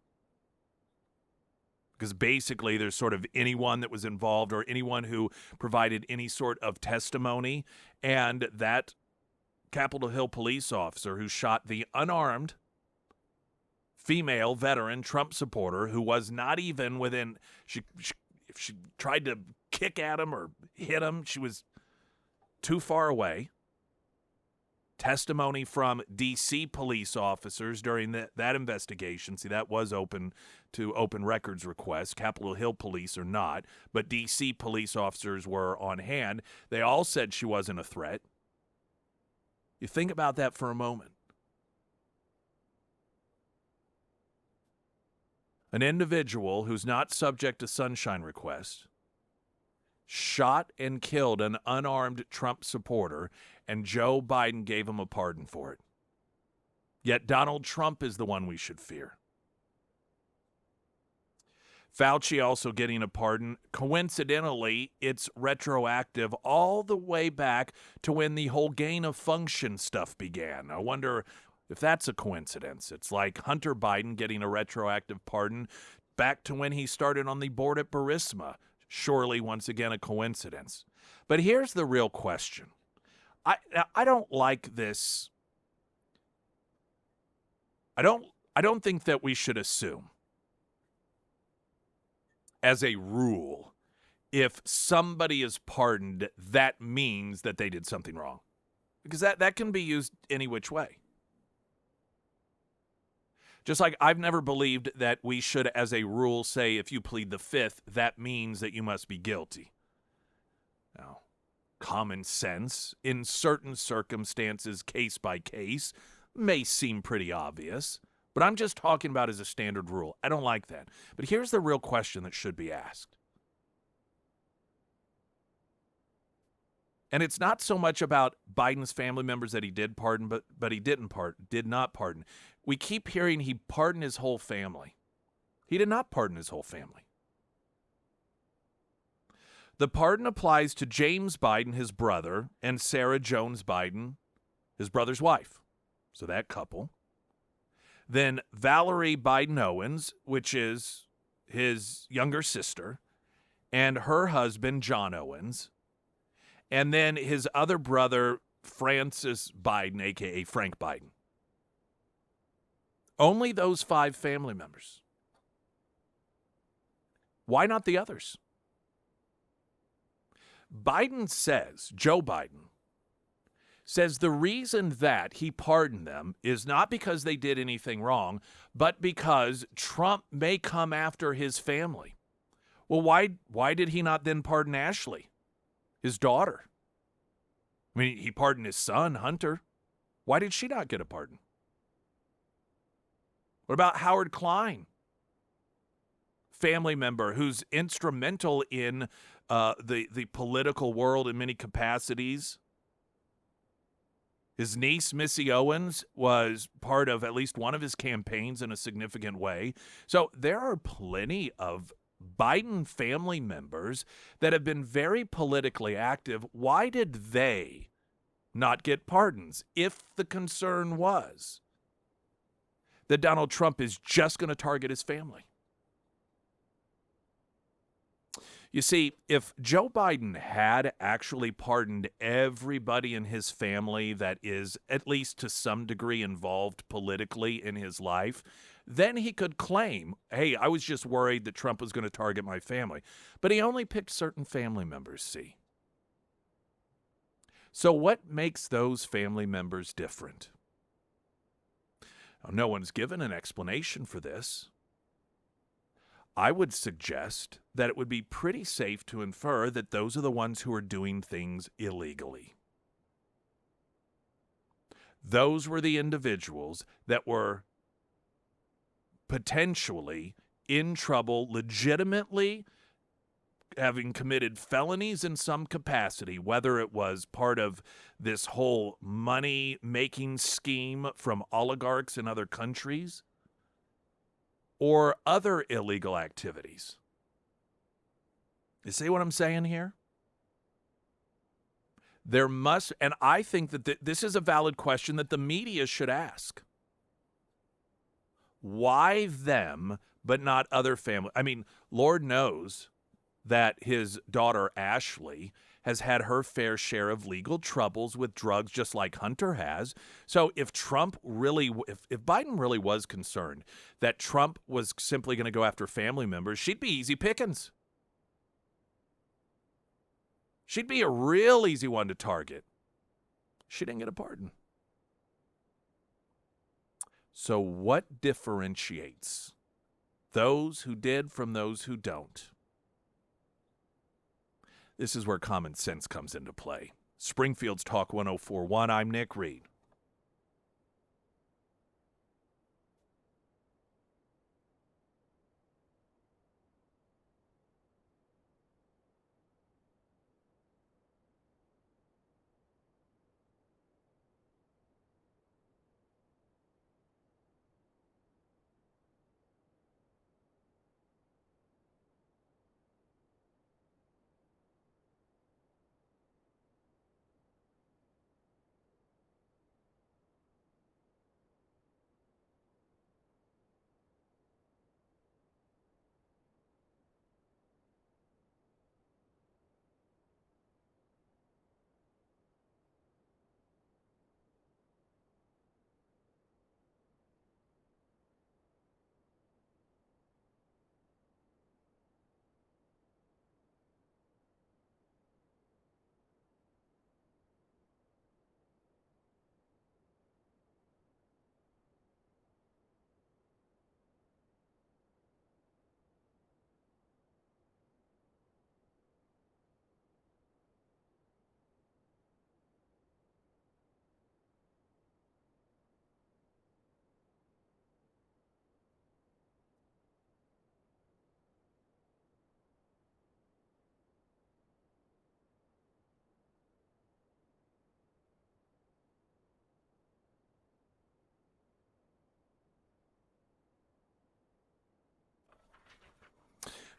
Because basically there's sort of anyone that was involved or anyone who provided any sort of testimony, and that Capitol Hill police officer who shot the unarmed female veteran Trump supporter who was not even within, she tried to kick at him or hit him, she was too far away. Testimony from D.C. police officers during that investigation. See, that was open to open records requests. Capitol Hill police are not, but D.C. police officers were on hand. They all said she wasn't a threat. You think about that for a moment. An individual who's not subject to sunshine request shot and killed an unarmed Trump supporter, and Joe Biden gave him a pardon for it. Yet Donald Trump is the one we should fear. Fauci also getting a pardon. Coincidentally, it's retroactive all the way back to when the whole gain of function stuff began. I wonder if that's a coincidence. It's like Hunter Biden getting a retroactive pardon back to when he started on the board at Burisma. Surely, once again, a coincidence. But here's the real question. I don't like this. I don't think that we should assume, as a rule, if somebody is pardoned, that means that they did something wrong. Because that can be used any which way. Just like I've never believed that we should, as a rule, say if you plead the fifth, that means that you must be guilty. Now, common sense, in certain circumstances, case by case, may seem pretty obvious, but I'm just talking about as a standard rule. I don't like that. But here's the real question that should be asked. And it's not so much about Biden's family members that he did pardon, but he did not pardon. We keep hearing he pardoned his whole family. He did not pardon his whole family. The pardon applies to James Biden, his brother, and Sarah Jones Biden, his brother's wife. So that couple. Then Valerie Biden Owens, which is his younger sister, and her husband, John Owens. And then his other brother, Francis Biden, a.k.a. Frank Biden. Only those 5 family members. Why not the others? Biden says, Joe Biden, says the reason that he pardoned them is not because they did anything wrong, but because Trump may come after his family. Well, why did he not then pardon Ashley, his daughter? I mean, he pardoned his son, Hunter. Why did she not get a pardon? What about Howard Klein, family member who's instrumental in the political world in many capacities? His niece, Missy Owens, was part of at least one of his campaigns in a significant way. So there are plenty of Biden family members that have been very politically active. Why did they not get pardons if the concern was that Donald Trump is just going to target his family? You see, if Joe Biden had actually pardoned everybody in his family that is at least to some degree involved politically in his life, then he could claim, hey, I was just worried that Trump was going to target my family. But he only picked certain family members, see. So what makes those family members different? Now, no one's given an explanation for this. I would suggest that it would be pretty safe to infer that those are the ones who are doing things illegally. Those were the individuals that were potentially in trouble, legitimately having committed felonies in some capacity, whether it was part of this whole money-making scheme from oligarchs in other countries or other illegal activities. You see what I'm saying here? There must, and I think that this is a valid question that the media should ask. Why them, but not other family? I mean, Lord knows that his daughter, Ashley, has had her fair share of legal troubles with drugs, just like Hunter has. So if Trump really, if Biden really was concerned that Trump was simply going to go after family members, she'd be easy pickings. She'd be a real easy one to target. She didn't get a pardon. So what differentiates those who did from those who don't? This is where common sense comes into play. Springfield's Talk 1041. I'm Nick Reed.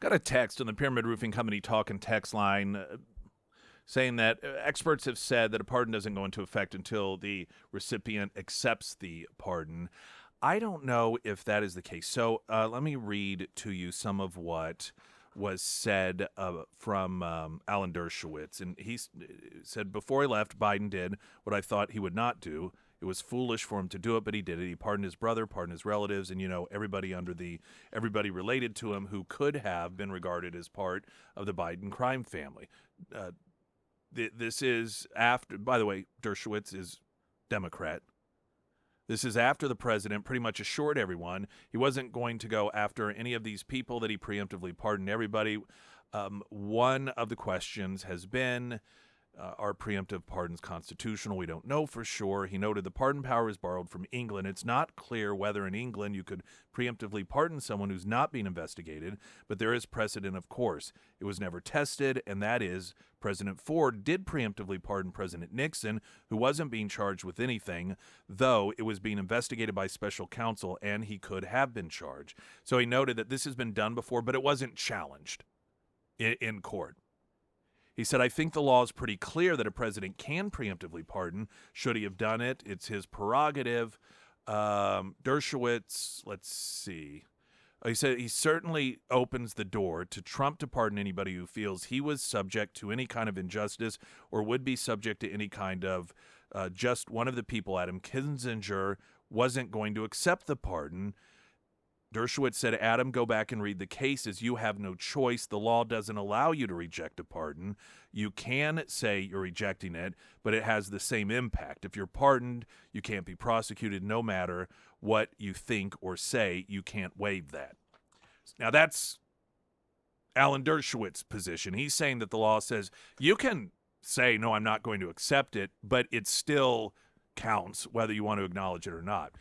Got a text on the Pyramid Roofing Company talk and text line saying that experts have said that a pardon doesn't go into effect until the recipient accepts the pardon. I don't know if that is the case. So let me read to you some of what was said from Alan Dershowitz. And he said, before he left, Biden did what I thought he would not do. It was foolish for him to do it, but he did it. He pardoned his brother, pardoned his relatives, and, everybody everybody related to him who could have been regarded as part of the Biden crime family. This is after, by the way, Dershowitz is Democrat. This is after the president pretty much assured everyone he wasn't going to go after any of these people, that he preemptively pardoned everybody. One of the questions has been, are preemptive pardons constitutional? We don't know for sure. He noted the pardon power is borrowed from England. It's not clear whether in England you could preemptively pardon someone who's not being investigated, but there is precedent, of course. It was never tested, and that is President Ford did preemptively pardon President Nixon, who wasn't being charged with anything, though it was being investigated by special counsel, and he could have been charged. So he noted that this has been done before, but it wasn't challenged in court. He said, I think the law is pretty clear that a president can preemptively pardon. Should he have done it? It's his prerogative. Dershowitz, let's see. He said he certainly opens the door to Trump to pardon anybody who feels he was subject to any kind of injustice or would be subject to any kind of just one of the people, Adam Kinzinger, wasn't going to accept the pardon. Dershowitz said, Adam, go back and read the cases. You have no choice. The law doesn't allow you to reject a pardon. You can say you're rejecting it, but it has the same impact. If you're pardoned, you can't be prosecuted no matter what you think or say. You can't waive that. Now, that's Alan Dershowitz's position. He's saying that the law says you can say, no, I'm not going to accept it, but it's still counts, whether you want to acknowledge it or not.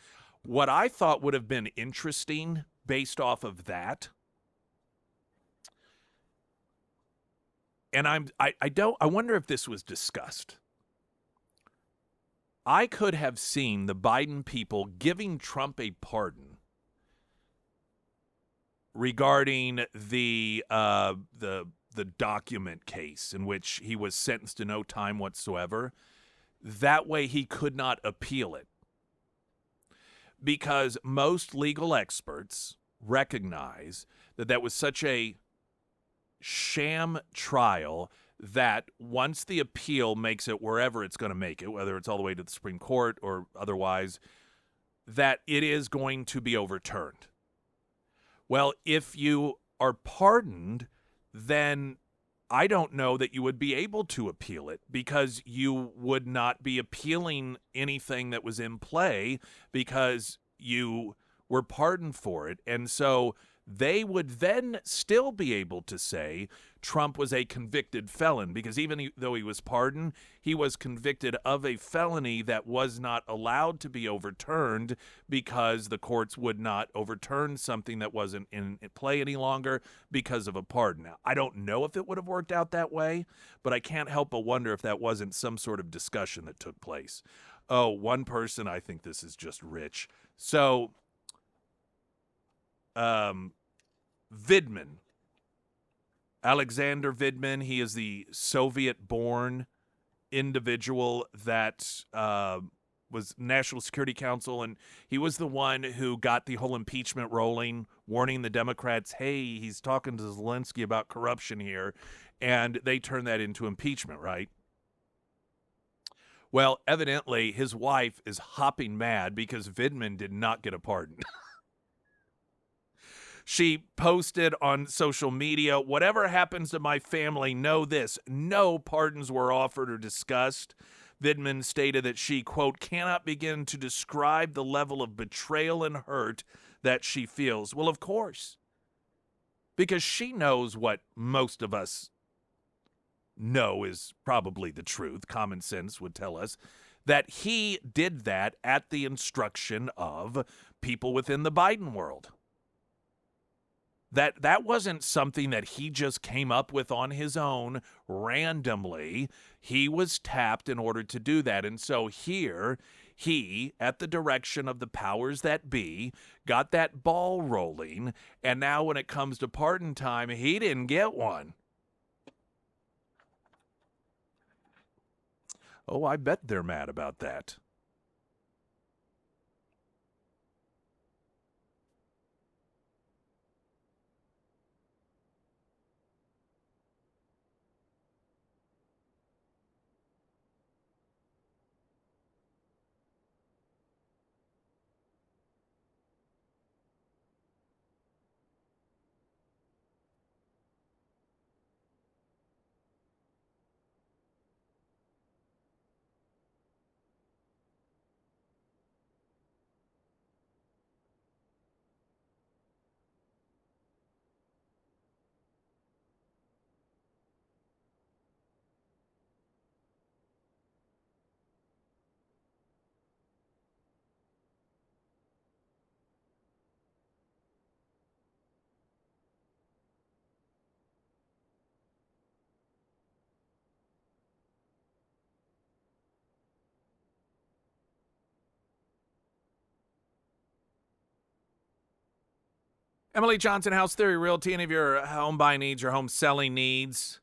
What I thought would have been interesting based off of that, and I wonder if this was discussed. I could have seen the Biden people giving Trump a pardon regarding the document case in which he was sentenced to no time whatsoever. That way he could not appeal it. Because most legal experts recognize that that was such a sham trial that once the appeal makes it wherever it's going to make it, whether it's all the way to the Supreme Court or otherwise, that it is going to be overturned. Well, if you are pardoned, then I don't know that you would be able to appeal it, because you would not be appealing anything that was in play because you were pardoned for it. And so they would then still be able to say Trump was a convicted felon, because even though he was pardoned, he was convicted of a felony that was not allowed to be overturned because the courts would not overturn something that wasn't in play any longer because of a pardon. Now, I don't know if it would have worked out that way, but I can't help but wonder if that wasn't some sort of discussion that took place. Oh, one person, I think this is just rich. So, Vidman, Alexander Vidman, he is the Soviet-born individual that was National Security Council, and he was the one who got the whole impeachment rolling, warning the Democrats, hey, he's talking to Zelensky about corruption here, and they turned that into impeachment, right? Well, evidently, his wife is hopping mad because Vidman did not get a pardon. She posted on social media, whatever happens to my family, know this, no pardons were offered or discussed. Vidman stated that she, quote, cannot begin to describe the level of betrayal and hurt that she feels. Well, of course, because she knows what most of us know is probably the truth. Common sense would tell us that he did that at the instruction of people within the Biden world. That wasn't something that he just came up with on his own randomly. He was tapped in order to do that. And so here, he, at the direction of the powers that be, got that ball rolling. And now when it comes to pardon time, he didn't get one. Oh, I bet they're mad about that. Emily Johnson, House Theory Realty. Any of your home buying needs, your home selling needs?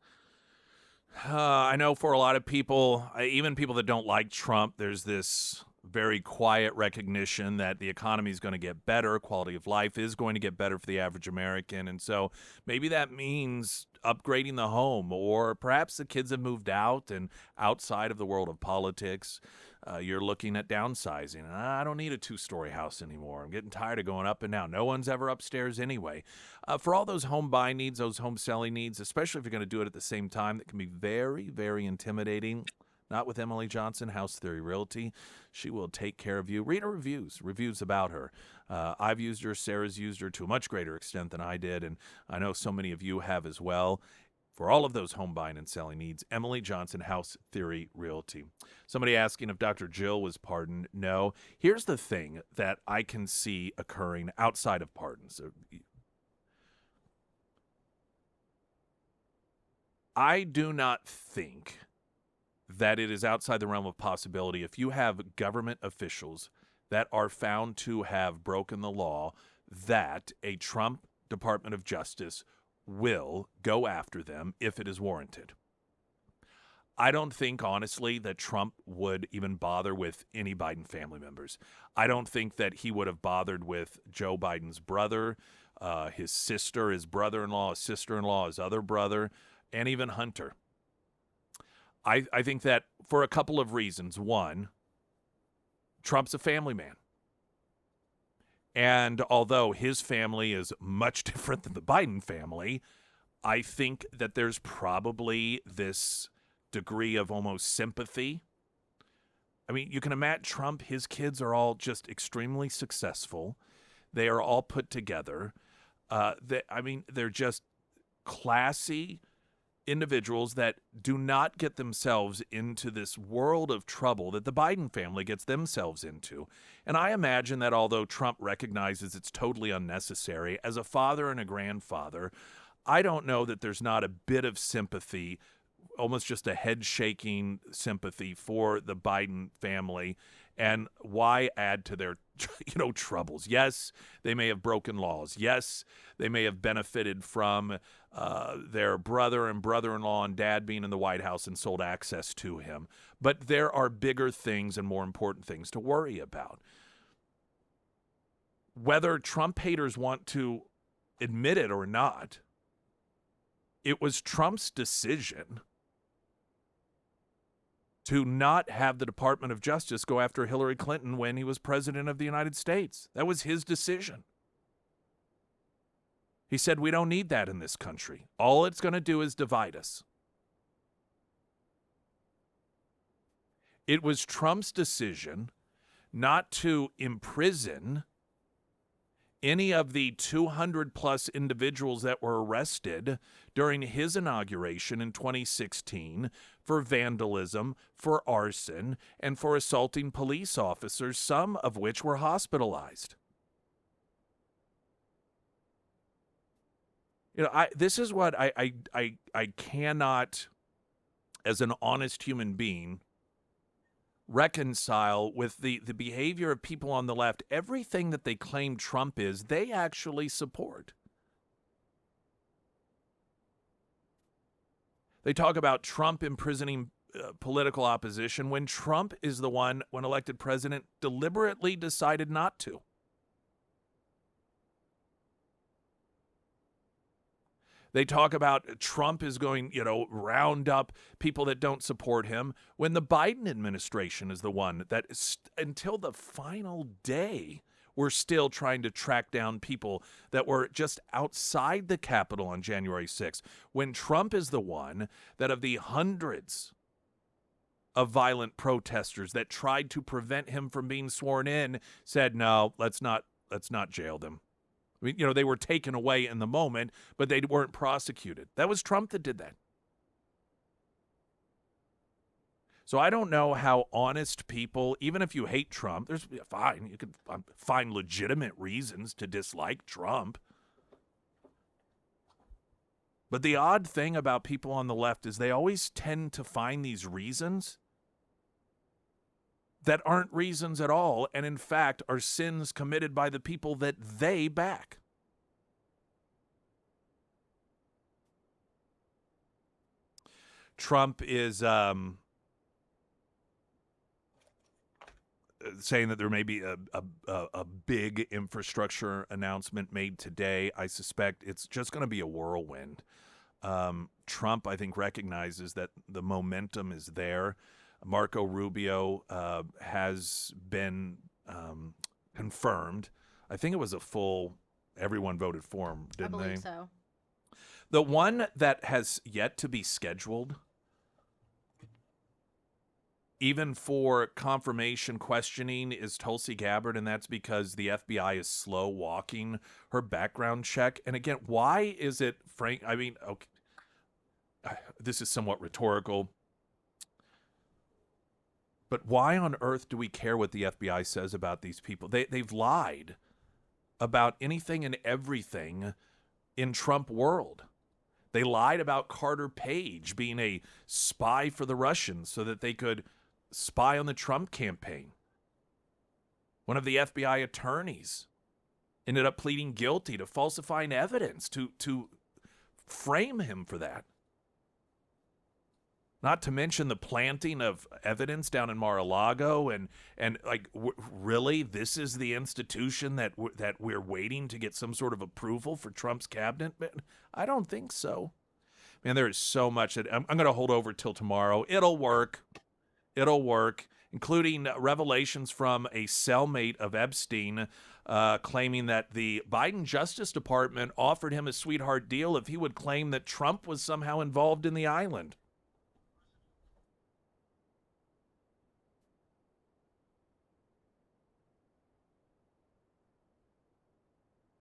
I know for a lot of people, even people that don't like Trump, there's this very quiet recognition that the economy is going to get better, quality of life is going to get better for the average American. And so maybe that means upgrading the home, or perhaps the kids have moved out and outside of the world of politics. You're looking at downsizing. I don't need a 2-story house anymore. I'm getting tired of going up and down. No one's ever upstairs anyway. For all those home buying needs, those home selling needs, especially if you're going to do it at the same time, that can be very, very intimidating. Not with Emily Johnson, House Theory Realty. She will take care of you. Read her reviews about her. I've used her. Sarah's used her to a much greater extent than I did, and I know so many of you have as well. For all of those home buying and selling needs, Emily Johnson, House Theory Realty. Somebody asking if Dr. Jill was pardoned. No. Here's the thing that I can see occurring outside of pardons. I do not think that it is outside the realm of possibility if you have government officials that are found to have broken the law, that a Trump Department of Justice will go after them if it is warranted. I don't think, honestly, that Trump would even bother with any Biden family members. I don't think that he would have bothered with Joe Biden's brother, his sister, his brother-in-law, his sister-in-law, his other brother, and even Hunter. I think that for a couple of reasons. One, Trump's a family man. And although his family is much different than the Biden family, I think that there's probably this degree of almost sympathy. I mean, you can imagine Trump, his kids are all just extremely successful. They are all put together. They're just classy individuals that do not get themselves into this world of trouble that the Biden family gets themselves into. And I imagine that although Trump recognizes it's totally unnecessary, as a father and a grandfather, I don't know that there's not a bit of sympathy, almost just a head-shaking sympathy for the Biden family. And why add to their troubles? Yes, they may have broken laws. Yes, they may have benefited from their brother and brother-in-law and dad being in the White House and sold access to him. But there are bigger things and more important things to worry about. Whether Trump haters want to admit it or not, it was Trump's decision to not have the Department of Justice go after Hillary Clinton when he was president of the United States. That was his decision. He said, we don't need that in this country. All it's going to do is divide us. It was Trump's decision not to imprison any of the 200-plus individuals that were arrested during his inauguration in 2016 for vandalism, for arson, and for assaulting police officers, some of which were hospitalized. This is what I cannot, as an honest human being, reconcile with the behavior of people on the left. Everything that they claim Trump is, they actually support. They talk about Trump imprisoning political opposition when Trump is the one, when elected president, deliberately decided not to. They talk about Trump is going, round up people that don't support him when the Biden administration is the one that until the final day, we're still trying to track down people that were just outside the Capitol on January 6th. When Trump is the one that of the hundreds of violent protesters that tried to prevent him from being sworn in said, no, let's not jail them. I mean, they were taken away in the moment, but they weren't prosecuted. That was Trump that did that. So I don't know how honest people, even if you hate Trump, you can find legitimate reasons to dislike Trump. But the odd thing about people on the left is they always tend to find these reasons that aren't reasons at all, and in fact are sins committed by the people that they back. Trump is saying that there may be a big infrastructure announcement made today. I suspect it's just going to be a whirlwind. Trump, I think, recognizes that the momentum is there. Marco Rubio has been confirmed. I think it was a full, everyone voted for him, didn't they? I believe so. The one that has yet to be scheduled, even for confirmation questioning, is Tulsi Gabbard, and that's because the FBI is slow walking her background check. And again, why is it, Frank? I mean, okay, this is somewhat rhetorical, but why on earth do we care what the FBI says about these people? They've lied about anything and everything in Trump world. They lied about Carter Page being a spy for the Russians so that they could spy on the Trump campaign. One of the FBI attorneys ended up pleading guilty to falsifying evidence to frame him for that. Not to mention the planting of evidence down in Mar-a-Lago, and like, really, this is the institution that we're waiting to get some sort of approval for Trump's cabinet? I don't think so. Man, there is so much that I'm going to hold over till tomorrow. It'll work. It'll work, including revelations from a cellmate of Epstein, claiming that the Biden Justice Department offered him a sweetheart deal if he would claim that Trump was somehow involved in the island.